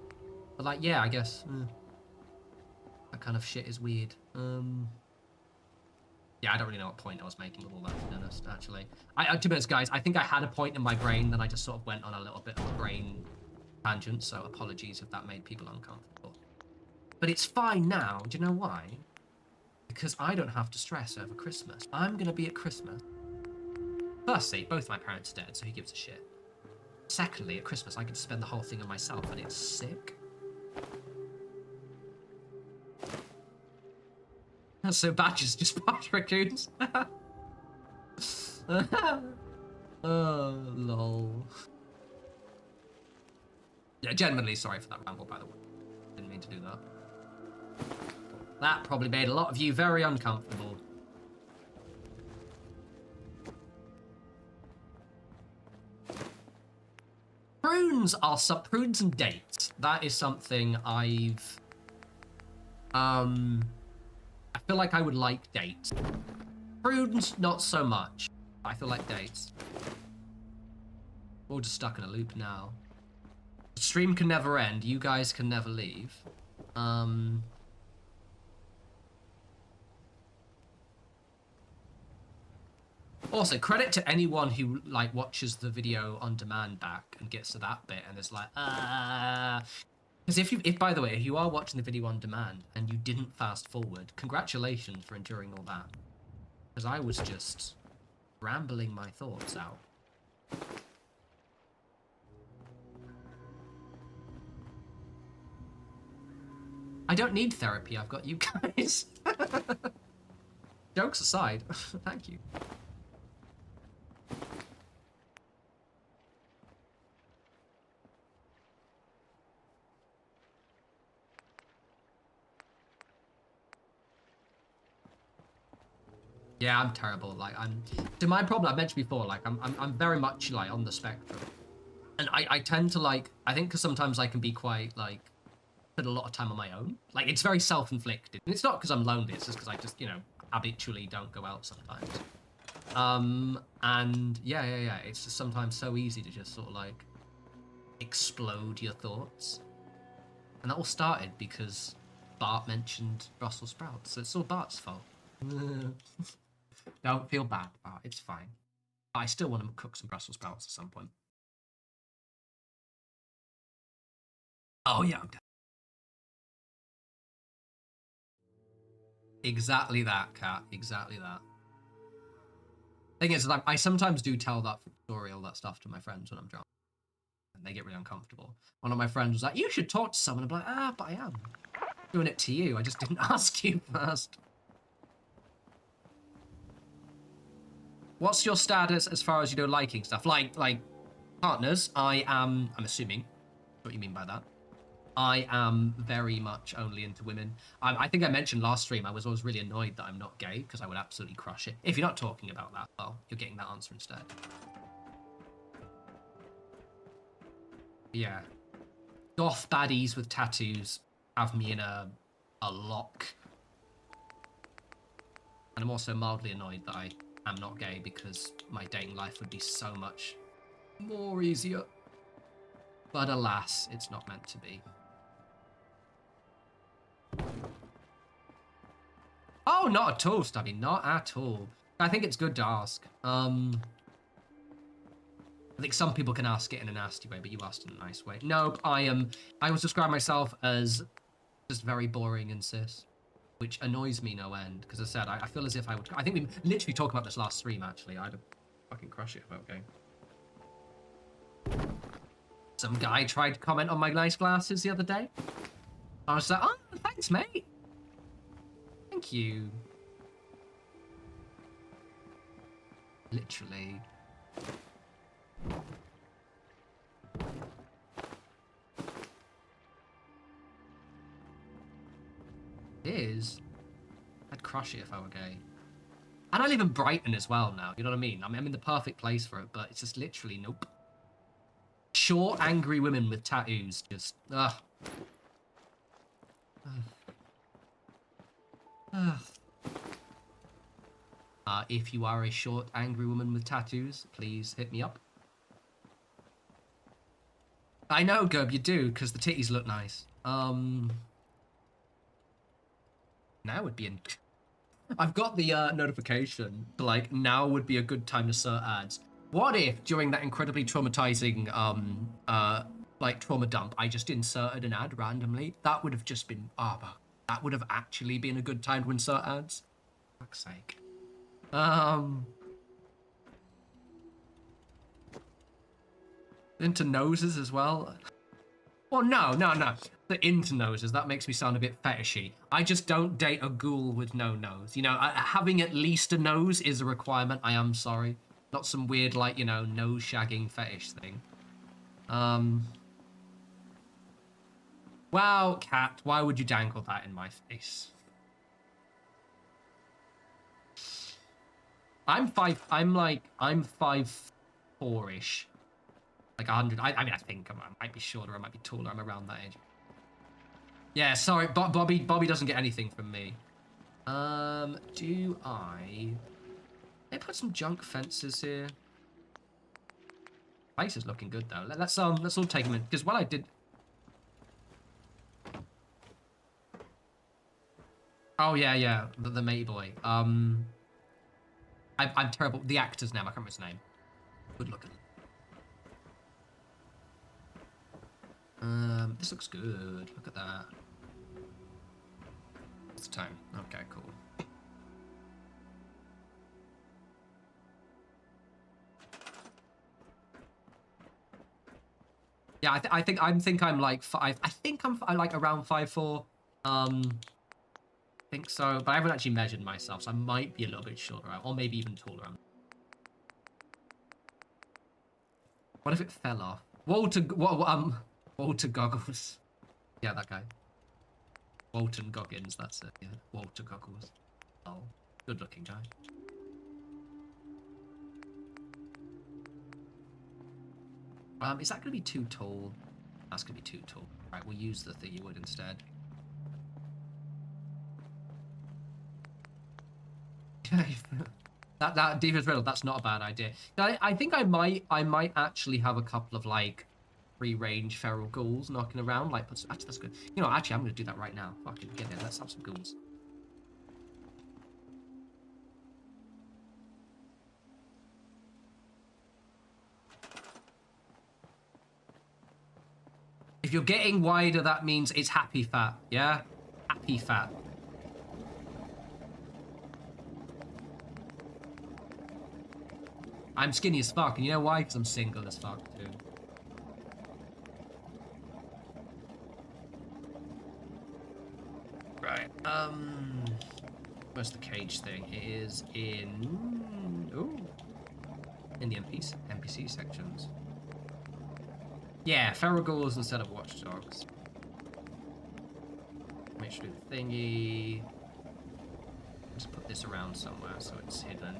But, like, yeah, I guess that kind of shit is weird. Yeah, I don't really know what point I was making with all that, to be honest, actually. To be honest, guys, I think I had a point in my brain, then I just sort of went on a little bit of a brain tangent, so apologies if that made people uncomfortable. But it's fine now. Do you know why? Because I don't have to stress over Christmas. I'm going to be at Christmas. Firstly, both my parents are dead, so who gives a shit? Secondly, at Christmas, I get to spend the whole thing on myself, and it's sick. So badges just patch raccoons. Oh, lol. Yeah, genuinely sorry for that ramble, by the way. Didn't mean to do that. That probably made a lot of you very uncomfortable. Prunes are prunes and dates. That is something I've I feel like I would like dates. Prunes, not so much. I feel like dates. We're all just stuck in a loop now. The stream can never end. You guys can never leave. Also, credit to anyone who, like, watches the video on demand back and gets to that bit and is like, Because if, by the way, if you are watching the video on demand and you didn't fast forward, congratulations for enduring all that. Because I was just rambling my thoughts out. I don't need therapy, I've got you guys. Jokes aside, thank you. Yeah, I'm terrible. Like, to my problem I mentioned before, like, I'm very much, like, on the spectrum. And I tend to, like, I think because sometimes I can be quite, like, put a lot of time on my own. Like, it's very self-inflicted. And it's not because I'm lonely, it's just because I just, you know, habitually don't go out sometimes. And yeah, it's just sometimes so easy to just sort of, like, explode your thoughts. And that all started because Bart mentioned Brussels sprouts. So it's all Bart's fault. Don't feel bad. It's fine. I still want to cook some Brussels sprouts at some point. Oh yeah, I'm dead. Exactly that, Kat. Exactly that. Thing is, I sometimes do tell that story, all that stuff to my friends when I'm drunk. And they get really uncomfortable. One of my friends was like, you should talk to someone. I'm like, but I am doing it to you. I just didn't ask you first. What's your status as far as, liking stuff? Like partners, I'm assuming what you mean by that. I am very much only into women. I think I mentioned last stream, I was always really annoyed that I'm not gay, because I would absolutely crush it. If you're not talking about that, well, you're getting that answer instead. Yeah. Goth baddies with tattoos have me in a lock. And I'm also mildly annoyed that I am not gay, because my dating life would be so much more easier. But alas, it's not meant to be. Oh, not at all, Stubby. Not at all. I think it's good to ask. I think some people can ask it in a nasty way, but you asked in a nice way. No, I would describe myself as just very boring and cis, which annoys me no end. Because as I said, I feel as if I would. I think we literally talked about this last stream. Actually, I'd fucking crush it about game. Some guy tried to comment on my nice glasses the other day. I was like, oh, thanks, mate. Thank you. Literally. It is. I'd crush it if I were gay. And I live in Brighton as well now, you know what I mean? I'm in the perfect place for it, but it's just literally nope. Short, angry women with tattoos, just, ugh. If you are a short, angry woman with tattoos, please hit me up. I know, Gub, you do, because the titties look nice. Now would be in... I've got the notification, like, now would be a good time to insert ads. What if, during that incredibly traumatizing, like, trauma dump, I just inserted an ad randomly? That would have just been... that would have actually been a good time to insert ads. For fuck's sake. Into noses as well. Well, no. The into noses, that makes me sound a bit fetishy. I just don't date a ghoul with no nose. You know, having at least a nose is a requirement. I am sorry. Not some weird, like, nose shagging fetish thing. Wow, cat, why would you dangle that in my face? I'm 5'4"-ish. Like 100. I mean, I think I might be shorter, I might be taller. I'm around that age. Yeah, sorry, Bobby doesn't get anything from me. Do I put some junk fences here? Place is looking good though. Let's all take them in, because what I did. Oh yeah, the matey boy. I'm terrible. The actor's name, I can't remember his name. Good looking. This looks good. Look at that. It's time. Okay, cool. Yeah, I think I'm like 5. I think I'm like around 5'4". I think so, but I haven't actually measured myself, so I might be a little bit shorter, or maybe even taller. What if it fell off? Walter Goggles. Yeah, that guy. Walton Goggins, that's it. Yeah, Walter Goggles. Oh, good looking guy. Is that gonna be too tall? That's gonna be too tall. Right, we'll use the thingy wood instead. that Diva's Riddle, that's not a bad idea. I think I might actually have a couple of like free-range feral ghouls knocking around. Like, actually, that's good. Actually, I'm gonna do that right now. Fucking get it. Let's have some ghouls. If you're getting wider, that means it's happy fat, yeah? Happy fat. I'm skinny as fuck, and you know why? Because I'm single as fuck, too. Right, where's the cage thing? It is in... Ooh. In the NPC sections. Yeah, feral ghouls instead of watchdogs. Make sure the thingy... Just put this around somewhere so it's hidden.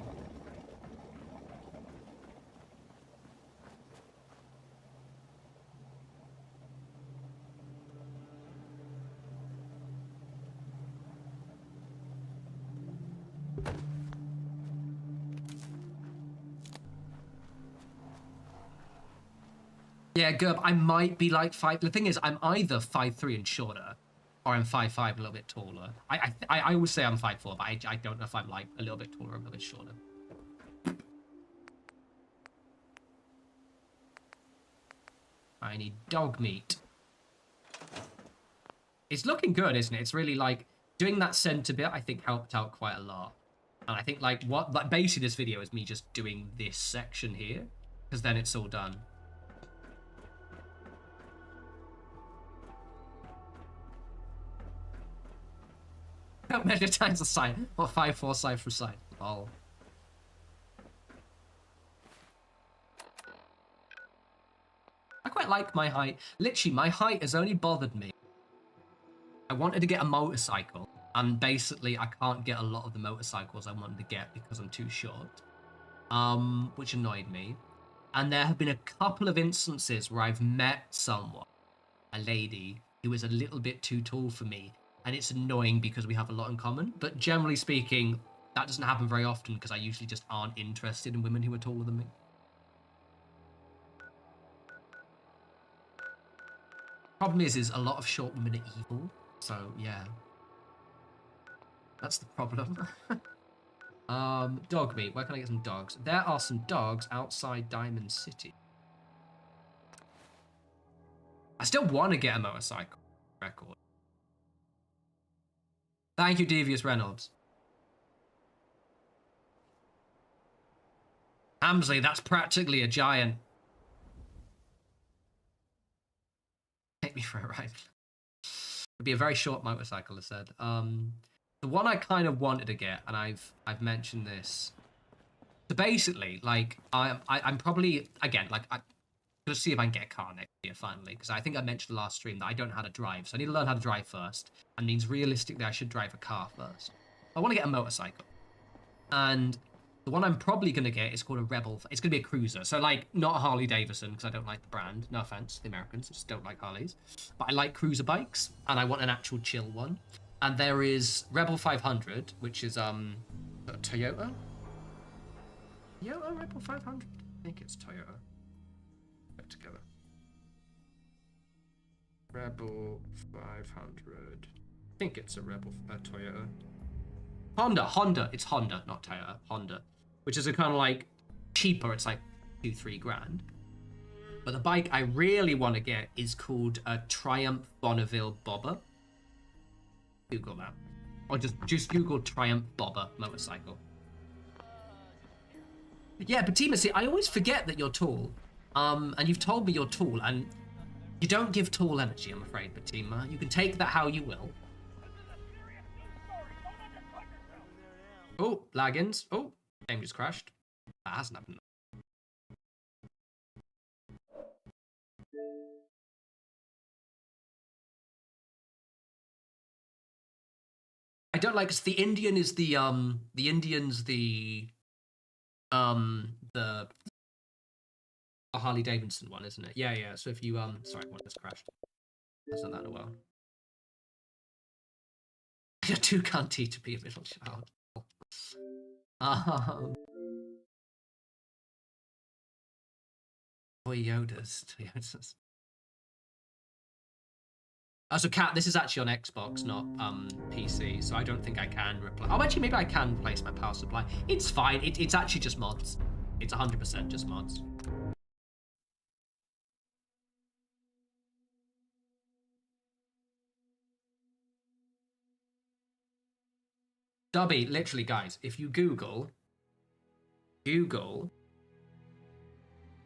Yeah, Gerb, I might be like 5. The thing is, I'm either 5'3" and shorter, or I'm 5'5" a little bit taller. I always say I'm 5'4", but I don't know if I'm like a little bit taller or a little bit shorter. I need dog meat. It's looking good, isn't it? It's really like doing that center bit. I think helped out quite a lot, and I think like basically this video is me just doing this section here, because then it's all done. Don't measure times the side, or 5'4" side for side. Lol. I quite like my height. Literally, my height has only bothered me. I wanted to get a motorcycle, and basically I can't get a lot of the motorcycles I wanted to get because I'm too short, which annoyed me. And there have been a couple of instances where I've met someone, a lady, who is a little bit too tall for me. And it's annoying because we have a lot in common. But generally speaking, that doesn't happen very often because I usually just aren't interested in women who are taller than me. Problem is a lot of short women are evil. So, yeah. That's the problem. Dog meat. Where can I get some dogs? There are some dogs outside Diamond City. I still want to get a motorcycle record. Thank you, Devious Reynolds. Hamsley, that's practically a giant. Take me for a ride. It'd be a very short motorcycle, I said. The one I kind of wanted to get, and I've mentioned this. So basically, like, I'm probably, again, like, I'm gonna see if I can get a car next year finally, because I think I mentioned last stream that I don't know how to drive, so I need to learn how to drive first. And means realistically I should drive a car first. I want to get a motorcycle, and the one I'm probably gonna get is called a Rebel. It's gonna be a cruiser, so like not a Harley Davidson because I don't like the brand. No offense to the Americans, I just don't like Harleys. But I like cruiser bikes, and I want an actual chill one. And there is Rebel 500, which is a Toyota. Toyota Rebel 500. I think it's Toyota. Together. Rebel 500. I think it's a Toyota. Honda. It's Honda, not Toyota. Honda, which is a kind of like cheaper. It's like 2-3 grand. But the bike I really want to get is called a Triumph Bonneville Bobber. Google that, or just Google Triumph Bobber motorcycle. Yeah, Batima, see, I always forget that you're tall. And you've told me you're tall, and you don't give tall energy, I'm afraid, Batima. You can take that how you will. Oh, lagins. Oh, game just crashed. That hasn't happened. I don't like, 'cause the Indian is the Indian's the Harley Davidson one, isn't it? Yeah. So if you sorry, one just crashed. Hasn't done that in a while. You're too cunty to be a middle child. Toyotas. So Cat, this is actually on Xbox, not PC, so I don't think I can replace. Oh, actually, maybe I can replace my power supply. It's fine. It's actually just mods. It's 100% just mods. Dubby, literally, guys, if you Google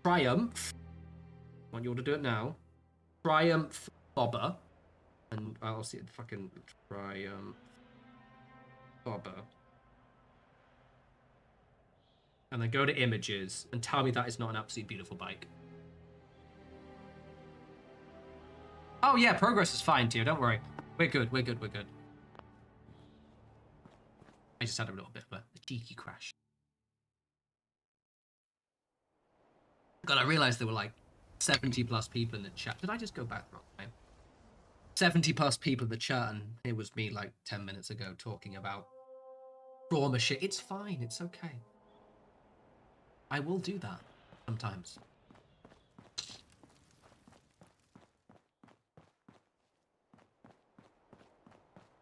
Triumph, I want you all to do it now. Triumph bobber, and I'll see it. Fucking Triumph bobber, and then go to images and tell me that is not an absolutely beautiful bike. Oh yeah, progress is fine, too. Don't worry, we're good. We're good. We're good. I just had a little bit of a cheeky crash. God, I realized there were like 70 plus people in the chat. Did I just go back the wrong way? 70 plus people in the chat, and it was me like 10 minutes ago talking about trauma shit. It's fine. It's okay. I will do that sometimes.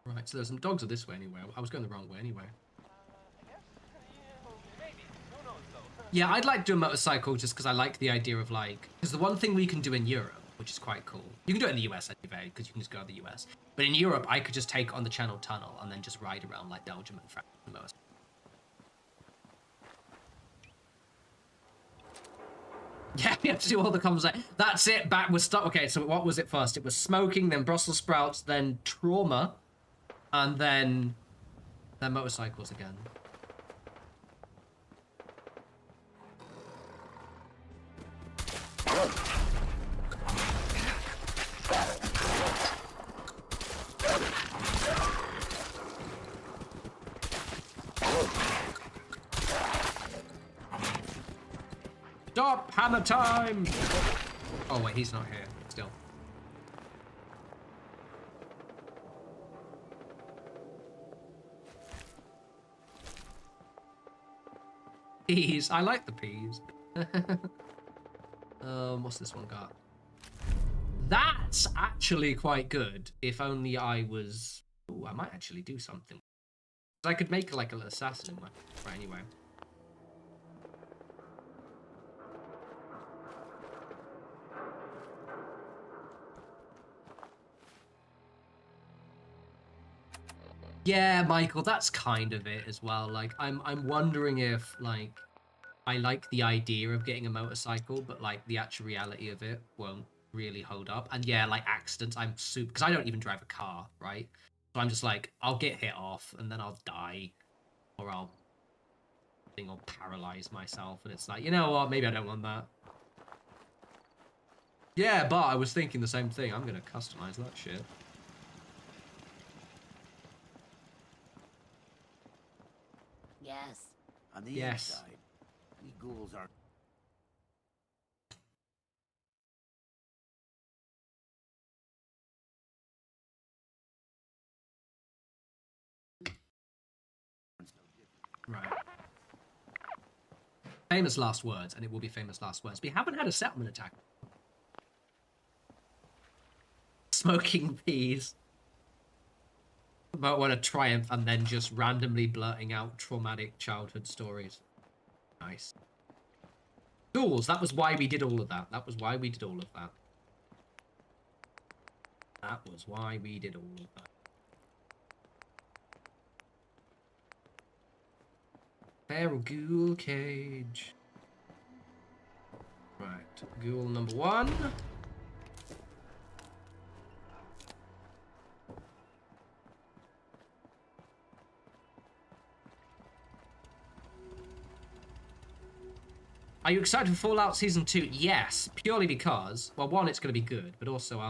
Right, so there's some dogs are this way anyway. I was going the wrong way anyway. Yeah, I'd like to do a motorcycle just because I like the idea of like... Because the one thing we can do in Europe, which is quite cool... You can do it in the US anyway, because you can just go to the US. But in Europe, I could just take on the Channel Tunnel and then just ride around like Belgium and France and most. Yeah, we have to do all the conversation. That's it, back was stuck. Okay, so what was it first? It was smoking, then Brussels sprouts, then trauma, and then motorcycles again. Stop! Hammer time! Oh wait, he's not here. Still. Peas. I like the peas. What's this one got? That's actually quite good. If only I was... Ooh, I might actually do something. I could make like a little assassin in my... Right, anyway. Yeah, Michael, that's kind of it as well. Like, I'm wondering if, like, I like the idea of getting a motorcycle, but, like, the actual reality of it won't really hold up. And, yeah, like, accidents, I'm super... Because I don't even drive a car, right? So I'm just like, I'll get hit off, and then I'll die. Or I'll paralyze myself. And it's like, you know what? Maybe I don't want that. Yeah, but I was thinking the same thing. I'm going to customize that shit. Yes. On the Yes. inside, we ghouls are... Right. Famous last words, and it will be famous last words. We haven't had a settlement attack. Smoking peas. About what a triumph, and then just randomly blurting out traumatic childhood stories. Nice. Ghouls, that was why we did all of that. That was why we did all of that. That was why we did all of that. Feral ghoul cage. Right, ghoul number 1. Are you excited for Fallout Season 2? Yes, purely because, well, one, it's going to be good, but also,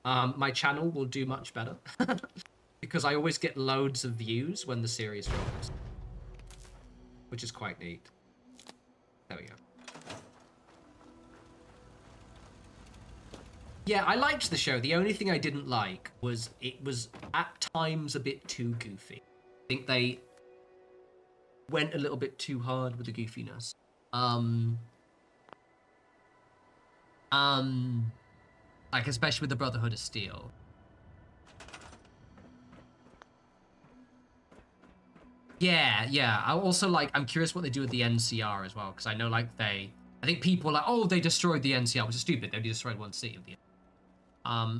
my channel will do much better. Because I always get loads of views when the series drops. Which is quite neat. There we go. Yeah, I liked the show. The only thing I didn't like was it was at times a bit too goofy. I think they went a little bit too hard with the goofiness. Like especially with the Brotherhood of Steel. Yeah. I also like, I'm curious what they do with the NCR as well, because I know like I think people are like, oh, they destroyed the NCR, which is stupid. They only destroyed one city of the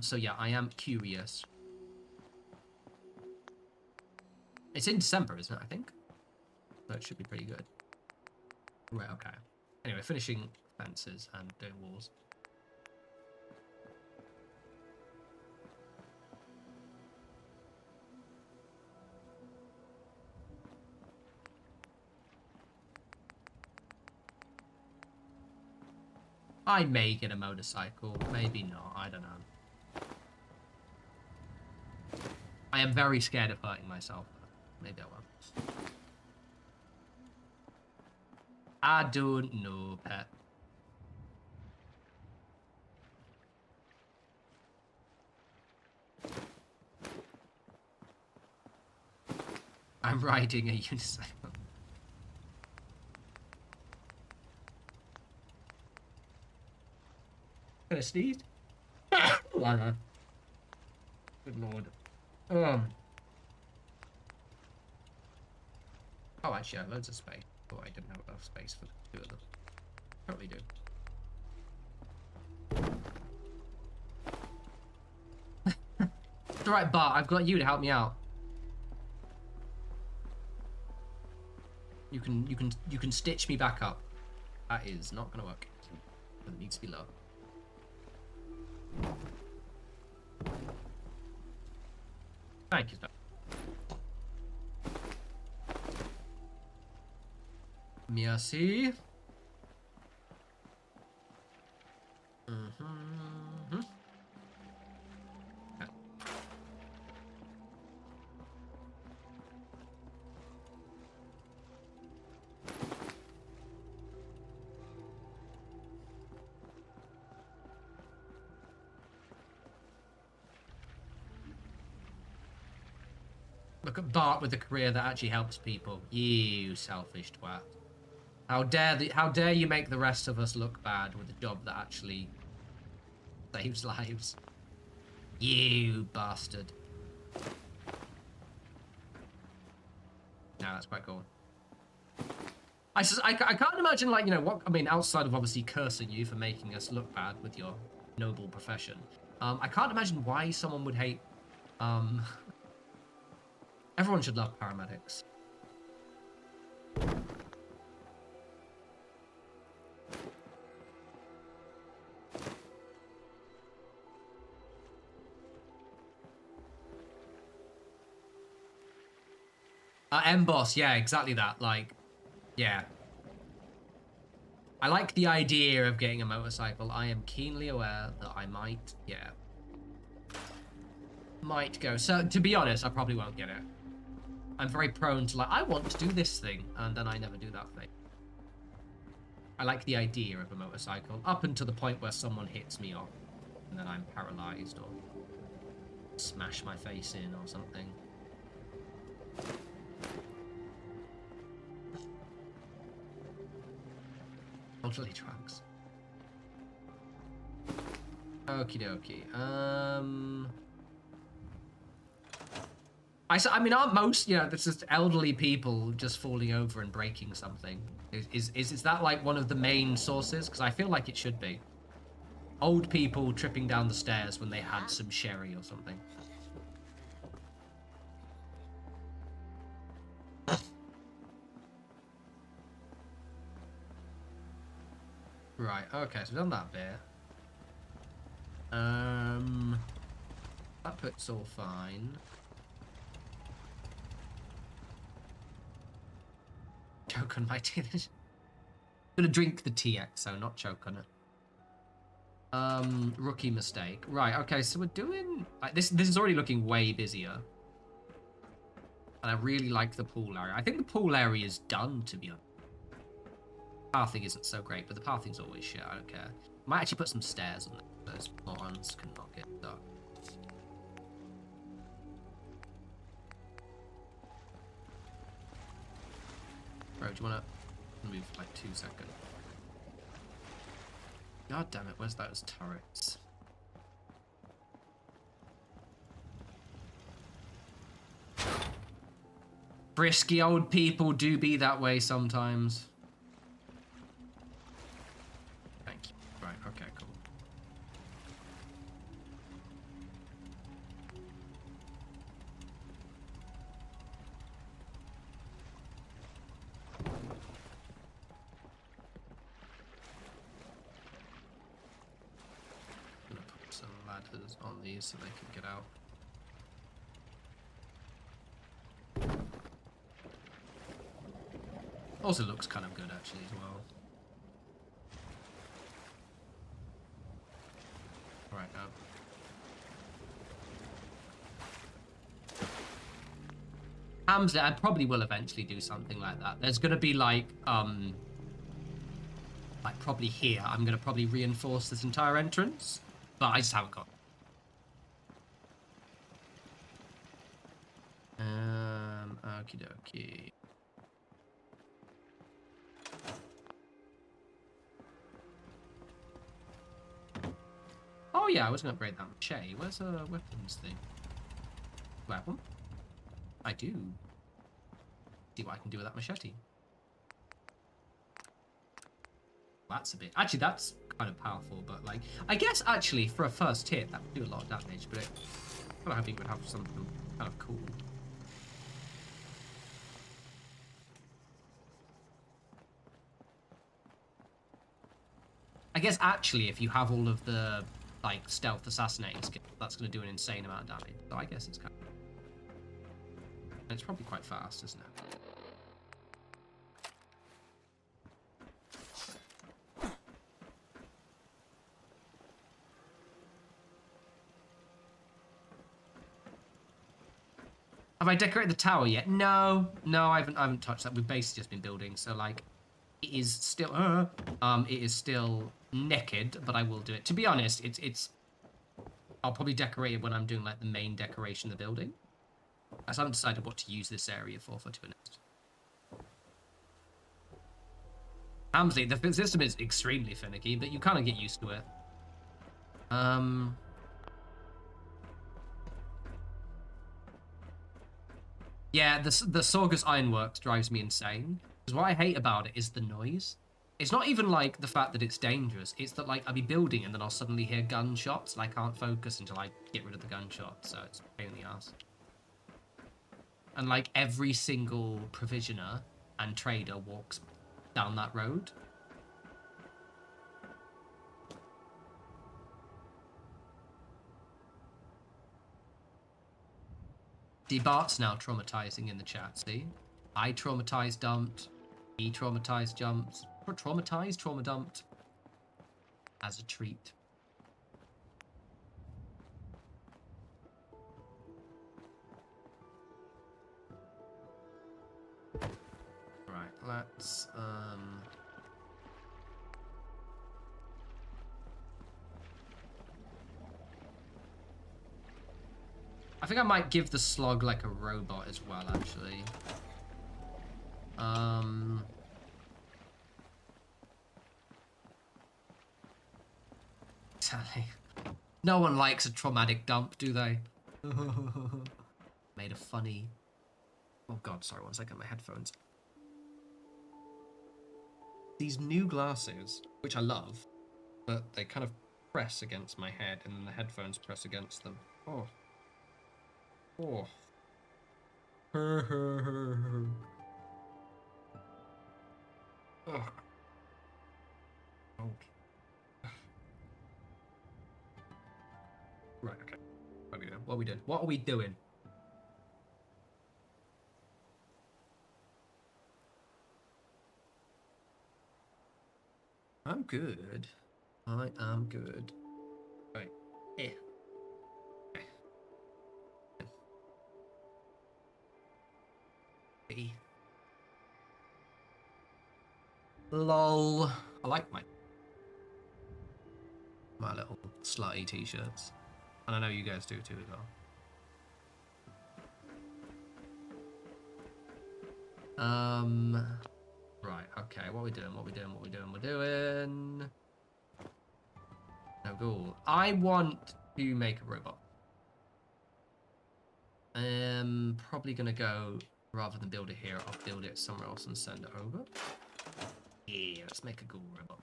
so yeah, I am curious. It's in December, isn't it, I think? So it should be pretty good. Right, okay. Anyway, finishing fences and doing walls. I may get a motorcycle, maybe not, I don't know. I am very scared of hurting myself. Maybe I will. I don't know, pet. I'm riding a unicycle. Gonna sneeze? Good lord. Oh, actually, I have loads of space. Oh, I didn't have enough space for the two of them. Probably do. It's alright, Bart. I've got you to help me out. You can stitch me back up. That is not gonna work. It needs to be low. Thank you, sir. Merci. Look at Bart with a career that actually helps people. You selfish twat. How dare you make the rest of us look bad with a job that actually saves lives. You bastard. Yeah, that's quite cool. I can't imagine, like, you know, what, I mean, outside of obviously cursing you for making us look bad with your noble profession, I can't imagine why someone would hate, everyone should love paramedics. M-Boss, yeah, exactly that, like, yeah. I like the idea of getting a motorcycle. I am keenly aware that I might, yeah. Might go. So, to be honest, I probably won't get it. I'm very prone to, like, I want to do this thing, and then I never do that thing. I like the idea of a motorcycle, up until the point where someone hits me off, and then I'm paralyzed, or smash my face in, or something. Elderly trucks. Okie dokie. I mean, aren't most, you know, this is elderly people just falling over and breaking something? Is that like one of the main sources? Because I feel like it should be. Old people tripping down the stairs when they had some sherry or something. Right, okay, so we've done that bit. That puts all fine. Choke on my tea. I'm gonna drink the TXO, not choke on it. Rookie mistake. Right, okay, so we're doing... Like, this is already looking way busier. And I really like the pool area. I think the pool area is done, to be honest. Pathing isn't so great, but the pathing's always shit, I don't care. Might actually put some stairs on there. Those morons cannot get stuck. Bro, do you wanna move for like 2 seconds? God damn it, where's those turrets? Frisky old people do be that way sometimes. Thank you. Right, okay, cool. jumpers on these so they can get out. Also looks kind of good actually as well. Right now. Hamsley, I probably will eventually do something like that. There's gonna be like probably here, I'm gonna probably reinforce this entire entrance, but I just haven't got. Okie dokie. Oh yeah, I was gonna upgrade that machete. Where's a weapons thing? Weapon? I do. See what I can do with that machete. That's a bit. Actually, that's kind of powerful, but like, I guess actually for a first hit that would do a lot of damage, but I'm kind of hoping it would have something kind of cool. I guess actually, if you have all of the like stealth assassinating skills, that's going to do an insane amount of damage. So I guess it's kind of. And it's probably quite fast, isn't it? Have I decorated the tower yet? No, I haven't touched that. We've basically just been building, so like, it is still naked, but I will do it. To be honest, I'll probably decorate it when I'm doing like the main decoration of the building. I just haven't decided what to use this area for to be honest. Hamsley, the system is extremely finicky, but you kind of get used to it. Yeah, the Sorgus Ironworks drives me insane. Because what I hate about it is the noise. It's not even like the fact that it's dangerous. It's that like I'll be building and then I'll suddenly hear gunshots and I can't focus until I get rid of the gunshots. So it's a pain in the ass. And like every single provisioner and trader walks down that road. See, Bart's now traumatizing in the chat, see? I traumatized dumped. He traumatized jumped. Traumatized, trauma dumped. As a treat. Right, let's I think I might give the slug like a robot as well, actually. Exactly. No one likes a traumatic dump, do they? Made a funny. Oh god, sorry, 1 second, my headphones. These new glasses, which I love, but they kind of press against my head and then the headphones press against them. Oh. Oh. Oh. Right, okay. What are we doing? What are we doing? What are we doing? I'm good. I am good. Right. Eh. LOL. I like my little slutty t-shirts. And I know you guys do too as well. Right, okay, what are we doing? We're doing... No ghoul. I want to make a robot. Probably gonna go, rather than build it here, I'll build it somewhere else and send it over. Yeah, let's make a ghoul robot.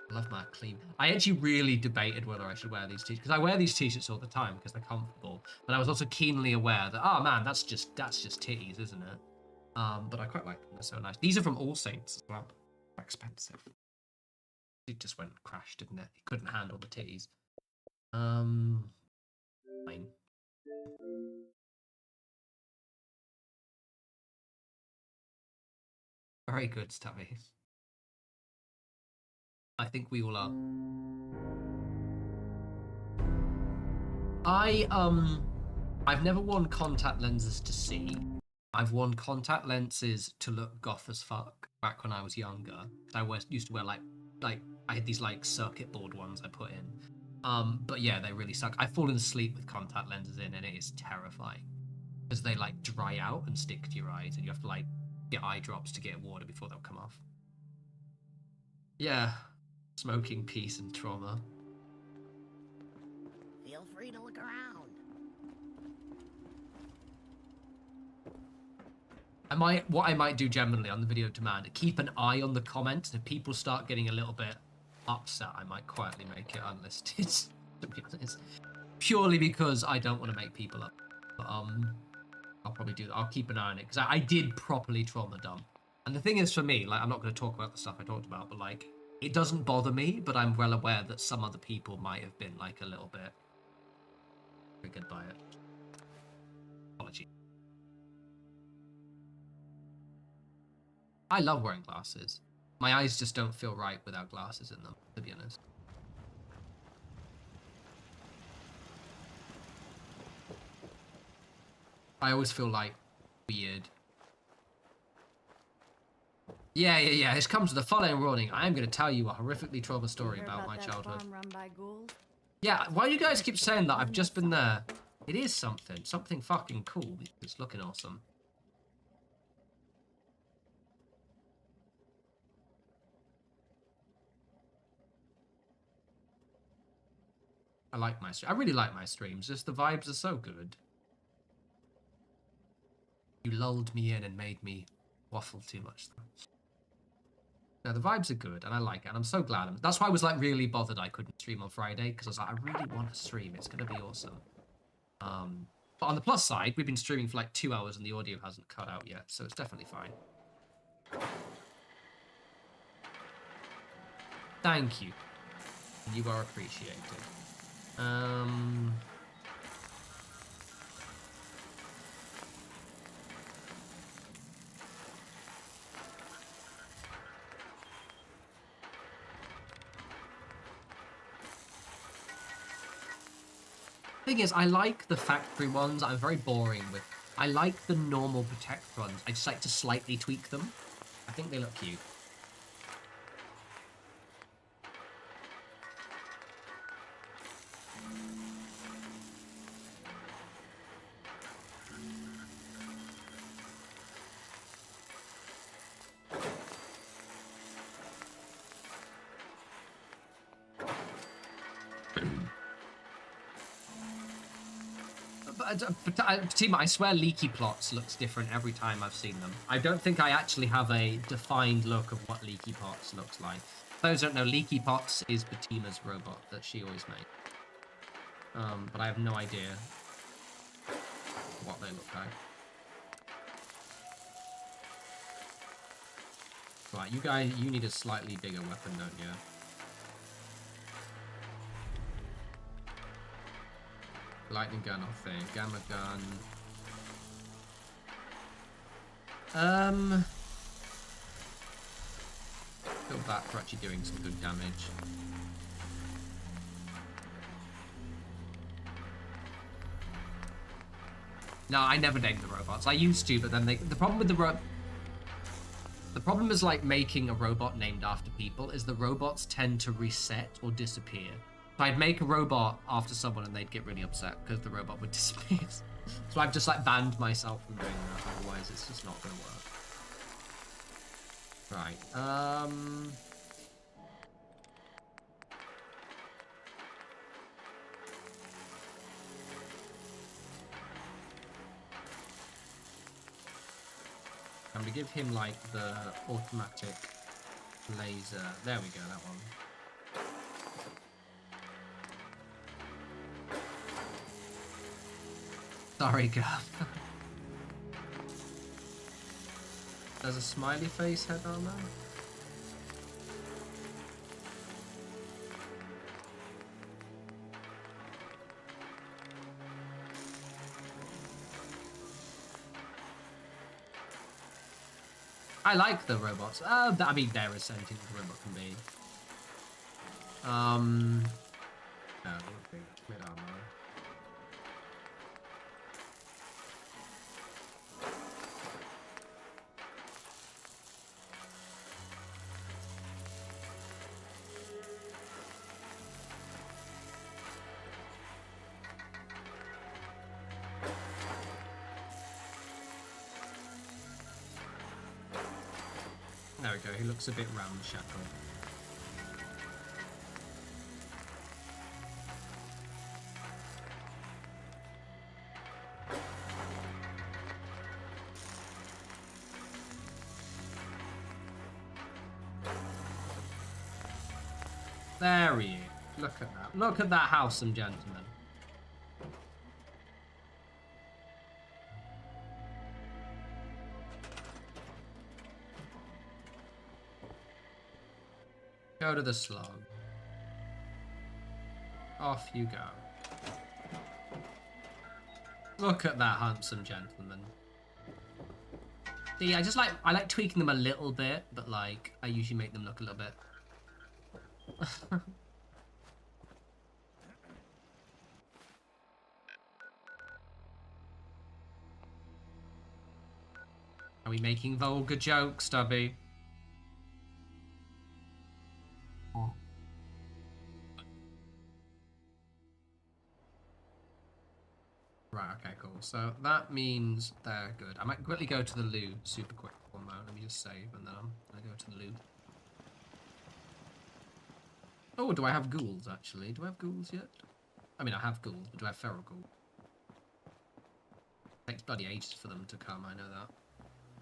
I love my clean. I actually really debated whether I should wear these t-shirts, because I wear these t-shirts all the time because they're comfortable. But I was also keenly aware that, oh man, that's just titties, isn't it? But I quite like them. They're so nice. These are from All Saints as well. They're expensive. It just went crashed, didn't it? It couldn't handle the titties. Fine. Very good, Stubby. I think we all are. I've never worn contact lenses to see. I've worn contact lenses to look goth as fuck back when I was younger. Used to wear like I had these like circuit board ones I put in. But yeah, they really suck. I've fallen asleep with contact lenses in, and it is terrifying because they like dry out and stick to your eyes, and you have to like get eye drops to get water before they'll come off. Yeah, smoking, peace, and trauma. Feel free to look around. What I might do generally on the video demand, keep an eye on the comments. If people start getting a little bit upset, I might quietly make it unlisted, to be honest. Purely because I don't want to make people up. But, I'll probably do that. I'll keep an eye on it, because I did properly trauma dump. And the thing is, for me, like, I'm not going to talk about the stuff I talked about, but, like, it doesn't bother me, but I'm well aware that some other people might have been, like, a little bit triggered by it. Apologies. I love wearing glasses. My eyes just don't feel right without glasses in them, to be honest. I always feel like weird. Yeah. This comes to the following warning. I am going to tell you a horrifically trauma story about my childhood. Farm run by ghouls? Yeah, why do you guys keep saying that? I've just been there. It is something fucking cool. It's looking awesome. I really like my streams. Just the vibes are so good. You lulled me in and made me waffle too much. No, the vibes are good, and I like it, and I'm so glad. That's why I was like really bothered I couldn't stream on Friday, because I was like, I really want to stream. It's gonna be awesome. But on the plus side, we've been streaming for like 2 hours, and the audio hasn't cut out yet, so it's definitely fine. Thank you. You are appreciated. Thing is, I like the factory ones. I'm very boring with. I like the normal protect ones. I just like to slightly tweak them. I think they look cute. Team, I swear Leaky Plots looks different every time I've seen them. I don't think I actually have a defined look of what Leaky Pots looks like. For those who don't know, Leaky Pots is Batima's robot that she always makes. But I have no idea what they look like. Right, you guys, you need a slightly bigger weapon, don't you? Lightning gun off there, gamma gun. Feel bad for actually doing some good damage. No, I never named the robots. I used to, but then the problem with the problem is like making a robot named after people is the robots tend to reset or disappear. So I'd make a robot after someone and they'd get really upset because the robot would disappear. So I've just like banned myself from doing that, otherwise it's just not going to work. Right, I'm going to give him like the automatic laser. There we go, that one. Sorry, Gav. There's a smiley face head armor. I like the robots. I mean, they're as sentient as a robot can be. No, I don't think mid armor. There we go, he looks a bit ramshackle. There he is. Look at that. Look at that house, some gentlemen. Go to the slug. Off you go. Look at that handsome gentleman. See, I like tweaking them a little bit, but like I usually make them look a little bit. Are we making vulgar jokes, Stubby? Oh. Right, okay, cool. So that means they're good. I might quickly go to the loo super quick. One moment, let me just save and then I'm gonna go to the loo. Oh, do I have ghouls actually? Do I have ghouls yet? I mean, I have ghouls, but do I have feral ghouls? It takes bloody ages for them to come, I know that.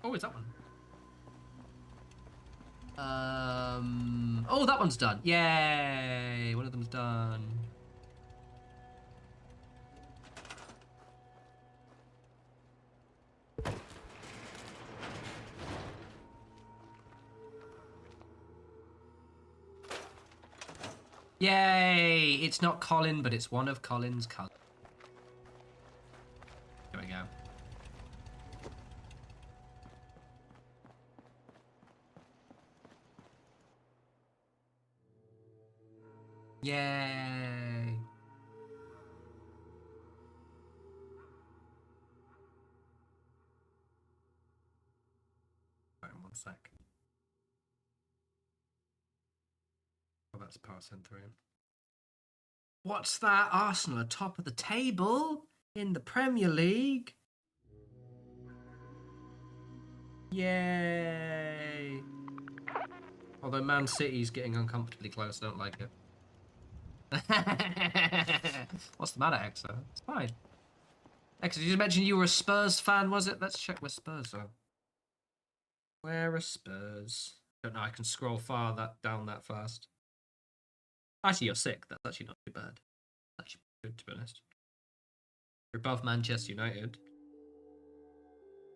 Oh, is that one? Oh, that one's done. Yay! One of them's done. Yay! It's not Colin, but it's one of Colin's colours. There we go. Yay! Wait, 1 sec. Oh, that's passing through. What's that? Arsenal are top of the table in the Premier League. Yay! Although Man City's getting uncomfortably close, I don't like it. What's the matter, Hexa? It's fine. Hexa, did you mention you were a Spurs fan, was it? Let's check where Spurs are. Where are Spurs? Don't know, I can scroll down that fast. Actually, you're sick. That's actually not too bad. Actually good, to be honest. You're above Manchester United.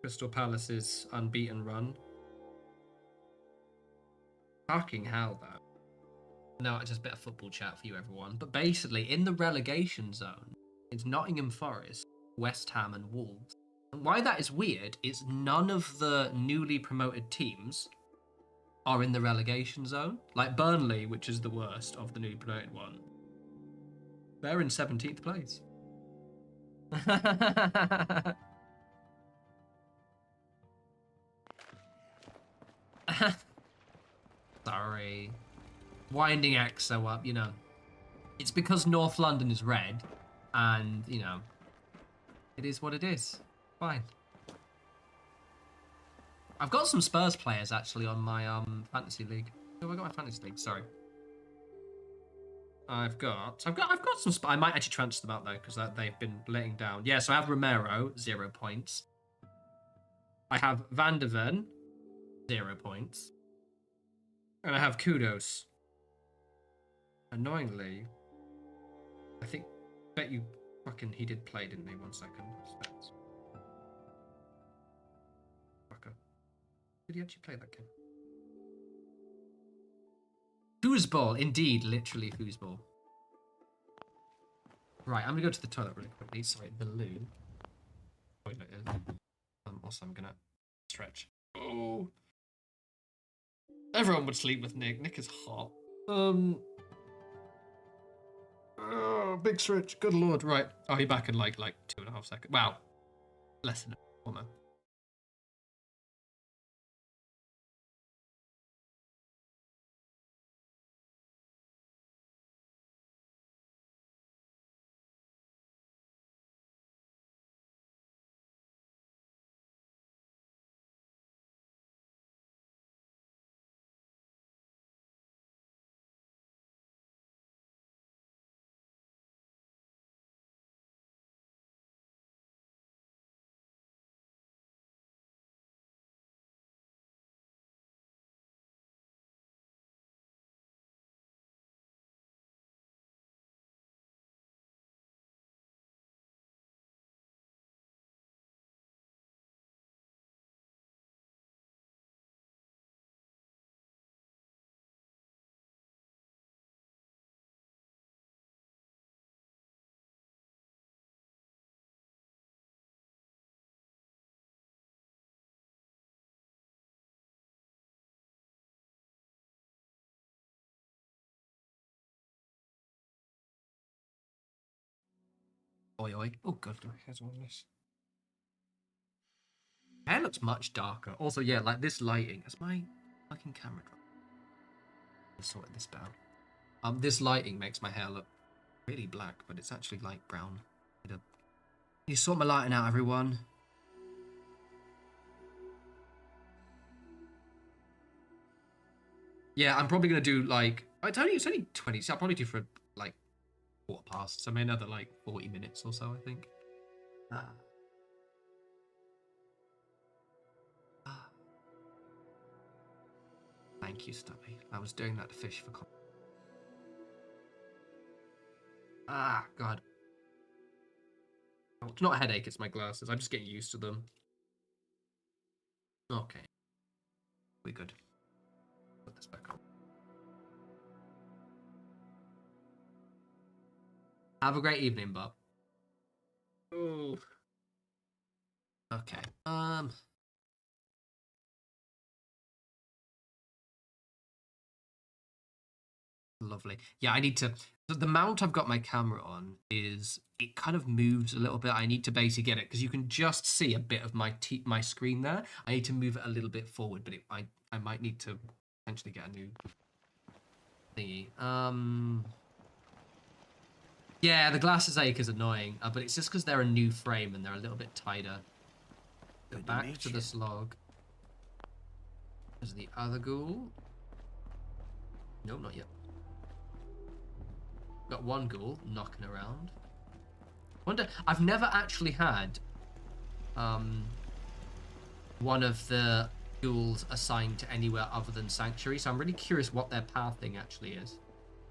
Crystal Palace's unbeaten run. Fucking hell, though. No, it's just a bit of football chat for you, everyone. But basically, in the relegation zone, it's Nottingham Forest, West Ham, and Wolves. And why that is weird is none of the newly promoted teams are in the relegation zone. Like Burnley, which is the worst of the newly promoted one. They're in 17th place. Sorry. Winding EXO up, you know. It's because North London is red, and, you know, it is what it is. Fine. I've got some Spurs players, actually, on my fantasy league. Oh, I got my fantasy league, sorry. I've got some I might actually transfer them out, though, because they've been letting down. Yeah, so I have Romero, 0 points. I have Van de Ven, 0 points. And I have Kudos. Annoyingly, bet you fucking he did play, didn't he? 1 second. Stats. Fucker. Did he actually play that game? Foosball, indeed, literally foosball. Right, I'm gonna go to the toilet really quickly. Sorry, the loo. Toilet is. Also, I'm gonna stretch. Oh. Everyone would sleep with Nick. Nick is hot. Big stretch. Good lord. Right. Oh, he back in like 2.5 seconds. Wow. Less than a moment. Oi, oi. Oh, God. Here's one of this. Hair looks much darker. Also, yeah, like this lighting. Is my fucking camera drop? I've sorted this down. This lighting makes my hair look really black, but it's actually light brown. You sort my lighting out, everyone. Yeah, I'm probably gonna do like it's only 20, so I'll probably do for like 1/4 so maybe another like 40 minutes or so, I think. Thank you, Stubby. I was doing that to fish for God. Oh, it's not a headache, it's my glasses. I'm just getting used to them. Okay. We're good. Put this back on. Have a great evening, Bob. Ooh. Okay. Lovely. Yeah, I need to. The mount I've got my camera on is it kind of moves a little bit. I need to basically get it because you can just see a bit of my screen there. I need to move it a little bit forward, but I might need to potentially get a new thingy. Yeah, the glasses ache is annoying, but it's just because they're a new frame and they're a little bit tighter. Go back to the slog. There's the other ghoul. No, not yet. Got one ghoul knocking around. Wonder, I've never actually had one of the ghouls assigned to anywhere other than Sanctuary, so I'm really curious what their pathing actually is.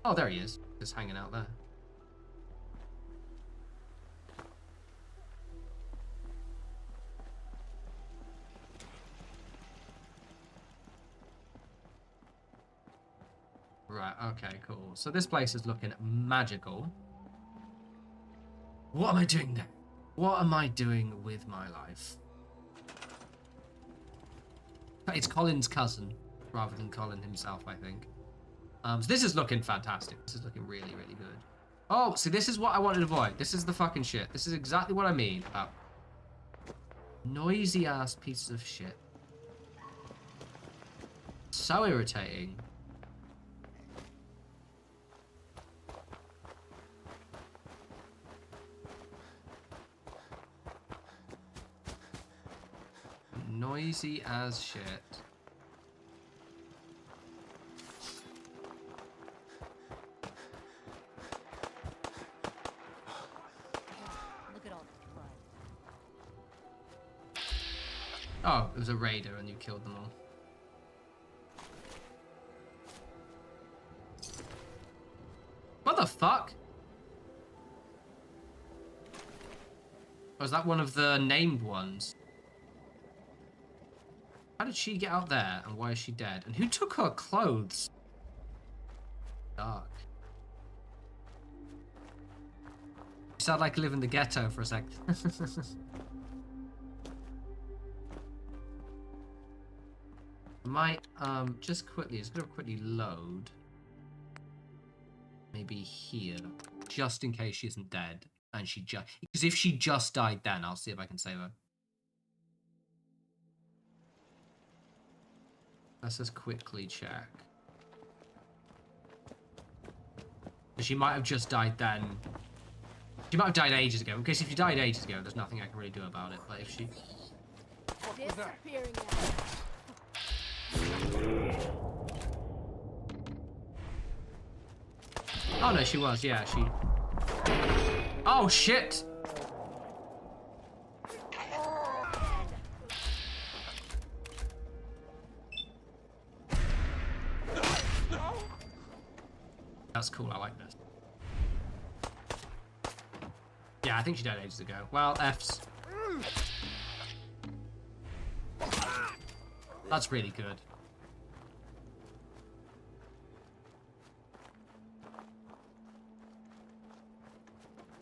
Oh, there he is, just hanging out there. Right, okay, cool. So this place is looking magical. What am I doing now? What am I doing with my life? It's Colin's cousin, rather than Colin himself, I think. So this is looking fantastic. This is looking really, really good. Oh, see, this is what I wanted to avoid. This is the fucking shit. This is exactly what I mean about noisy-ass pieces of shit. So irritating. Noisy as shit. Look at all that blood. Oh, it was a raider and you killed them all. What the fuck? Oh, is that one of the named ones? How did she get out there, and why is she dead? And who took her clothes? Dark. You sound like you live in the ghetto for a sec. Might just quickly, it's gonna quickly load. Maybe here, just in case she isn't dead, and she just because if she just died, then I'll see if I can save her. Let's just quickly check. She might have just died then. She might have died ages ago. Because if she died ages ago, there's nothing I can really do about it. But if she... Disappearing Oh no, she was. Yeah, she... Oh shit! That's cool, I like this. Yeah, I think she died ages ago. Well, F's. That's really good.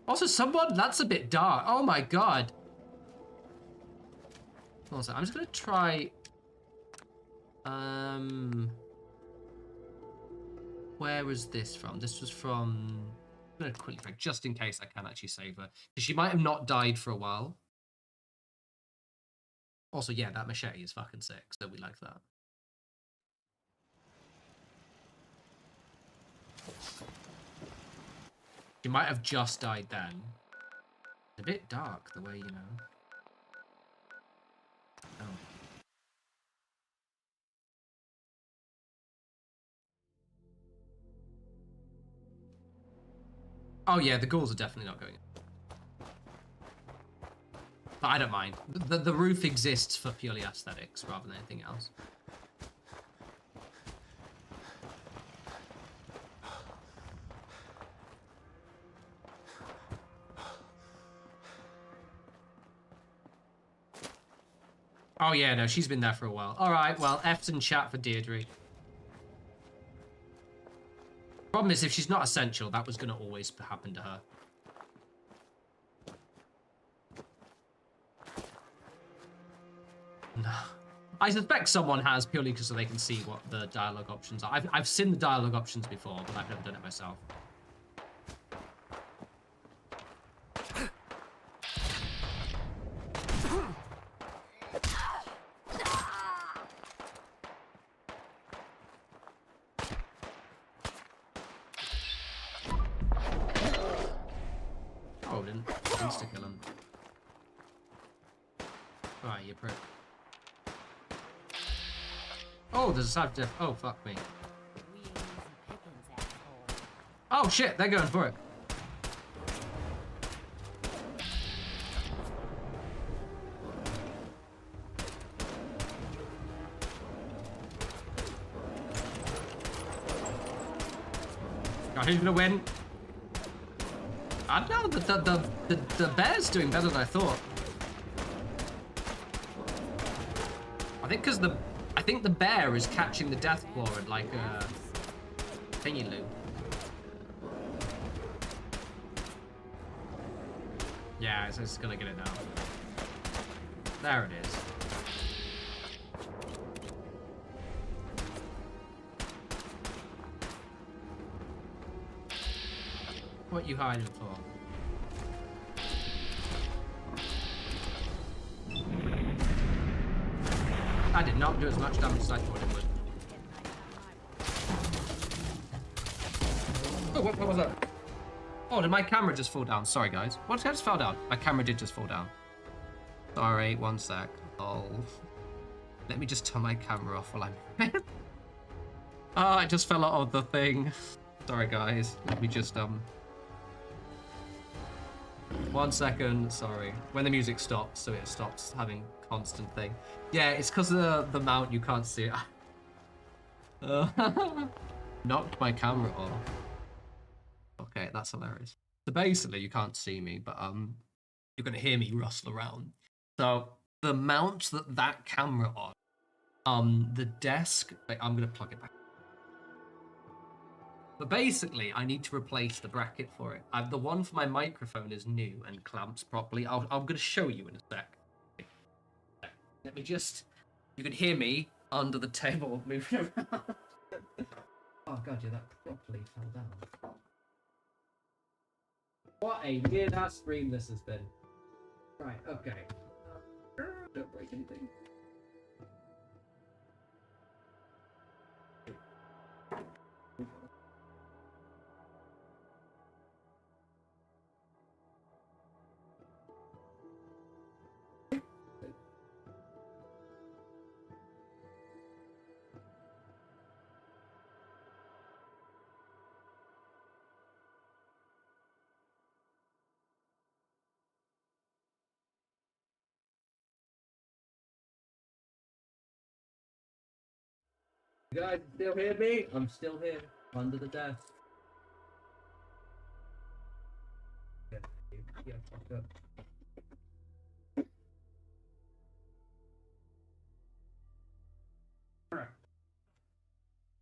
Also, someone... That's a bit dark. Oh my god. Also, I'm just gonna try... Where was this from? This was from... I'm gonna quickly check, just in case I can actually save her. Because she might have not died for a while. Also, yeah, that machete is fucking sick, so we like that. She might have just died then. It's a bit dark, the way, you know. Oh. Oh yeah, the ghouls are definitely not going in. But I don't mind. The roof exists for purely aesthetics rather than anything else. Oh yeah, no, she's been there for a while. Alright, well, F's in chat for Deirdre. Problem is, if she's not essential, that was going to always happen to her. No. I suspect someone has, purely because so they can see what the dialogue options are. I've seen the dialogue options before, but I've never done it myself. Oh, didn't insta-kill him. Right, you prick. Oh, there's a side diff. Oh, fuck me. Oh, shit, they're going for it. God, who's gonna win? I don't know, the bear's doing better than I thought. I think the bear is catching the death claw at like a thingy loop. Yeah, it's gonna get it now. There it is. What are you hiding for? I did not do as much damage as I thought it would. Oh, what was that? Oh, did my camera just fall down? Sorry, guys. What just fell down? My camera did just fall down. Sorry, one sec. Oh. Let me just turn my camera off while I'm... Oh, it just fell out of the thing. Sorry, guys. Let me just, 1 second, sorry. When the music stops, so it stops having constant thing. Yeah, it's because of the mount, you can't see it. Knocked my camera off. Okay, that's hilarious. So basically, you can't see me, but you're gonna hear me rustle around. So the mount that camera on, the desk, I'm gonna plug it back. But basically, I need to replace the bracket for it. The one for my microphone is new and clamps properly. I'm going to show you in a sec. Let me just... You can hear me under the table moving around. Oh god, yeah, that properly fell down. What a weird ass stream this has been. Right, okay. Don't break anything. You guys still hear me? I'm still here, under the desk. Yeah, fuck up.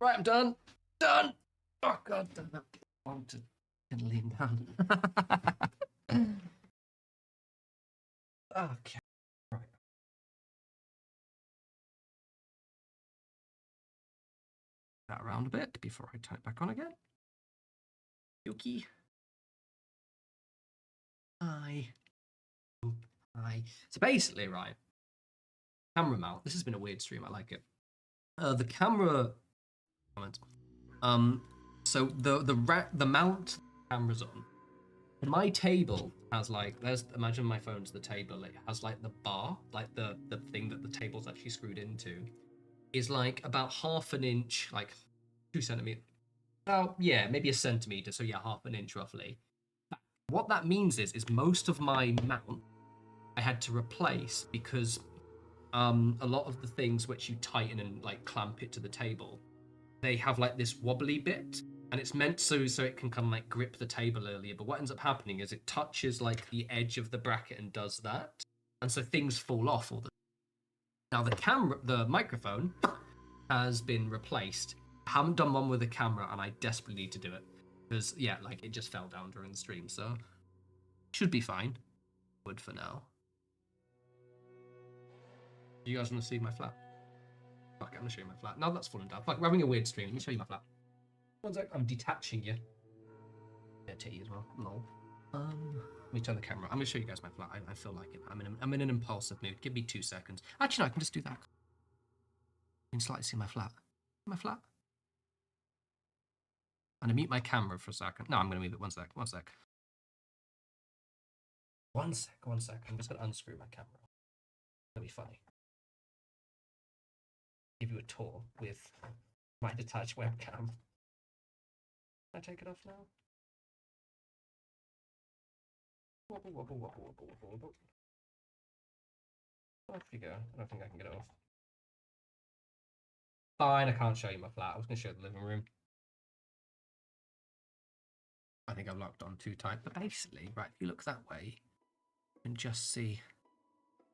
Right, I'm done. Done. Oh god, I want to lean down. Okay. Right. That around a bit before I turn it back on again. Yuki. Hi. Hi. So basically, right. Camera mount. This has been a weird stream. I like it. The camera comments. So the mount the camera's on. My table has like, imagine my phone's the table. It has like the bar, like the thing that the table's actually screwed into, is like about half an inch, like 2 centimeters. Oh yeah, maybe a centimeter. So yeah, half an inch roughly. What that means is most of my mount I had to replace because a lot of the things which you tighten and like clamp it to the table, they have like this wobbly bit, and it's meant so it can kind of like grip the table earlier. But what ends up happening is it touches like the edge of the bracket and does that, and so things fall off all the. Now the microphone has been replaced. I haven't done one with the camera, and I desperately need to do it because yeah, like it just fell down during the stream, so should be fine. Good for now. Do you guys want to see my flat? Fuck, I'm gonna show you my flat. Now that's fallen down. Fuck, we're having a weird stream. Let me show you my flat. One sec, I'm detaching you. Yeah, titty as well. Lol. Let me turn the camera. I'm gonna show you guys my flat. I feel like it. I'm in an impulsive mood. Give me 2 seconds. Actually, no, I can just do that. You can slightly see my flat. My flat. I'm gonna mute my camera for a second. No, I'm gonna move it. One sec. One sec. One sec. One sec. I'm just gonna unscrew my camera. That'll be funny. Give you a tour with my detached webcam. Can I take it off now? Wobble, wobble, wobble, wobble, wobble, wobble. Off you go. I don't think I can get it off. Fine, I can't show you my flat. I was going to show you the living room. I think I've locked on too tight. But basically, right, if you look that way, you can just see the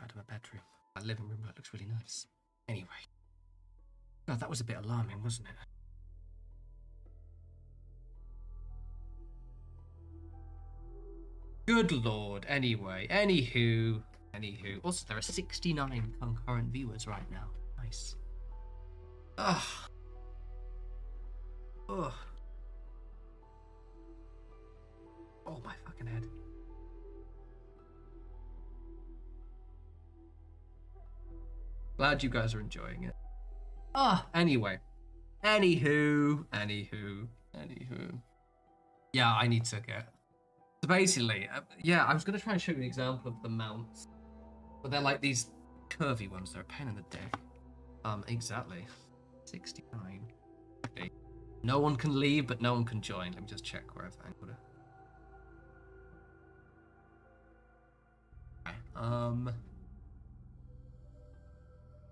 side of my bedroom. My living room, that looks really nice. Anyway. God, that was a bit alarming, wasn't it? Good lord. Anyway, anywho. Also, there are 69 concurrent viewers right now. Nice. Ugh. Ugh. Oh, my fucking head. Glad you guys are enjoying it. Anyway. Anywho. Yeah, I need to get... So basically, yeah, I was going to try and show you an example of the mounts. But they're like these curvy ones. They're a pain in the dick. Exactly. 69. Okay. No one can leave, but no one can join. Let me just check where I've angled it. Okay.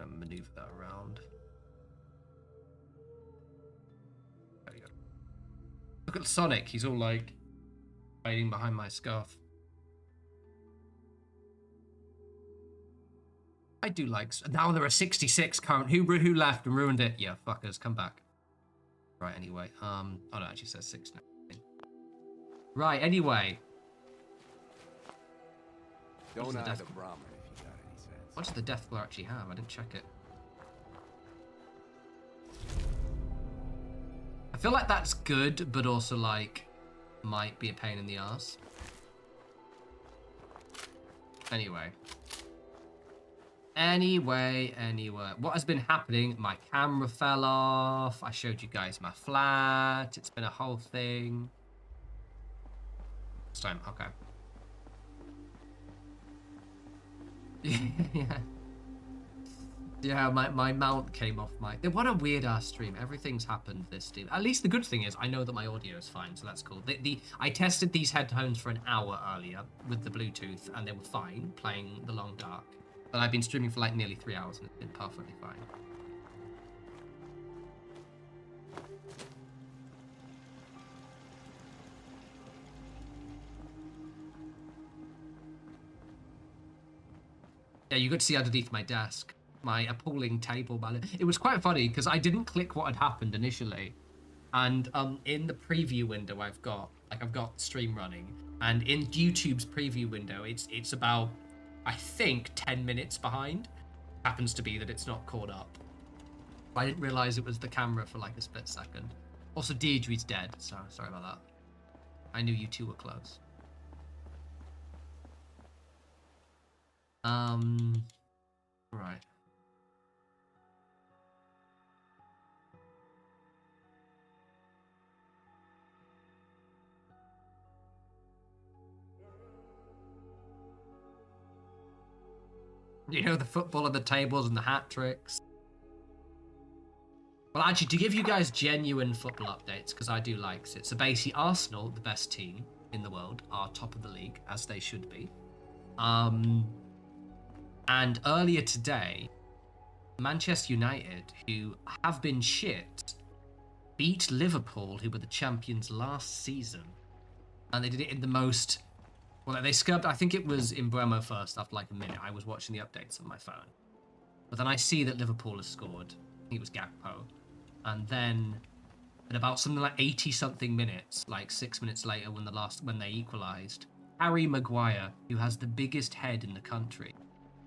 Maneuver that around. There you go. Look at Sonic. He's all like hiding behind my scarf. I do like. Now there are 66 current. Who left and ruined it? Yeah, fuckers, come back. Right. Anyway. Oh no, it actually says 6 now. Right. Anyway. Don't eye the Brahmin if you got any sense. What does the death glare actually have? I didn't check it. I feel like that's good, but also like might be a pain in the ass. Anyway. Anyway. What has been happening? My camera fell off. I showed you guys my flat. It's been a whole thing. This time, okay. Yeah. Yeah, my mount came off my... What a weird-ass stream. Everything's happened this stream. At least the good thing is I know that my audio is fine, so that's cool. I tested these headphones for an hour earlier with the Bluetooth, and they were fine, playing The Long Dark. But I've been streaming for like nearly 3 hours, and it's been perfectly fine. Yeah, you got to see underneath my desk. My appalling table man. It was quite funny because I didn't click what had happened initially, and in the preview window I've got stream running, and in YouTube's preview window it's about I think 10 minutes behind. Happens to be that it's not caught up. I didn't realize it was the camera for like a split second. Also, Deirdre's dead, so sorry about that. I knew you two were close. Right. You know, the football and the tables and the hat tricks. Well, actually, to give you guys genuine football updates, because I do like it. So basically, Arsenal, the best team in the world, are top of the league, as they should be. And earlier today, Manchester United, who have been shit, beat Liverpool, who were the champions last season. And they did it in the most... Well, they scrubbed, I think it was in Bremo first after like a minute. I was watching the updates on my phone. But then I see that Liverpool has scored. I think it was Gakpo. And then at about something like 80-something minutes, like 6 minutes later when they equalised, Harry Maguire, who has the biggest head in the country,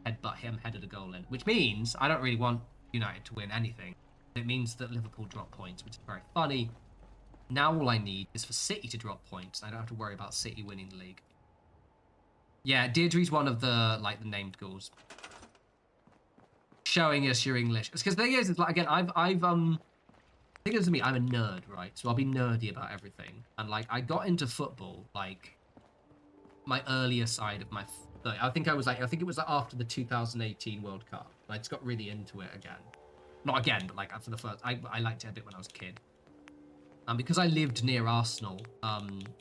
headed a goal in. Which means I don't really want United to win anything. It means that Liverpool drop points, which is very funny. Now all I need is for City to drop points. I don't have to worry about City winning the league. Yeah, Deirdre's one of the named ghouls. Showing us your English. Because the thing is, it's like, again, the thing is to me, I'm a nerd, right? So I'll be nerdy about everything. And like, I got into football, like, my earlier side of my, I think it was like after the 2018 World Cup. I just got really into it again. Not again, but like for the first, I liked it a bit when I was a kid. And because I lived near Arsenal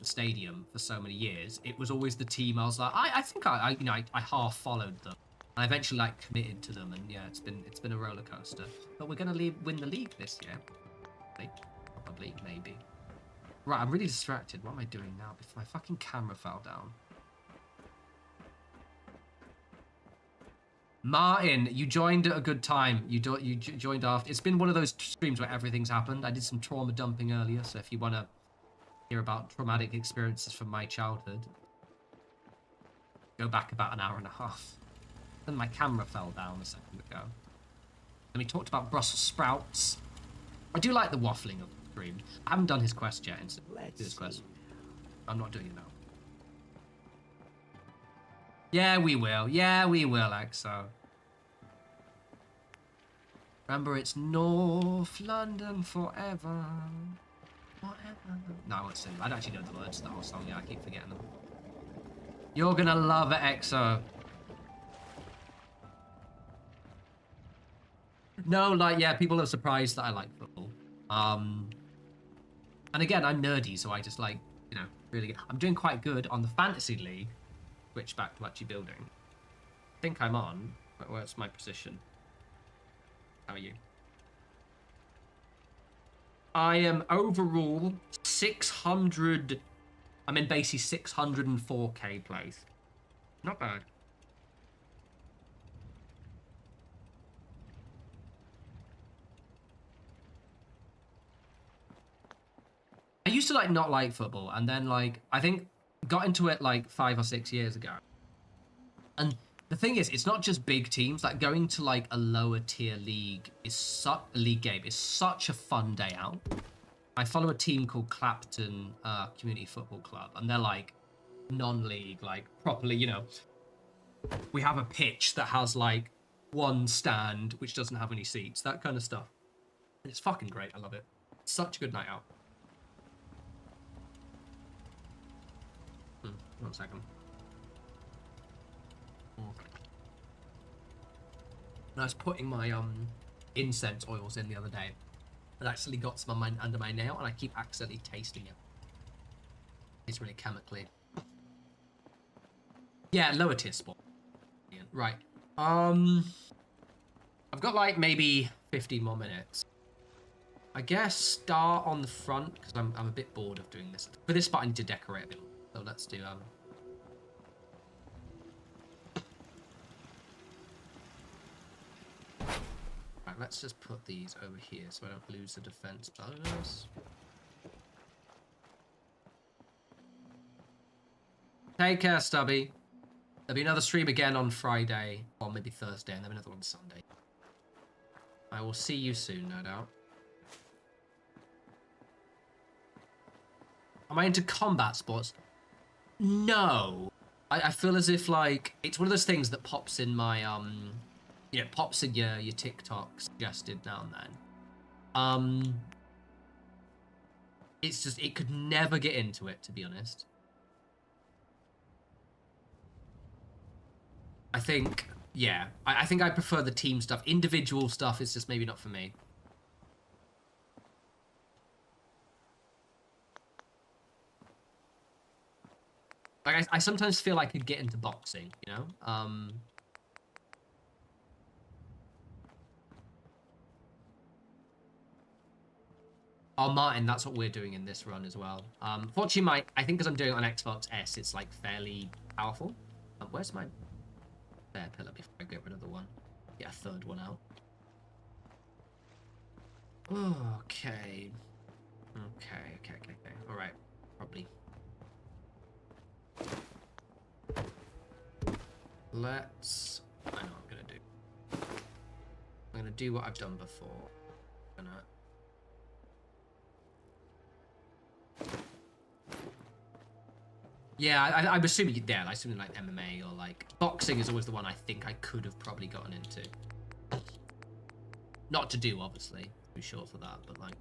stadium for so many years, it was always the team I was like, I think I half followed them. And I eventually like committed to them, and yeah, it's been a roller coaster. But we're gonna win the league this year. Probably, maybe. Right, I'm really distracted. What am I doing now? Because my fucking camera fell down. Martin, you joined at a good time. You joined after. It's been one of those streams where everything's happened. I did some trauma dumping earlier, so if you want to hear about traumatic experiences from my childhood, go back about an hour and a half. Then my camera fell down a second ago. Then we talked about Brussels sprouts. I do like the waffling of the stream. I haven't done his quest yet. Let's do this quest. see. I'm not doing it now. Yeah, we will. Yeah, we will, Exo. Remember, it's North London forever. Forever. No, I won't sing. I don't actually know the words to the whole song. Yeah, I keep forgetting them. You're gonna love it, Exo. No, like, yeah, people are surprised that I like football. And again, I'm nerdy, so I just like, really... I'm doing quite good on the Fantasy League. Switch back to actually building. I think I'm on. Where's my position? How are you? I am overall 600... I'm in basically 604k place. Not bad. I used to not like football, and then I think got into it 5 or 6 years ago. And the thing is, it's not just big teams. Like going to a lower tier league is league game is such a fun day out. I follow a team called Clapton Community Football Club, and they're like non-league, like properly, you know. We have a pitch that has like one stand which doesn't have any seats, that kind of stuff. And it's fucking great. I love it. Such a good night out. 1 second. When I was putting my incense oils in the other day, I actually got some on under my nail, and I keep accidentally tasting it. It's really chemically. Yeah, lower tier sport. Right. I've got like maybe 15 more minutes. I guess start on the front because I'm a bit bored of doing this. For this part, I need to decorate a bit more. So let's do Right, let's just put these over here so I don't lose the defense bonus. Take care, Stubby. There'll be another stream again on Friday, or maybe Thursday, and then another one Sunday. I will see you soon, no doubt. Am I into combat sports? No. I feel as if, like, it's one of those things that pops in my, you know, pops in your TikTok suggested now and then. It's just, it could never get into it, to be honest. I think, yeah, I think I prefer the team stuff. Individual stuff is just maybe not for me. Like, I sometimes feel I could get into boxing, you know? Oh, Martin, that's what we're doing in this run as well. Fortunately, I think because I'm doing it on Xbox S, it's, like, fairly powerful. Where's my spare pillar before I get rid of the one? Get a third one out. Okay. Okay. All right. Probably. Let's... I know what I'm gonna do. I'm gonna do what I've done before. I'm gonna... Yeah, I'm assuming you're there. I assume like MMA or like... Boxing is always the one I think I could have probably gotten into. Not to do, obviously. Too short for that, but like...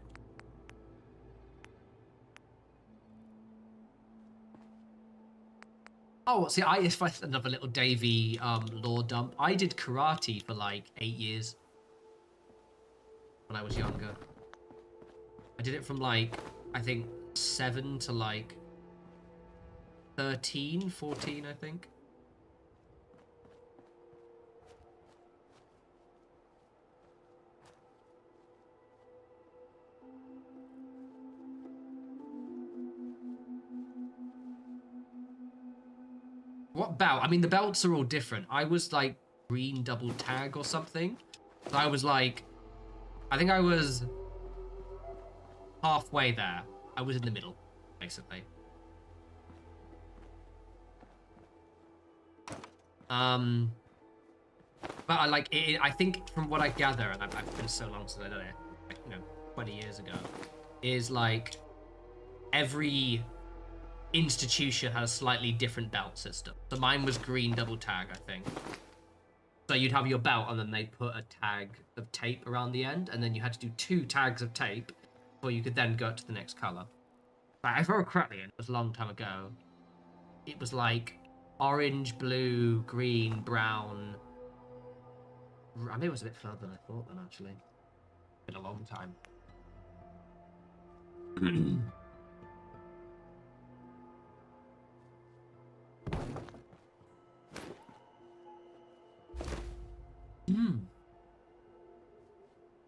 Oh, see, if I another little Davey lore dump. I did karate for like 8 years when I was younger. I did it from like, I think 7 to like 13, 14, I think. What belt? I mean, the belts are all different. I was like green double tag or something. So I was like, I think I was halfway there. I was in the middle, basically. But I like it, I think from what I gather, and I've been so long since I did it, like, you know, 20 years ago, is like every institution had a slightly different belt system. So mine was green double tag, I think. So you'd have your belt and then they'd put a tag of tape around the end, and then you had to do 2 tags of tape before you could then go to the next color. But I remember correctly, and it was a long time ago, it was like orange, blue, green, brown. I mean, it was a bit further than I thought then, actually. Been a long time.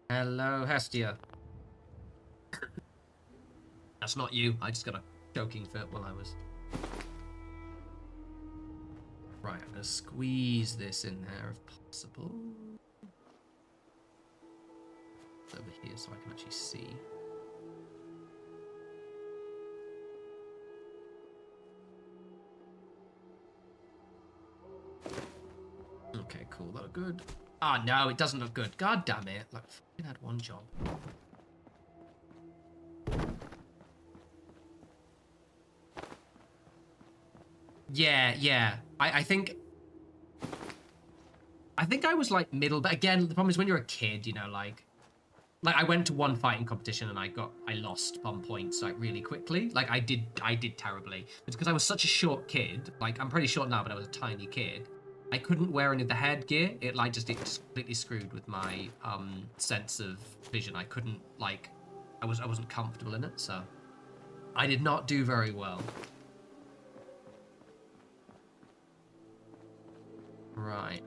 Hello, Hestia. That's not you. I just got a choking fit while I was... Right, I'm going to squeeze this in there if possible. Over here so I can actually see. Okay, cool. That look good. Ah, no, it doesn't look good. God damn it. Like, I fucking had one job. Yeah. I think I was like middle, but again, the problem is when you're a kid, you know, like I went to one fighting competition and I lost on points like really quickly. Like I did terribly. It's because I was such a short kid. Like I'm pretty short now, but I was a tiny kid. I couldn't wear any of the headgear. It just completely screwed with my sense of vision. I couldn't like I wasn't comfortable in it, so I did not do very well. Right.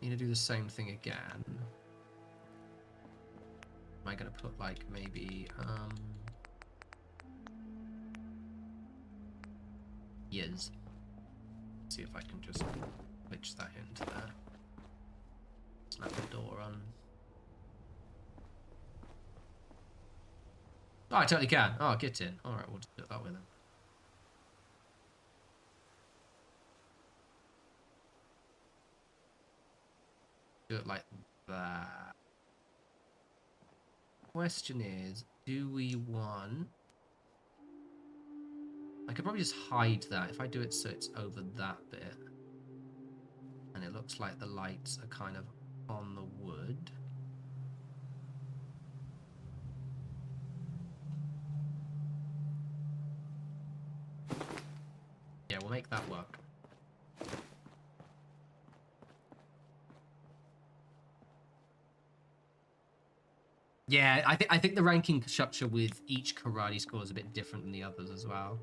Need to do the same thing again. Am I gonna put like maybe yes. See if I can just glitch that into there. Snap the door on. Oh, I totally can. Oh, get in. Alright, we'll just do it that way then. Do it like that. Question is, do we want... I could probably just hide that if I do it so it's over that bit. And it looks like the lights are kind of on the wood. Yeah, we'll make that work. Yeah, I think the ranking structure with each karate score is a bit different than the others as well.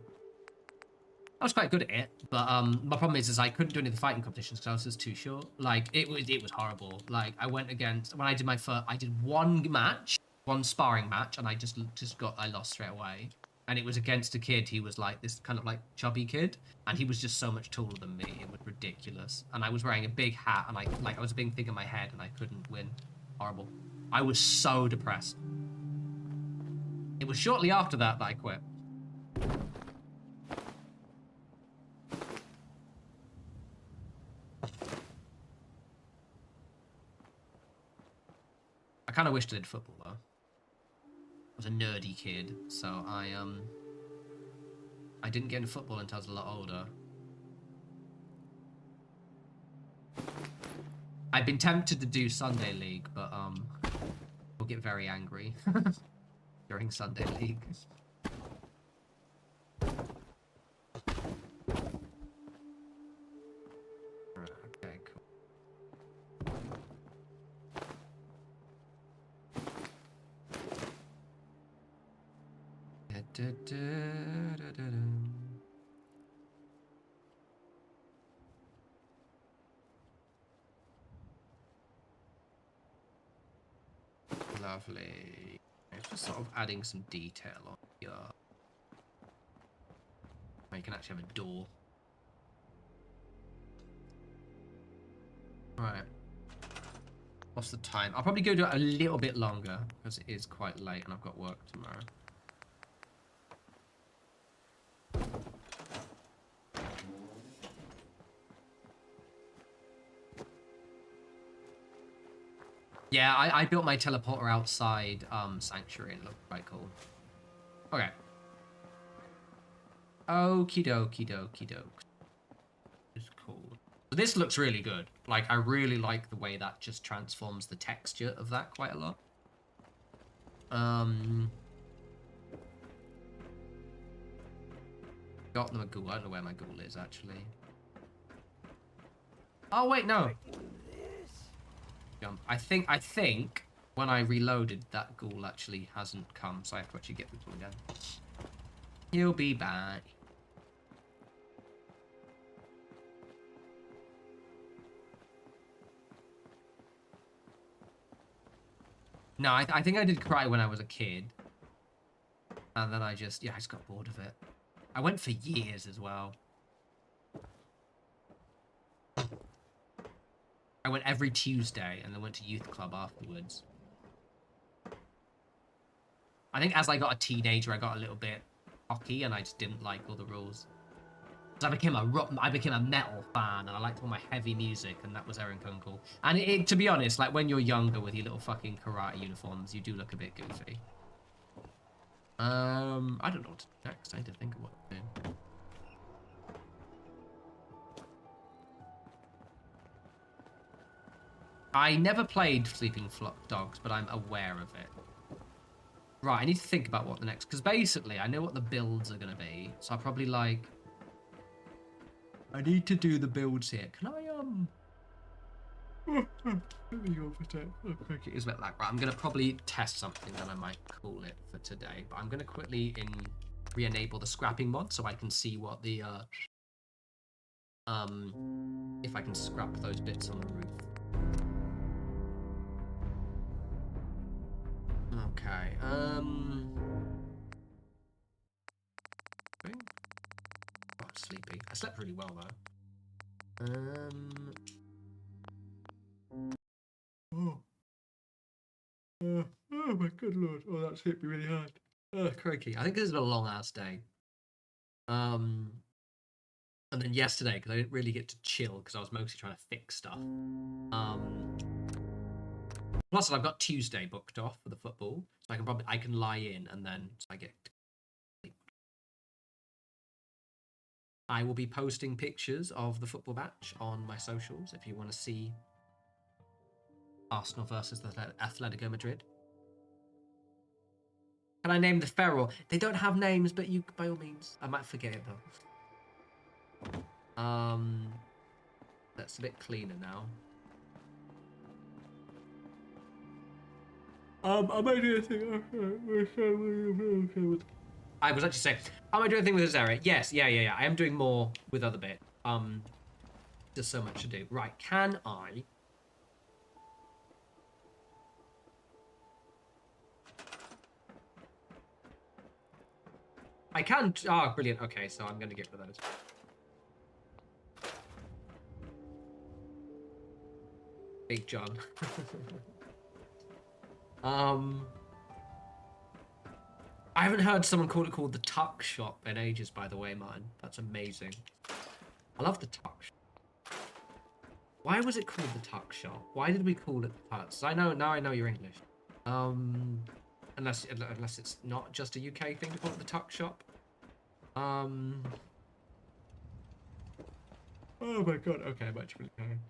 I was quite good at it, but my problem is I couldn't do any of the fighting competitions because I was just too short. Like it was horrible. Like I went against when I did my first, I did one match, one sparring match, and I I lost straight away. And it was against a kid. He was like this kind of like chubby kid, and he was just so much taller than me. It was ridiculous. And I was wearing a big hat, and I was a big thing in my head, and I couldn't win. Horrible. I was so depressed. It was shortly after that I quit. I kind of wished I did football though. I was a nerdy kid, so I didn't get into football until I was a lot older. I've been tempted to do Sunday League, but we'll get very angry during Sunday League. Right, okay, cool. Lovely. It's just sort of adding some detail on here. You can actually have a door. Right. What's the time? I'll probably go do it a little bit longer because it is quite late and I've got work tomorrow. Yeah, I built my teleporter outside Sanctuary and it looked quite cool. Okay. Okie dokie dokie doke. It's cool. So this looks really good. Like, I really like the way that just transforms the texture of that quite a lot. Got them a ghoul. I don't know where my ghoul is, actually. Oh, wait, no. Jump. I think when I reloaded, that ghoul actually hasn't come, so I have to actually get the ghoul again. He'll be back. No, I think I did cry when I was a kid. And then I just got bored of it. I went for years as well. I went every Tuesday and then went to youth club afterwards. I think as I got a teenager, I got a little bit cocky and I just didn't like all the rules. I became a metal fan, and I liked all my heavy music, and that was Aaron Kunkel. And to be honest, like when you're younger with your little fucking karate uniforms, you do look a bit goofy. I don't know what to do next. I need to think of what to do. I never played Sleeping Dogs, but I'm aware of it. Right, I need to think about what the next... Because basically, I know what the builds are going to be. So I probably like... I need to do the builds here. Can I, let me go for today. Oh, cricket is a bit like... Right, I'm going to probably test something, then I might call it for today. But I'm going to quickly re-enable the scrapping mod so I can see what the... if I can scrap those bits on the roof. Okay, oh, sleepy. I slept really well though. Oh my good lord. Oh, that's hit me really hard. Oh, crikey. I think this is a long ass day. And then yesterday, because I didn't really get to chill because I was mostly trying to fix stuff. Plus, I've got Tuesday booked off for the football, so I can lie in and then I get. I will be posting pictures of the football match on my socials if you want to see Arsenal versus the Atletico Madrid. Can I name the feral? They don't have names, but you, by all means, I might forget it though. That's a bit cleaner now. Am I doing a thing? I was actually saying, am I doing a thing with this area? Yes, yeah. I am doing more with other bit. There's so much to do. Right, can I? I can. Oh, brilliant. Okay, so I'm gonna get rid of those. Big John. I haven't heard someone call it called the Tuck Shop in ages, by the way, man. That's amazing. I love the Tuck Shop. Why was it called the Tuck Shop? Why did we call it the Tuck? Now I know you're English. Unless it's not just a UK thing to call it the Tuck Shop. Oh my god. Okay, I'm actually going.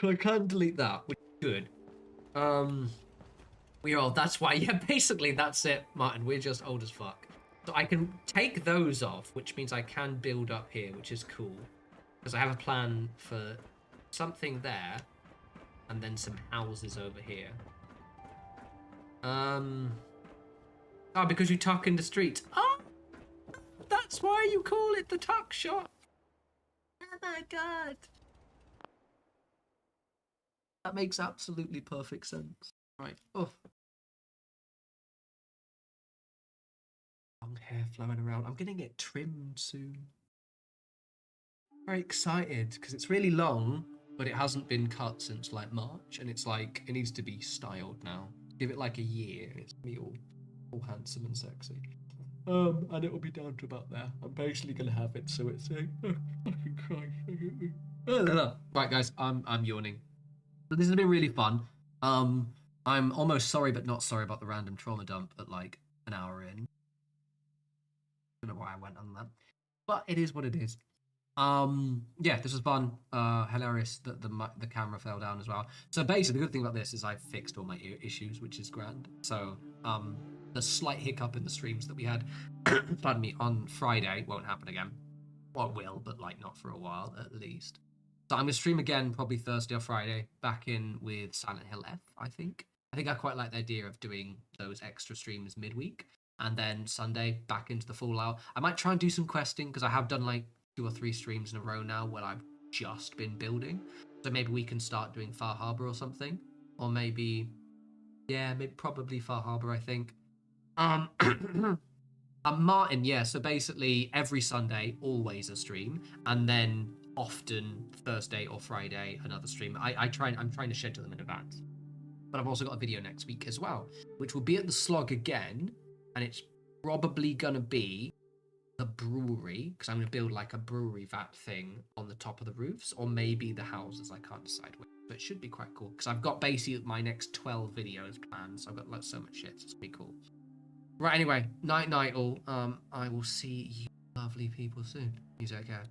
I can't delete that, which is good. We're old. That's why. Yeah, basically that's it, Martin. We're just old as fuck. So I can take those off, which means I can build up here, which is cool. Because I have a plan for something there, and then some houses over here. Oh, because you tuck in the streets. Oh, that's why you call it the Tuck Shop. Oh my god. That makes absolutely perfect sense. Right. Oh. Long hair flowing around. I'm gonna get trimmed soon. Very excited because it's really long, but it hasn't been cut since like March, and it's like it needs to be styled now. Give it like a year, and it's gonna be all handsome and sexy. And it will be down to about there. I'm basically gonna have it so it's like, oh, fucking Christ. Right, guys, I'm yawning. So this has been really fun. I'm almost sorry, but not sorry about the random trauma dump at like an hour in. I don't know why I went on that, but it is what it is. Yeah, this was fun. Hilarious that the camera fell down as well. So basically, the good thing about this is I've fixed all my issues, which is grand. So the slight hiccup in the streams that we had, pardon me, on Friday won't happen again. Well, it will, but like not for a while at least. So I'm gonna stream again probably Thursday or Friday, back in with Silent Hill F, I think. I think I quite like the idea of doing those extra streams midweek, and then Sunday back into the Fallout. I might try and do some questing because I have done like 2 or 3 streams in a row now where I've just been building. So maybe we can start doing Far Harbor or something, or maybe, yeah, maybe probably Far Harbor. I think. Martin, yeah. So basically, every Sunday, always a stream, and then often Thursday or Friday another stream. I'm trying to schedule them in advance. But I've also got a video next week as well, which will be at the Slog again, and it's probably gonna be the brewery, because I'm going to build like a brewery vat thing on the top of the roofs, or maybe the houses. I can't decide which, but it should be quite cool because I've got basically my next 12 videos planned, so I've got like so much shit. It's gonna be cool. Right, anyway, night all. I will see you lovely people soon. You take care.